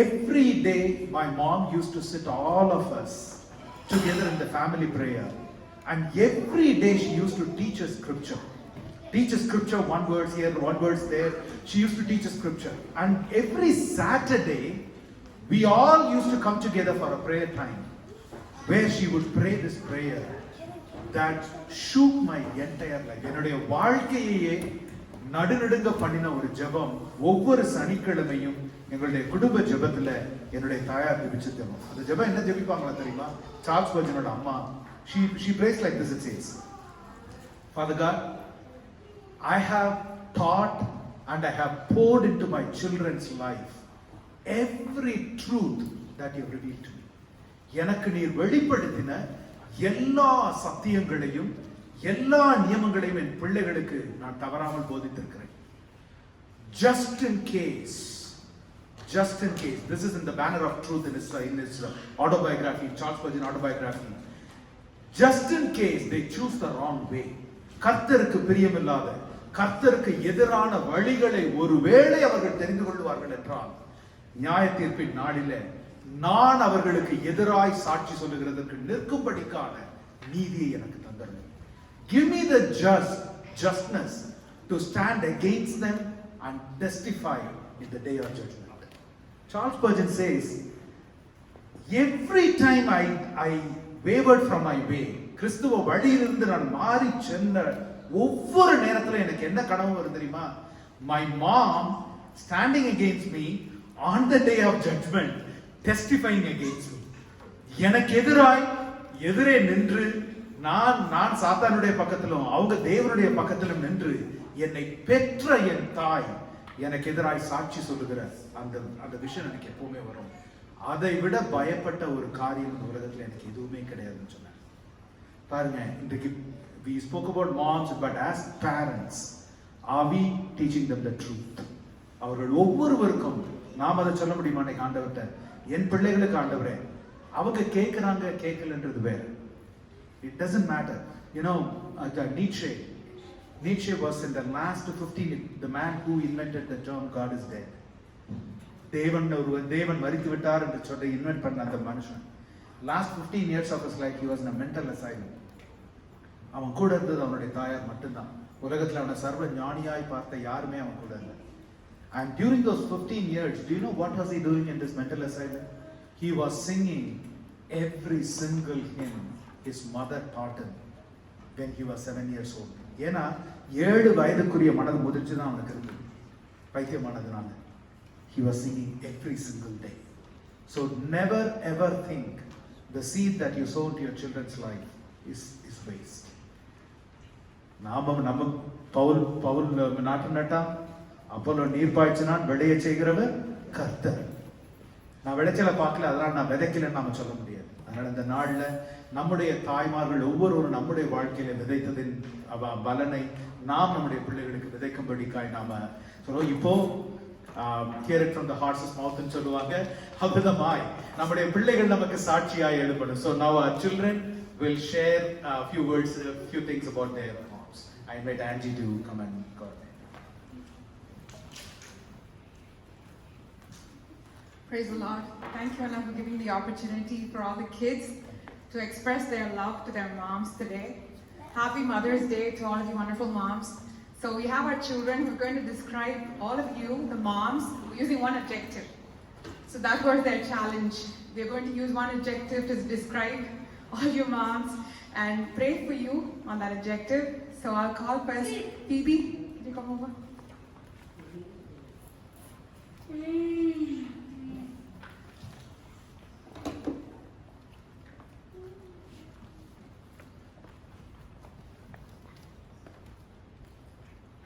A: Every day my mom used to sit all of us together in the family prayer, and every day she used to teach us scripture. One verse here, one verse there. She used to teach us scripture, and every Saturday we all used to come together for a prayer time where she would pray this prayer that shook my entire life. என்னுடைய வாழ்க்கையே நடுநடுங்க பண்ணின ஒரு ஜெபம். ஒவ்வொரு சனிக்கிழமையும் எங்களுடைய குடும்ப ஜெபத்துல என்னுடைய தாயார் ஜெபிச்ச ஜெபம். அந்த ஜெபம் என்ன ஜெபிப்பாங்களா தெரியுமா? சார்ல்ஸ் ஸ்பர்ஜனோட அம்மா, she prays like this. It says, Father God, I have taught and I have poured into my children's life every truth that you have revealed to me. எனக்கு நீர் வெளிப்படுத்தின எல்லா சத்தியங்களையும் எல்லா நியமங்களையும் என் பிள்ளைகளுக்கு நான் தவறாமல் போதித்திருக்கிறேன். Just in case, this is in the banner of truth in his autobiography, Charles Spurgeon autobiography. Just in case they choose the wrong way, கர்த்தருக்கு பிரியமில்லாத, கர்த்தருக்கு எதிரான வழிகளை ஒருவேளை அவர்கள் தெரிந்து கொள்வார்கள் என்றால், நியாய தீர்ப்பின் நாளிலே நான் அவர்களுக்கு எதிராய் சாட்சி சொல்லுகிறதற்கு நிற்கும்படிக்கான நீதியை எனக்கு தந்தருளும். Give me the justness to stand against them and testify in the day of judgment. Charles Spurgeon says, every time I wavered from my way, கிறிஸ்துவ வழியிலிருந்து நான் மாறி சென்ற ஒவ்வொரு நேரத்துல எனக்கு என்ன கனவு வரும் தெரியுமா? My mom standing against me on the day of judgment testifying against me. எனக்கு எதிரே நின்று நான் சாத்தானுடைய பக்கத்திலும் அவங்க தேவனுடைய பக்கத்திலும் நின்று என்னை பெற்ற என் தாய் எனக்கு எதிராய் சாட்சி சொல்லுகிற அந்த விஷயம் எனக்கு எப்பவுமே வரும். அதை விட பயப்பட்ட ஒரு காரியம் இந்த உலகத்துல எனக்கு எதுவுமே கிடையாதுன்னு சொன்னேன். பாருங்க, இன்றைக்கு we spoke about moms, but as parents are we teaching them the truth? அவர்கள் ஒவ்வொருவருக்கும் நாம் அதை சொல்ல முடியுமா? இன்னைக்கு ஆண்டவர்கிட்ட என் பிள்ளைகளுக்கு ஆண்டவரே அவங்க கேட்கிறாங்க கேட்கலன்றது வேற. It doesn't matter. You know, Nietzsche was in the last 15, the man who invented the term God is dead. தேவன் மரித்து விட்டார் என்று சொல்லி இன்வென்ட் பண்ண அந்த மனுஷன் last 15 years of his life he was in a mental asylum. அவன் கூட இருந்தது அவனுடைய தாயார் மட்டும்தான். உலகத்தில் அவனை சர்வ ஞானியாய் பார்த்த யாருமே அவன் கூட இல்லை. And during those 15 years, do you know what was he doing in this mental asylum? He was singing every single hymn his mother taught him when he was 7 years old. ஏன்னா 7 வயதுக்குரிய மனது முதிர்ச்சி தான் அவனுக்கு இருந்தது, பைத்தியமானதுனால. He was singing every single day. So never ever think the seed that you sow into your children's life is waste. நம்ம பவுல் நாட்டு Nadda, Apollo நீர் பாய்ச்சினான், விளைய செய்கிறவர் கர்த்தர். நான் விளைச்சலை பார்க்கல, அதனால நான் விதைக்கலன்னு நாம சொல்ல முடியாது. அதனால இந்த நாள்ல நம்முடைய தாய்மார்கள் ஒவ்வொருவரும் நம்முடைய வாழ்க்கையில விதைத்ததின் பலனை நாம் நம்முடைய பிள்ளைகளுக்கு விதைக்கும்படிக்காய் நாம சொல்லுவோம். இப்போ hear it from the horse's mouth ன்னு சொல்லுவாங்க. அவ்விதமாய் நம்முடைய பிள்ளைகள் நமக்கு சாட்சியாய் எழுப்பணும். So now our children will share a few words, a few things about their moms. I invite Angie to come and coordinate.
I: Praise the Lord. Thank you, Anna, for giving the opportunity for all the kids to express their love to their moms today. Happy Mother's Day to all of you wonderful moms. So we have our children who are going to describe all of you, the moms, using one adjective. So that was their challenge. They're going to use one adjective to describe all your moms and pray for you on that adjective. So I'll call first Phoebe. Can you come over?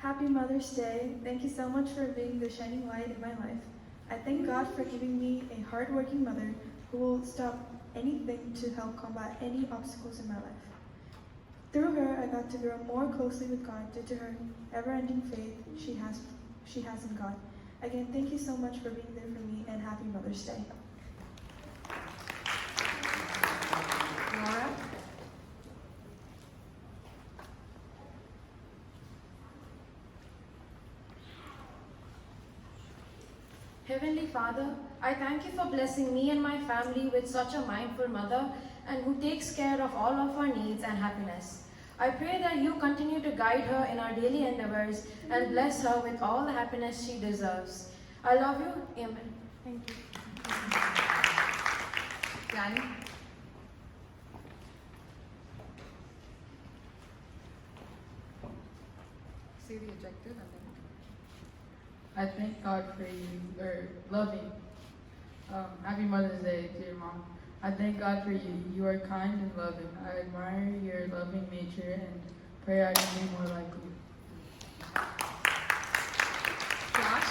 J: Happy Mother's Day. Thank you so much for being the shining light in my life. I thank God for giving me a hardworking mother who will stop anything to help combat any obstacles in my life. Through her, I got to grow more closely with God due to her ever-ending faith she has in God. Again, thank you so much for being there for me, and happy Mother's Day.
I: Laura?
K: Heavenly Father, I thank you for blessing me and my family with such a mindful mother and who takes care of all of our needs and happiness. I pray that you continue to guide her in our daily endeavors and bless her with all the happiness she deserves. I love you. Amen.
J: Thank you.
I: Danny? Say the adjective and then.
L: I thank God for you, or loving. Happy Mother's Day, dear Mom. I thank God for you. You are kind and loving. I admire your loving nature and pray I can be more like you.
I: Josh?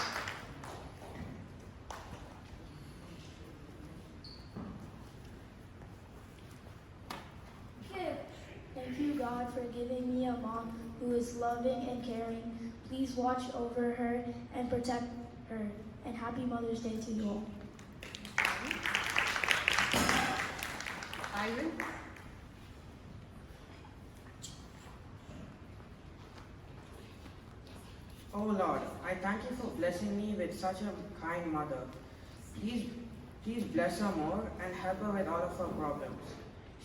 J: Thank you, God, for giving me a mom who is loving and caring. Please watch over her and protect her. And happy Mother's Day to you all.
I: Ivan?
M: Oh Lord, I thank you for blessing me with such a kind mother. Please bless her more and help her with all of her problems.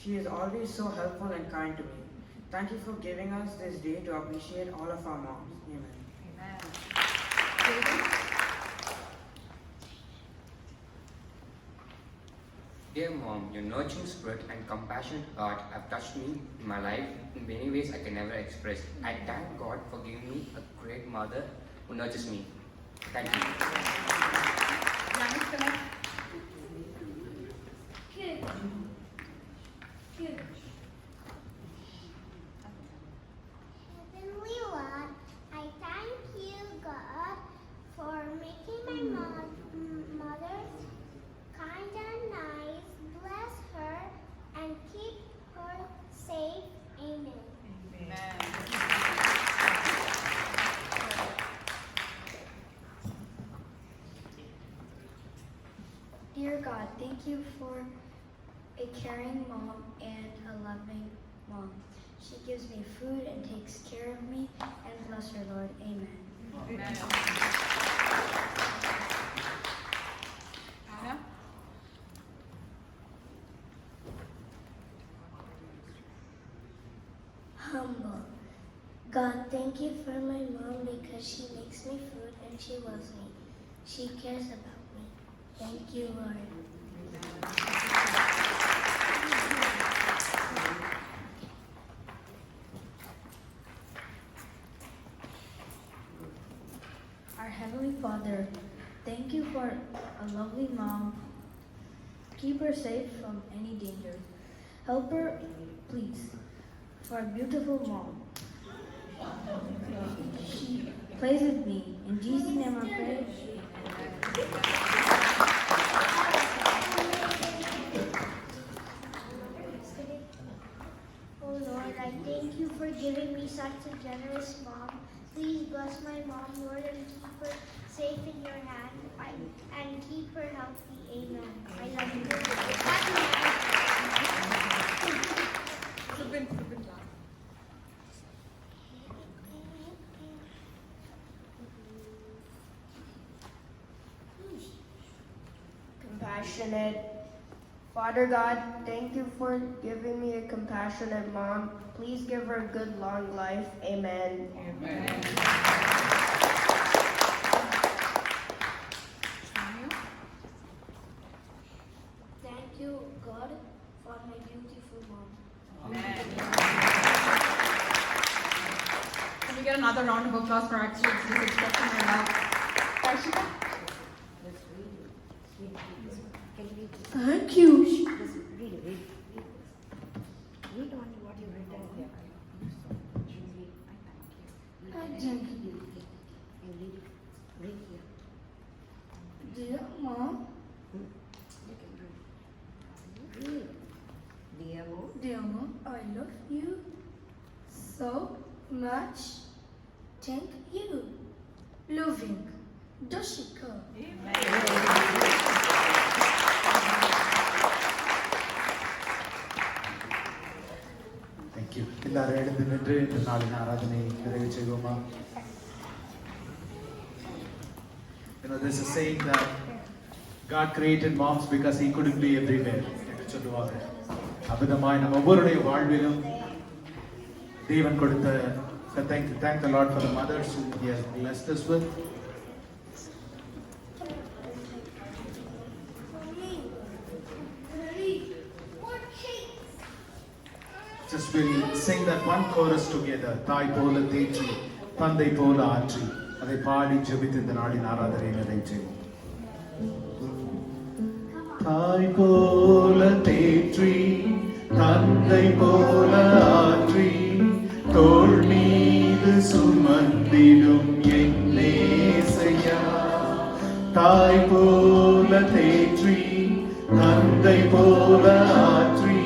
M: She is always so helpful and kind to me. Thank you for giving us this day to appreciate all of our moms. Amen.
I: Amen. David?
N: Dear Mom, your nurturing spirit and compassionate heart have touched me in my life in many ways I can never express. I thank God for giving me a great mother who nurtures me. Thank you.
I: Janice, come on.
O: thank you for a caring mom and a loving mom. She gives me food and takes care of me, and bless her, Lord. Amen.
I: Amen. Anna?
O: Humble. God, thank you for my mom because she makes me food and she loves me. She cares about me. Thank you, Lord. Our Heavenly Father, thank you for a lovely mom. Keep her safe from any danger. Help her, please, for a beautiful mom. She plays with me. In Jesus' name I pray. Oh Lord, I thank you for giving me such a generous mom. Please bless my mom, Lord, and keep her safe in your hand and keep her healthy. Amen. I love you.
P: Compassionate. Father God, thank you for giving me a compassionate mom. Please give her a good long life. Amen.
I: Amen.
O: Thank you, God, for my beautiful mom.
I: Amen. Can we get another round of applause for our kids who's expressing their love? Darshika?
P: Thank you.
O: Dear Mom, dear Mom, I love you so much. Thank you. Loving, Darshika.
A: Thank you. எல்லாரும் எழுந்து நின்று இந்த நாளின் ஆராதனை நிறைவு செய்வோமா? You know, there's a saying that God created moms because he couldn't be everywhere. என்று சொல்லுவாங்க. அவ்விதமாய் நம்ம ஒவ்வொருடைய வாழ்விலும் தேவன் கொடுத்த thank the Lord for the mothers who he has blessed us with. Just we'll sing that one chorus together. தாய் போல தேற்றி தந்தை போல ஆற்றி அதை பாடி ஜெபித்து இந்த நாளின் ஆராதனை நிறைவு செய்வோம். தாய் போல தேற்றி தந்தை போல ஆற்றி தோள் மீது சுமந்திடும் என் நேசையா. தாய் போல தேற்றி தந்தை போல ஆற்றி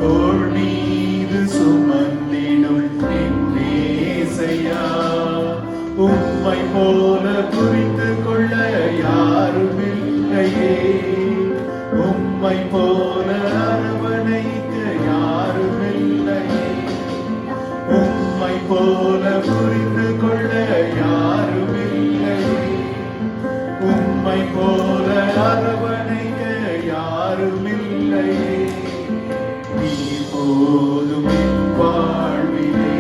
A: தோள் மீது சுமந்திடும் என் நேசையா. உம்மை போல புரிந்து கொள்ள யாரும் இல்லையே. உம்மை போல அரவணைக்க யாரும் இல்லையே. உம்மை போல புரிந்து கொள்ள யாரும் இல்லையே. உம்மை போல அரவணைக்க யாரும் இல்லையே. நீ போதும் என் வாழ்விலே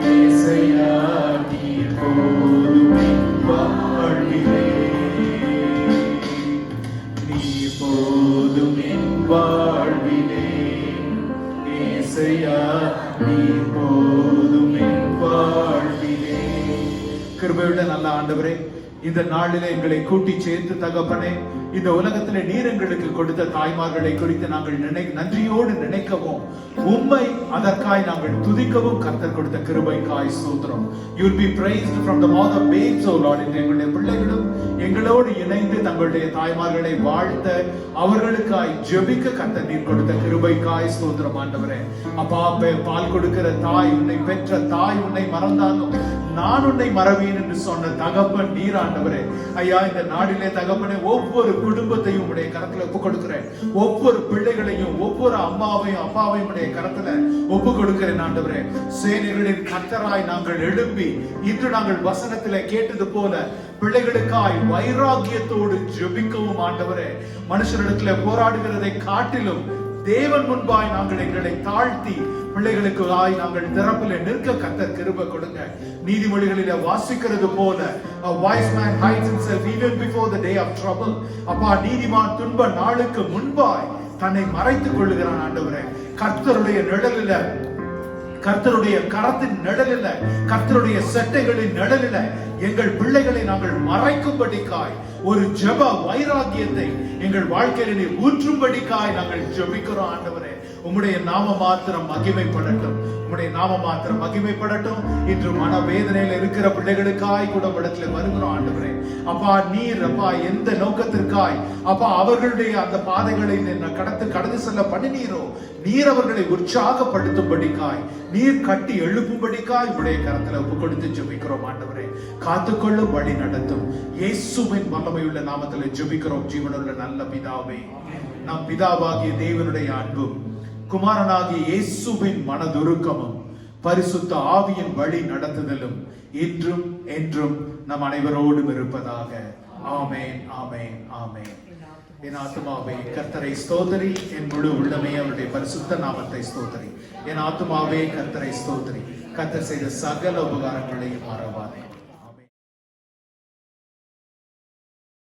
A: இயேசையா. நீ போதும் என் வாழ்விலே. நீ போதும் என் வாழ்விலே இயேசையா. நீ போதும் என் வாழ்விலே. கிருபையுள்ள நல்ல ஆண்டவரே, இந்த நாளிலே எங்களை கூட்டி சேர்த்து தகப்பனே, இந்த உலகத்திலே நீர் எங்களுக்கு கொடுத்த தாய்மார்களை குறித்து நாங்கள் நன்றியோடு நினைக்கவும் உம்மை அதற்காய் நாங்கள் துதிக்கவும் கர்த்தர் கொடுத்த கிருபைக்காய் ஸ்தோத்திரம். You will be praised from the mouth of babes, O Lord. எங்களுடைய பிள்ளைகளும் எங்களோடு இணைந்து தங்களுடைய தாய்மார்களை வாழ்த்த அவர்களுக்காய் ஜெபிக்க கர்த்தர் நீர் கொடுத்த கிருபைக்காய் ஸ்தோத்திரம் ஆண்டவரே. அப்பா, பால் கொடுக்கிற தாய், உன்னை பெற்ற தாய் உன்னை மறந்தாலும் நான் உன்னை மறவேன் என்று சொன்ன தகப்பன் நீர் ஆண்டவரே. ஐயா, இந்த நாடிலே தகப்பனே ஒவ்வொரு குடும்பத்தையும் உடைய கரத்துல ஒப்பு கொடுக்கிறேன். ஒவ்வொரு பிள்ளைகளையும் ஒவ்வொரு அம்மாவையும் அப்பாவையும் உடைய கரத்துல ஒப்பு கொடுக்கிறேன் ஆண்டவரே. சேனைகளின் கர்த்தராய் நாங்கள் எழும்பி இன்று நாங்கள் வசனத்திலே கேட்டது போல பிள்ளைகளுக்காய் வைராகியத்தோடு ஜெபிக்கவும் ஆண்டவரே. மனுஷரிடத்துல போராடுகிறதை காட்டிலும் தேவன் முன்பாய் நாங்கள் எங்களை தாழ்த்தி பிள்ளைகளுக்கு நாங்கள் திறப்பில் நிற்க கர்த்தர் கிருபை கொடுங்க. நீதிமொழிகளில வாசிக்கிறது போல a wise man hides himself even before the day of trouble. அப்பா, நீதிமான் துன்ப நாளுக்கு முன்பாய் தன்னை மறைத்துக் கொள்ளுகிறான் ஆண்டவரே. கர்த்தருடைய நிழலில, கர்த்தருடைய கரத்தின் நிழலில, கர்த்தருடைய செட்டைகளின் நிழலில எங்கள் பிள்ளைகளை நாங்கள் மறைக்கும்படிக்காய் ஒரு ஜெப வைராகியத்தை எங்கள் வாழ்க்கையிலே ஊற்றும்படிக்காய் நாங்கள் ஜெபிக்கிறோம் ஆண்டவரே. உம்முடைய நாம மாத்திரம் மகிமைப்படட்டும், உம்முடைய நாம மாத்திரம் மகிமைப்படட்டும். இன்று மனவேதனையில் இருக்கிற பிள்ளைகளுக்காய் கூட இடத்துல வருகிறோம் ஆண்டவரே. அப்பா, நீர் அப்பா எந்த நோக்கத்திற்காய் அப்பா அவர்களுடைய அந்த பாதைகளை கடந்து செல்ல பண்ணினீரோ, நீர் அவர்களை உற்சாகப்படுத்தும்படிக்காய், நீர் கட்டி எழுப்பும்படிக்காய் உடைய கரத்துல ஒப்பு கொடுத்து ஜெபிக்கிறோம் ஆண்டவரே. காத்துக்கொள்ளும், வழி நடத்தும். இயேசுவின் வல்லமையுள்ள நாமத்தில் ஜெபிக்கிறோம் ஜீவனுள்ள நல்ல பிதாவே. நம் பிதாவாகிய தேவனுடைய அன்பும் குமாரனாகிய இயேசுவின் மனதுருக்கமும் பரிசுத்த ஆவியின் வழி நடத்துதலும் இன்றும் என்றும் நம் அனைவரோடும் இருப்பதாக. ஆமென், ஆமென், ஆமென். என் ஆத்துமாவே கர்த்தரை ஸ்தோத்திரி, என் முழு உள்ளமே அவருடைய பரிசுத்த நாமத்தை ஸ்தோத்திரி. என் ஆத்துமாவே கர்த்தரை ஸ்தோத்திரி, கர்த்தர் செய்த சகல உபகாரங்களையும் மறவாதே.